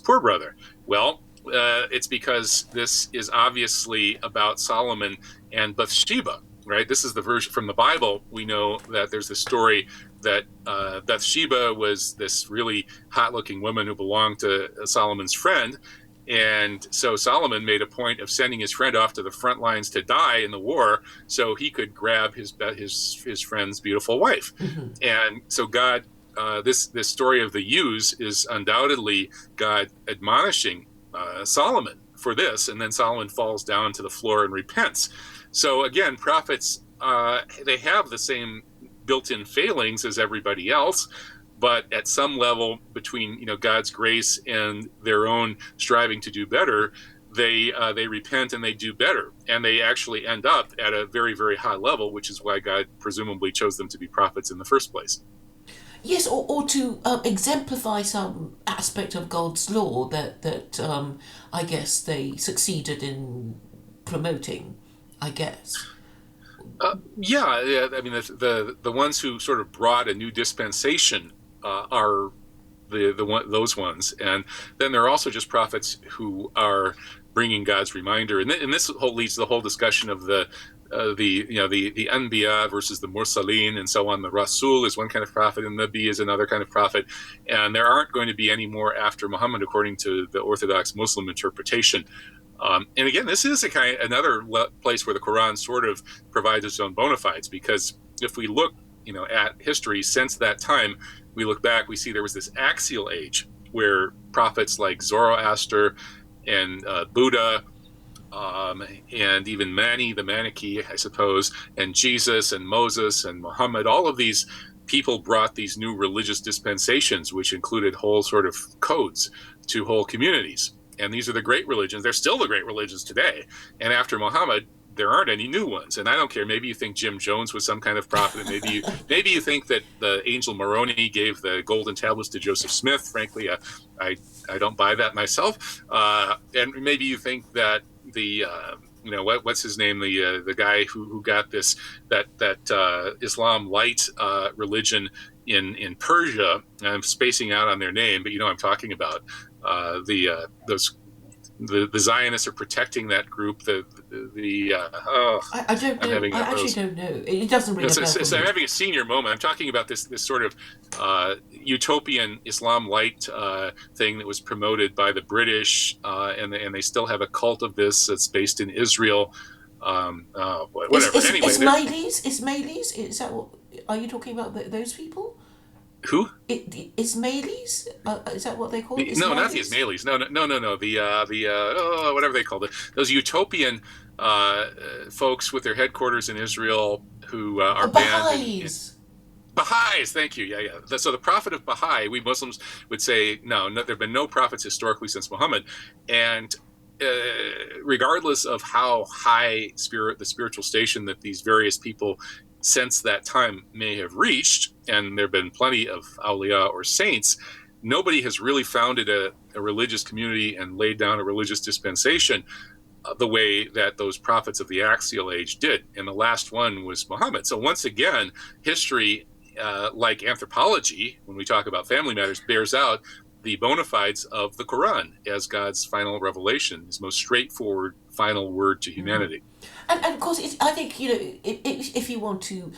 poor brother? Well, it's because this is obviously about Solomon and Bathsheba, right? This is the version from the Bible. We know that there's this story that Bathsheba was this really hot-looking woman who belonged to Solomon's friend. And so Solomon made a point of sending his friend off to the front lines to die in the war so he could grab his friend's beautiful wife. Mm-hmm. And so God, this story of the ewes is undoubtedly God admonishing Solomon for this, and then Solomon falls down to the floor and repents. So again, prophets, they have the same built-in failings as everybody else, but at some level between God's grace and their own striving to do better, they repent and they do better, and they actually end up at a very, very high level, which is why God presumably chose them to be prophets in the first place.
Yes, or to exemplify some aspect of God's law that I guess they succeeded in promoting, I guess.
Yeah. I mean, the ones who sort of brought a new dispensation are those ones, and then there are also just prophets who are bringing God's reminder, and this leads to the whole discussion of the Anbiya versus the Mursaleen and so on. The Rasul is one kind of prophet, and the Nabi is another kind of prophet. And there aren't going to be any more after Muhammad, according to the Orthodox Muslim interpretation. And again, this is another place where the Quran sort of provides its own bona fides, because if we look, at history since that time, we look back, we see there was this axial age where prophets like Zoroaster and Buddha, and even Mani, the Manichae, I suppose, and Jesus and Moses and Muhammad, all of these people brought these new religious dispensations, which included whole sort of codes to whole communities. And these are the great religions. They're still the great religions today. And after Muhammad, there aren't any new ones. And I don't care. Maybe you think Jim Jones was some kind of prophet. And maybe you think that the angel Moroni gave the golden tablets to Joseph Smith. Frankly, I don't buy that myself. And maybe you think that what's his name, the guy who got that Islam light religion in Persia. I'm spacing out on their name, but I'm talking about the Zionists are protecting that group. I don't know. I actually don't know. It doesn't ring a bell. So I'm having a senior moment. I'm talking about this sort of utopian Islam light thing that was promoted by the British, and they still have a cult of this that's based in Israel. Whatever. Anyway,
Ismailis? Is that what? Are you talking about those people?
Who?
Ismailis? Is that what they call it?
No, not the
Ismailis?
Ismailis. No. Whatever they called it. Those utopian folks with their headquarters in Israel who are banned
Baha'is.
Baha'is, thank you. Yeah. So the prophet of Baha'i, we Muslims would say, no, there have been no prophets historically since Muhammad. And regardless of how high the spiritual station that these various people since that time may have reached, and there have been plenty of awliya or saints, nobody has really founded a religious community and laid down a religious dispensation the way that those prophets of the axial age did. And the last one was Muhammad. So once again, history, like anthropology, when we talk about family matters, bears out the bona fides of the Quran as God's final revelation, his most straightforward final word to humanity.
And of course, I think, if you want to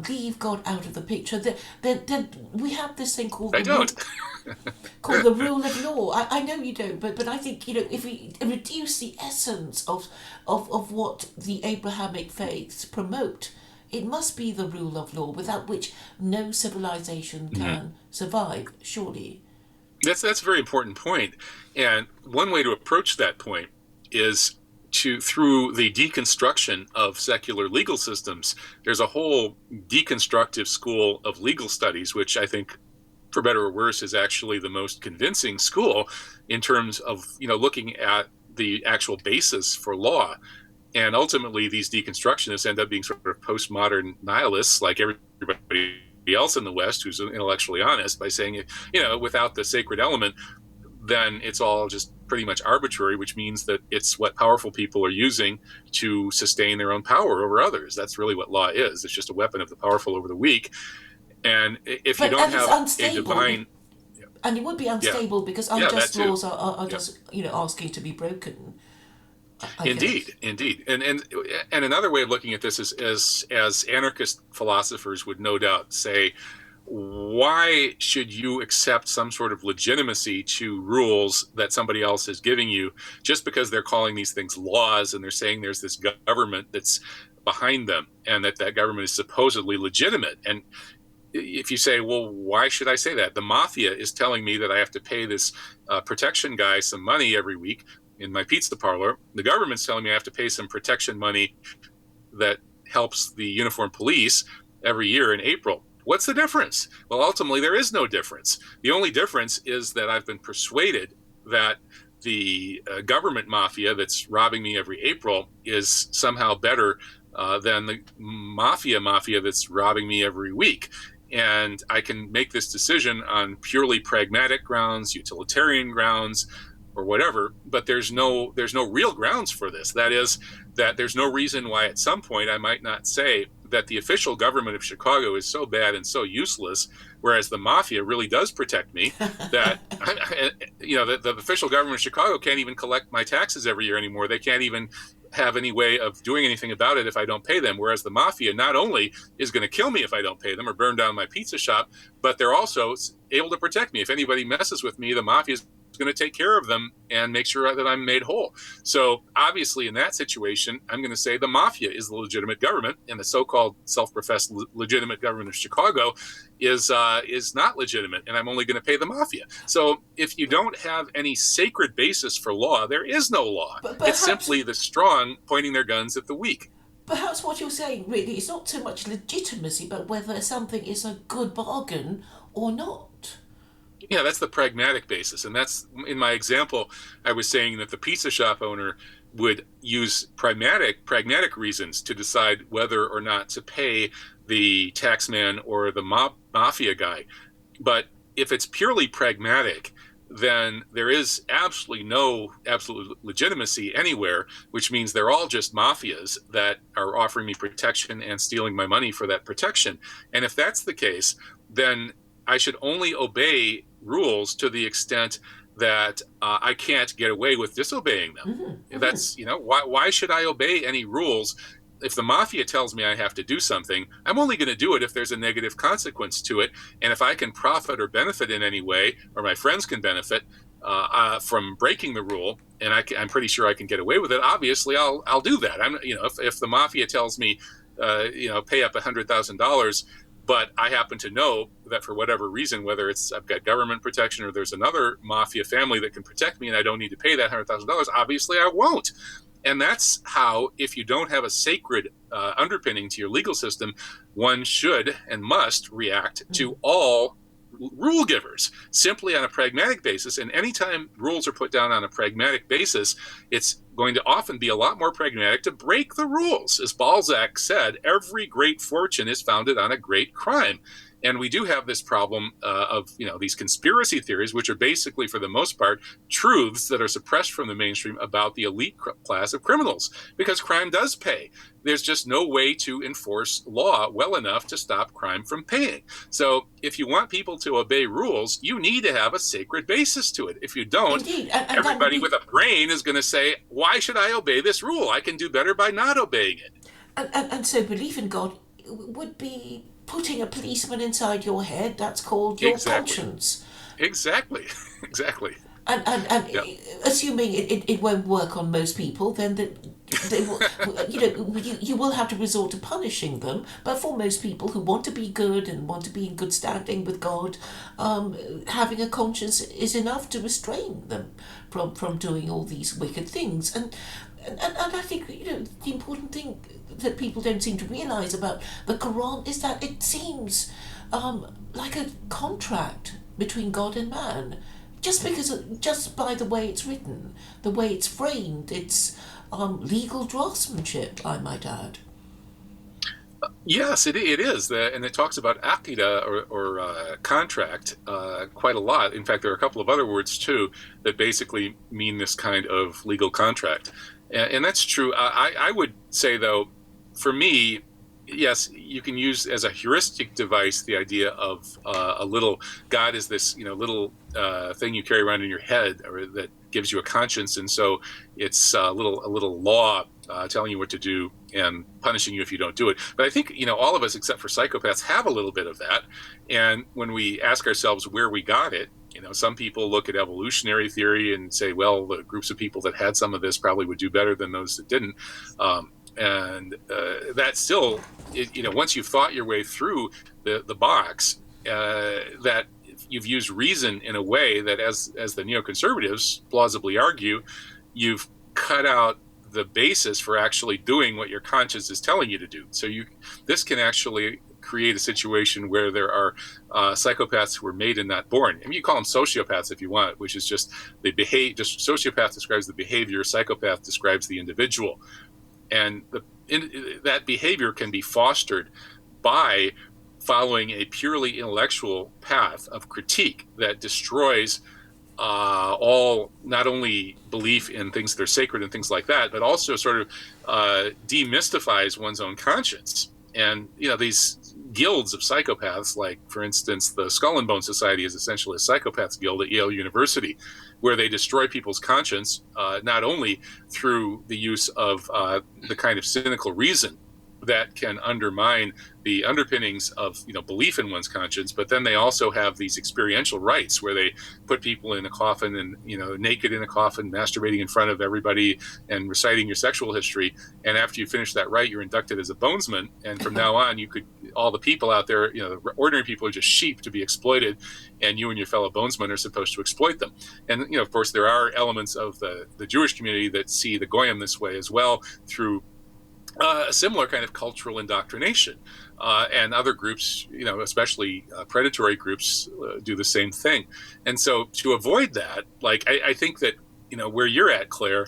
leave God out of the picture, then we have this thing called
I don't.
called the rule of law. I know you don't, but I think, if we reduce the essence of what the Abrahamic faiths promote, it must be the rule of law, without which no civilization can survive, surely.
That's a very important point. And one way to approach that point is through the deconstruction of secular legal systems. There's a whole deconstructive school of legal studies, which I think, for better or worse, is actually the most convincing school in terms of, looking at the actual basis for law. And ultimately, these deconstructionists end up being sort of postmodern nihilists, like everybody else in the West who's intellectually honest, by saying, without the sacred element, then it's all just pretty much arbitrary, which means that it's what powerful people are using to sustain their own power over others. That's really what law is. It's just a weapon of the powerful over the weak. And if you don't have a divine...
And it would be unstable because unjust laws are just, asking to be broken.
Indeed. And another way of looking at this is as anarchist philosophers would no doubt say, why should you accept some sort of legitimacy to rules that somebody else is giving you just because they're calling these things laws and they're saying there's this government that's behind them and that government is supposedly legitimate? And if you say, well, why should I say that? The mafia is telling me that I have to pay this protection guy some money every week in my pizza parlor. The government's telling me I have to pay some protection money that helps the uniformed police every year in April. What's the difference? Well, ultimately, there is no difference. The only difference is that I've been persuaded that the government mafia that's robbing me every April is somehow better than the mafia that's robbing me every week. And I can make this decision on purely pragmatic grounds, utilitarian grounds, or whatever, but there's no real grounds for this. That is, that there's no reason why at some point I might not say that the official government of Chicago is so bad and so useless, whereas the mafia really does protect me, that the official government of Chicago can't even collect my taxes every year anymore. They can't even have any way of doing anything about it if I don't pay them, whereas the mafia not only is going to kill me if I don't pay them or burn down my pizza shop, but they're also able to protect me. If anybody messes with me, the mafia is going to take care of them and make sure that I'm made whole. So obviously in that situation, I'm going to say the mafia is the legitimate government, and the so-called self-professed legitimate government of Chicago is not legitimate, and I'm only going to pay the mafia. So if you don't have any sacred basis for law, there is no law.
But
it's simply the strong pointing their guns at the weak.
Perhaps what you're saying really is not so much legitimacy, but whether something is a good bargain or not.
Yeah, that's the pragmatic basis. And that's, in my example, I was saying that the pizza shop owner would use pragmatic reasons to decide whether or not to pay the taxman or the mafia guy. But if it's purely pragmatic, then there is absolutely no absolute legitimacy anywhere, which means they're all just mafias that are offering me protection and stealing my money for that protection. And if that's the case, then I should only obey rules to the extent that I can't get away with disobeying them. Mm-hmm. That's, why should I obey any rules? If the mafia tells me I have to do something, I'm only going to do it if there's a negative consequence to it. And if I can profit or benefit in any way, or my friends can benefit from breaking the rule, and I'm pretty sure I can get away with it, obviously I'll do that. If the mafia tells me, pay up $100,000, But I happen to know that for whatever reason, whether it's I've got government protection or there's another mafia family that can protect me and I don't need to pay that $100,000, obviously I won't. And that's how, if you don't have a sacred underpinning to your legal system, one should and must react to all rule givers simply on a pragmatic basis. And anytime rules are put down on a pragmatic basis, it's going to often be a lot more pragmatic to break the rules. As Balzac said, every great fortune is founded on a great crime. And we do have this problem of these conspiracy theories, which are basically, for the most part, truths that are suppressed from the mainstream about the elite class of criminals, because crime does pay. There's just no way to enforce law well enough to stop crime from paying. So if you want people to obey rules, you need to have a sacred basis to it. If you don't,
Indeed.
everybody with a brain is going to say, why should I obey this rule? I can do better by not obeying it.
And so belief in God would be putting a policeman inside your head. That's called your conscience.
Exactly.
And
Yep.
Assuming it won't work on most people, then they will, you will have to resort to punishing them. But for most people who want to be good and want to be in good standing with God, having a conscience is enough to restrain them from doing all these wicked things. And I think the important thing that people don't seem to realize about the Quran is that it seems like a contract between God and man. Just by the way it's written, the way it's framed, it's legal draftsmanship, I might add.
Yes, it is. And it talks about aqidah or contract quite a lot. In fact, there are a couple of other words, too, that basically mean this kind of legal contract. And that's true. I would say, though, for me, yes, you can use as a heuristic device the idea of a little God is this little thing you carry around in your head, or that gives you a conscience, and so it's a little law telling you what to do and punishing you if you don't do it. But I think all of us, except for psychopaths, have a little bit of that. And when we ask ourselves where we got it, some people look at evolutionary theory and say, well, the groups of people that had some of this probably would do better than those that didn't. And that still, once you've thought your way through the box, that you've used reason in a way that, as the neoconservatives plausibly argue, you've cut out the basis for actually doing what your conscience is telling you to do. So this can actually create a situation where there are psychopaths who are made and not born. I mean, you call them sociopaths if you want, which is just sociopath describes the behavior, psychopath describes the individual. And that behavior can be fostered by following a purely intellectual path of critique that destroys all, not only belief in things that are sacred and things like that, but also sort of demystifies one's own conscience. And these guilds of psychopaths, like, for instance, the Skull and Bone Society is essentially a psychopaths guild at Yale University, where they destroy people's conscience, not only through the use of the kind of cynical reason that can undermine the underpinnings of belief in one's conscience, but then they also have these experiential rites where they put people in a coffin and naked in a coffin, masturbating in front of everybody and reciting your sexual history. And after you finish that rite, you're inducted as a bonesman, and from now on all the people out there, the ordinary people are just sheep to be exploited, and you and your fellow bonesmen are supposed to exploit them. And of course there are elements of the Jewish community that see the Goyim this way as well, through a similar kind of cultural indoctrination, and other groups, especially predatory groups, do the same thing. And so to avoid that, I think that where you're at, Claire,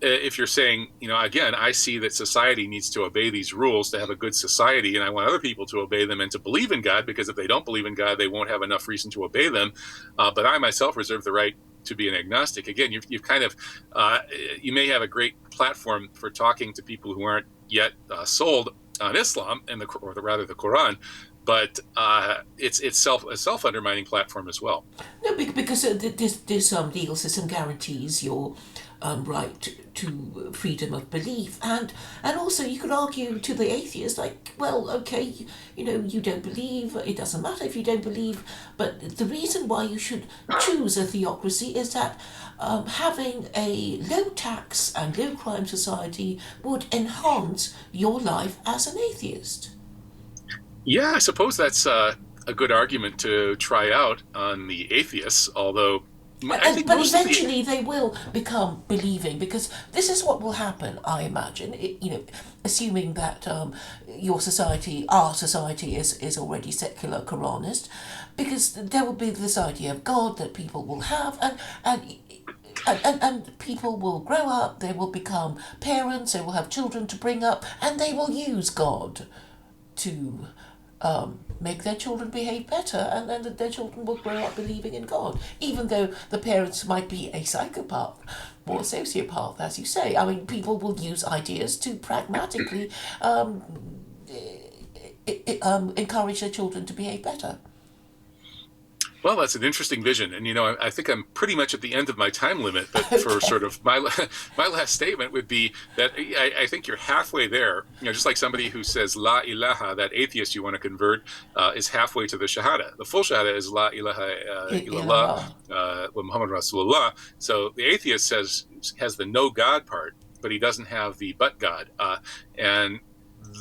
if you're saying, again, I see that society needs to obey these rules to have a good society, and I want other people to obey them and to believe in God, because if they don't believe in God, they won't have enough reason to obey them. But I myself reserve the right to be an agnostic. Again, you've kind of, you may have a great platform for talking to people who aren't yet sold on Islam and the Quran, but it's a self-undermining platform as well.
No, because this legal system guarantees your right to freedom of belief, and also you could argue to the atheist, like, well, okay, you don't believe, it doesn't matter if you don't believe, but the reason why you should choose a theocracy is that having a low tax and low crime society would enhance your life as an atheist.
Yeah, I suppose that's a good argument to try out on the atheists, although I think
But
most of the.
eventually they will become believing, because this is what will happen, I imagine. Assuming that your society, our society, is already secular Koranist, because there will be this idea of God that people will have, and people will grow up, they will become parents, they will have children to bring up, and they will use God to make their children behave better, and then their children will grow up believing in God, even though the parents might be a psychopath or a sociopath, as you say. I mean, people will use ideas to pragmatically encourage their children to behave better.
Well, that's an interesting vision, and I think I'm pretty much at the end of my time limit. But for
Okay.
sort of my last statement would be that I think you're halfway there. Just like somebody who says La ilaha, that atheist you want to convert is halfway to the shahada. The full shahada is La ilaha illallah
Ilallah.
wa Muhammad Rasulullah. So the atheist has the no God part, but he doesn't have the but God, and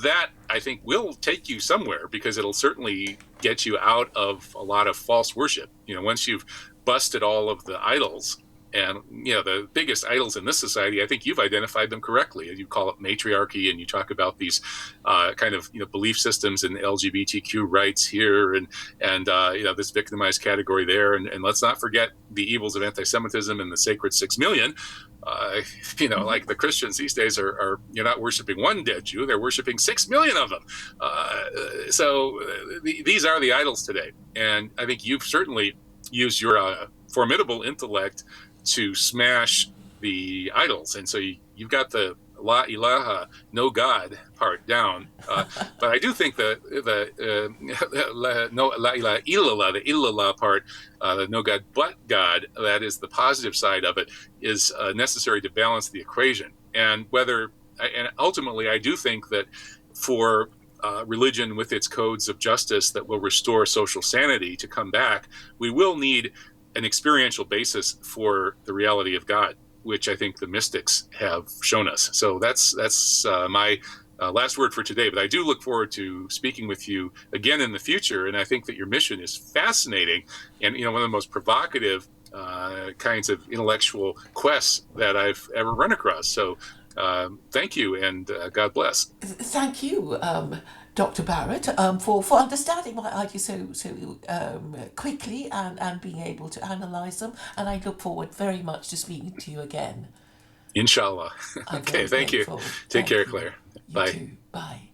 that I think will take you somewhere, because it'll certainly get you out of a lot of false worship. Once you've busted all of the idols, and the biggest idols in this society, I think you've identified them correctly. You call it matriarchy, and you talk about these kind of belief systems and LGBTQ rights here, and this victimized category there, and let's not forget the evils of anti-Semitism and the sacred 6 million. Like the Christians these days are you're not worshiping one dead Jew, they're worshiping 6 million of them. These are the idols today. And I think you've certainly used your formidable intellect to smash the idols. And so you've got the La ilaha, no God part down. But I do think the no La ilaha illallah, the illallah part, the no God but God, that is the positive side of it, is necessary to balance the equation. And ultimately, I do think that for religion with its codes of justice that will restore social sanity to come back, we will need an experiential basis for the reality of God, which I think the mystics have shown us. So that's my last word for today. But I do look forward to speaking with you again in the future. And I think that your mission is fascinating, and one of the most provocative kinds of intellectual quests that I've ever run across. So thank you, and God bless.
Thank you, Dr. Barrett, for understanding my ideas so quickly, and being able to analyse them. And I look forward very much to speaking to you again.
Inshallah.
I'm
Okay,
very
thank you.
grateful.
Take
Thank
care,
you.
Claire.
You
Bye.
too. Bye.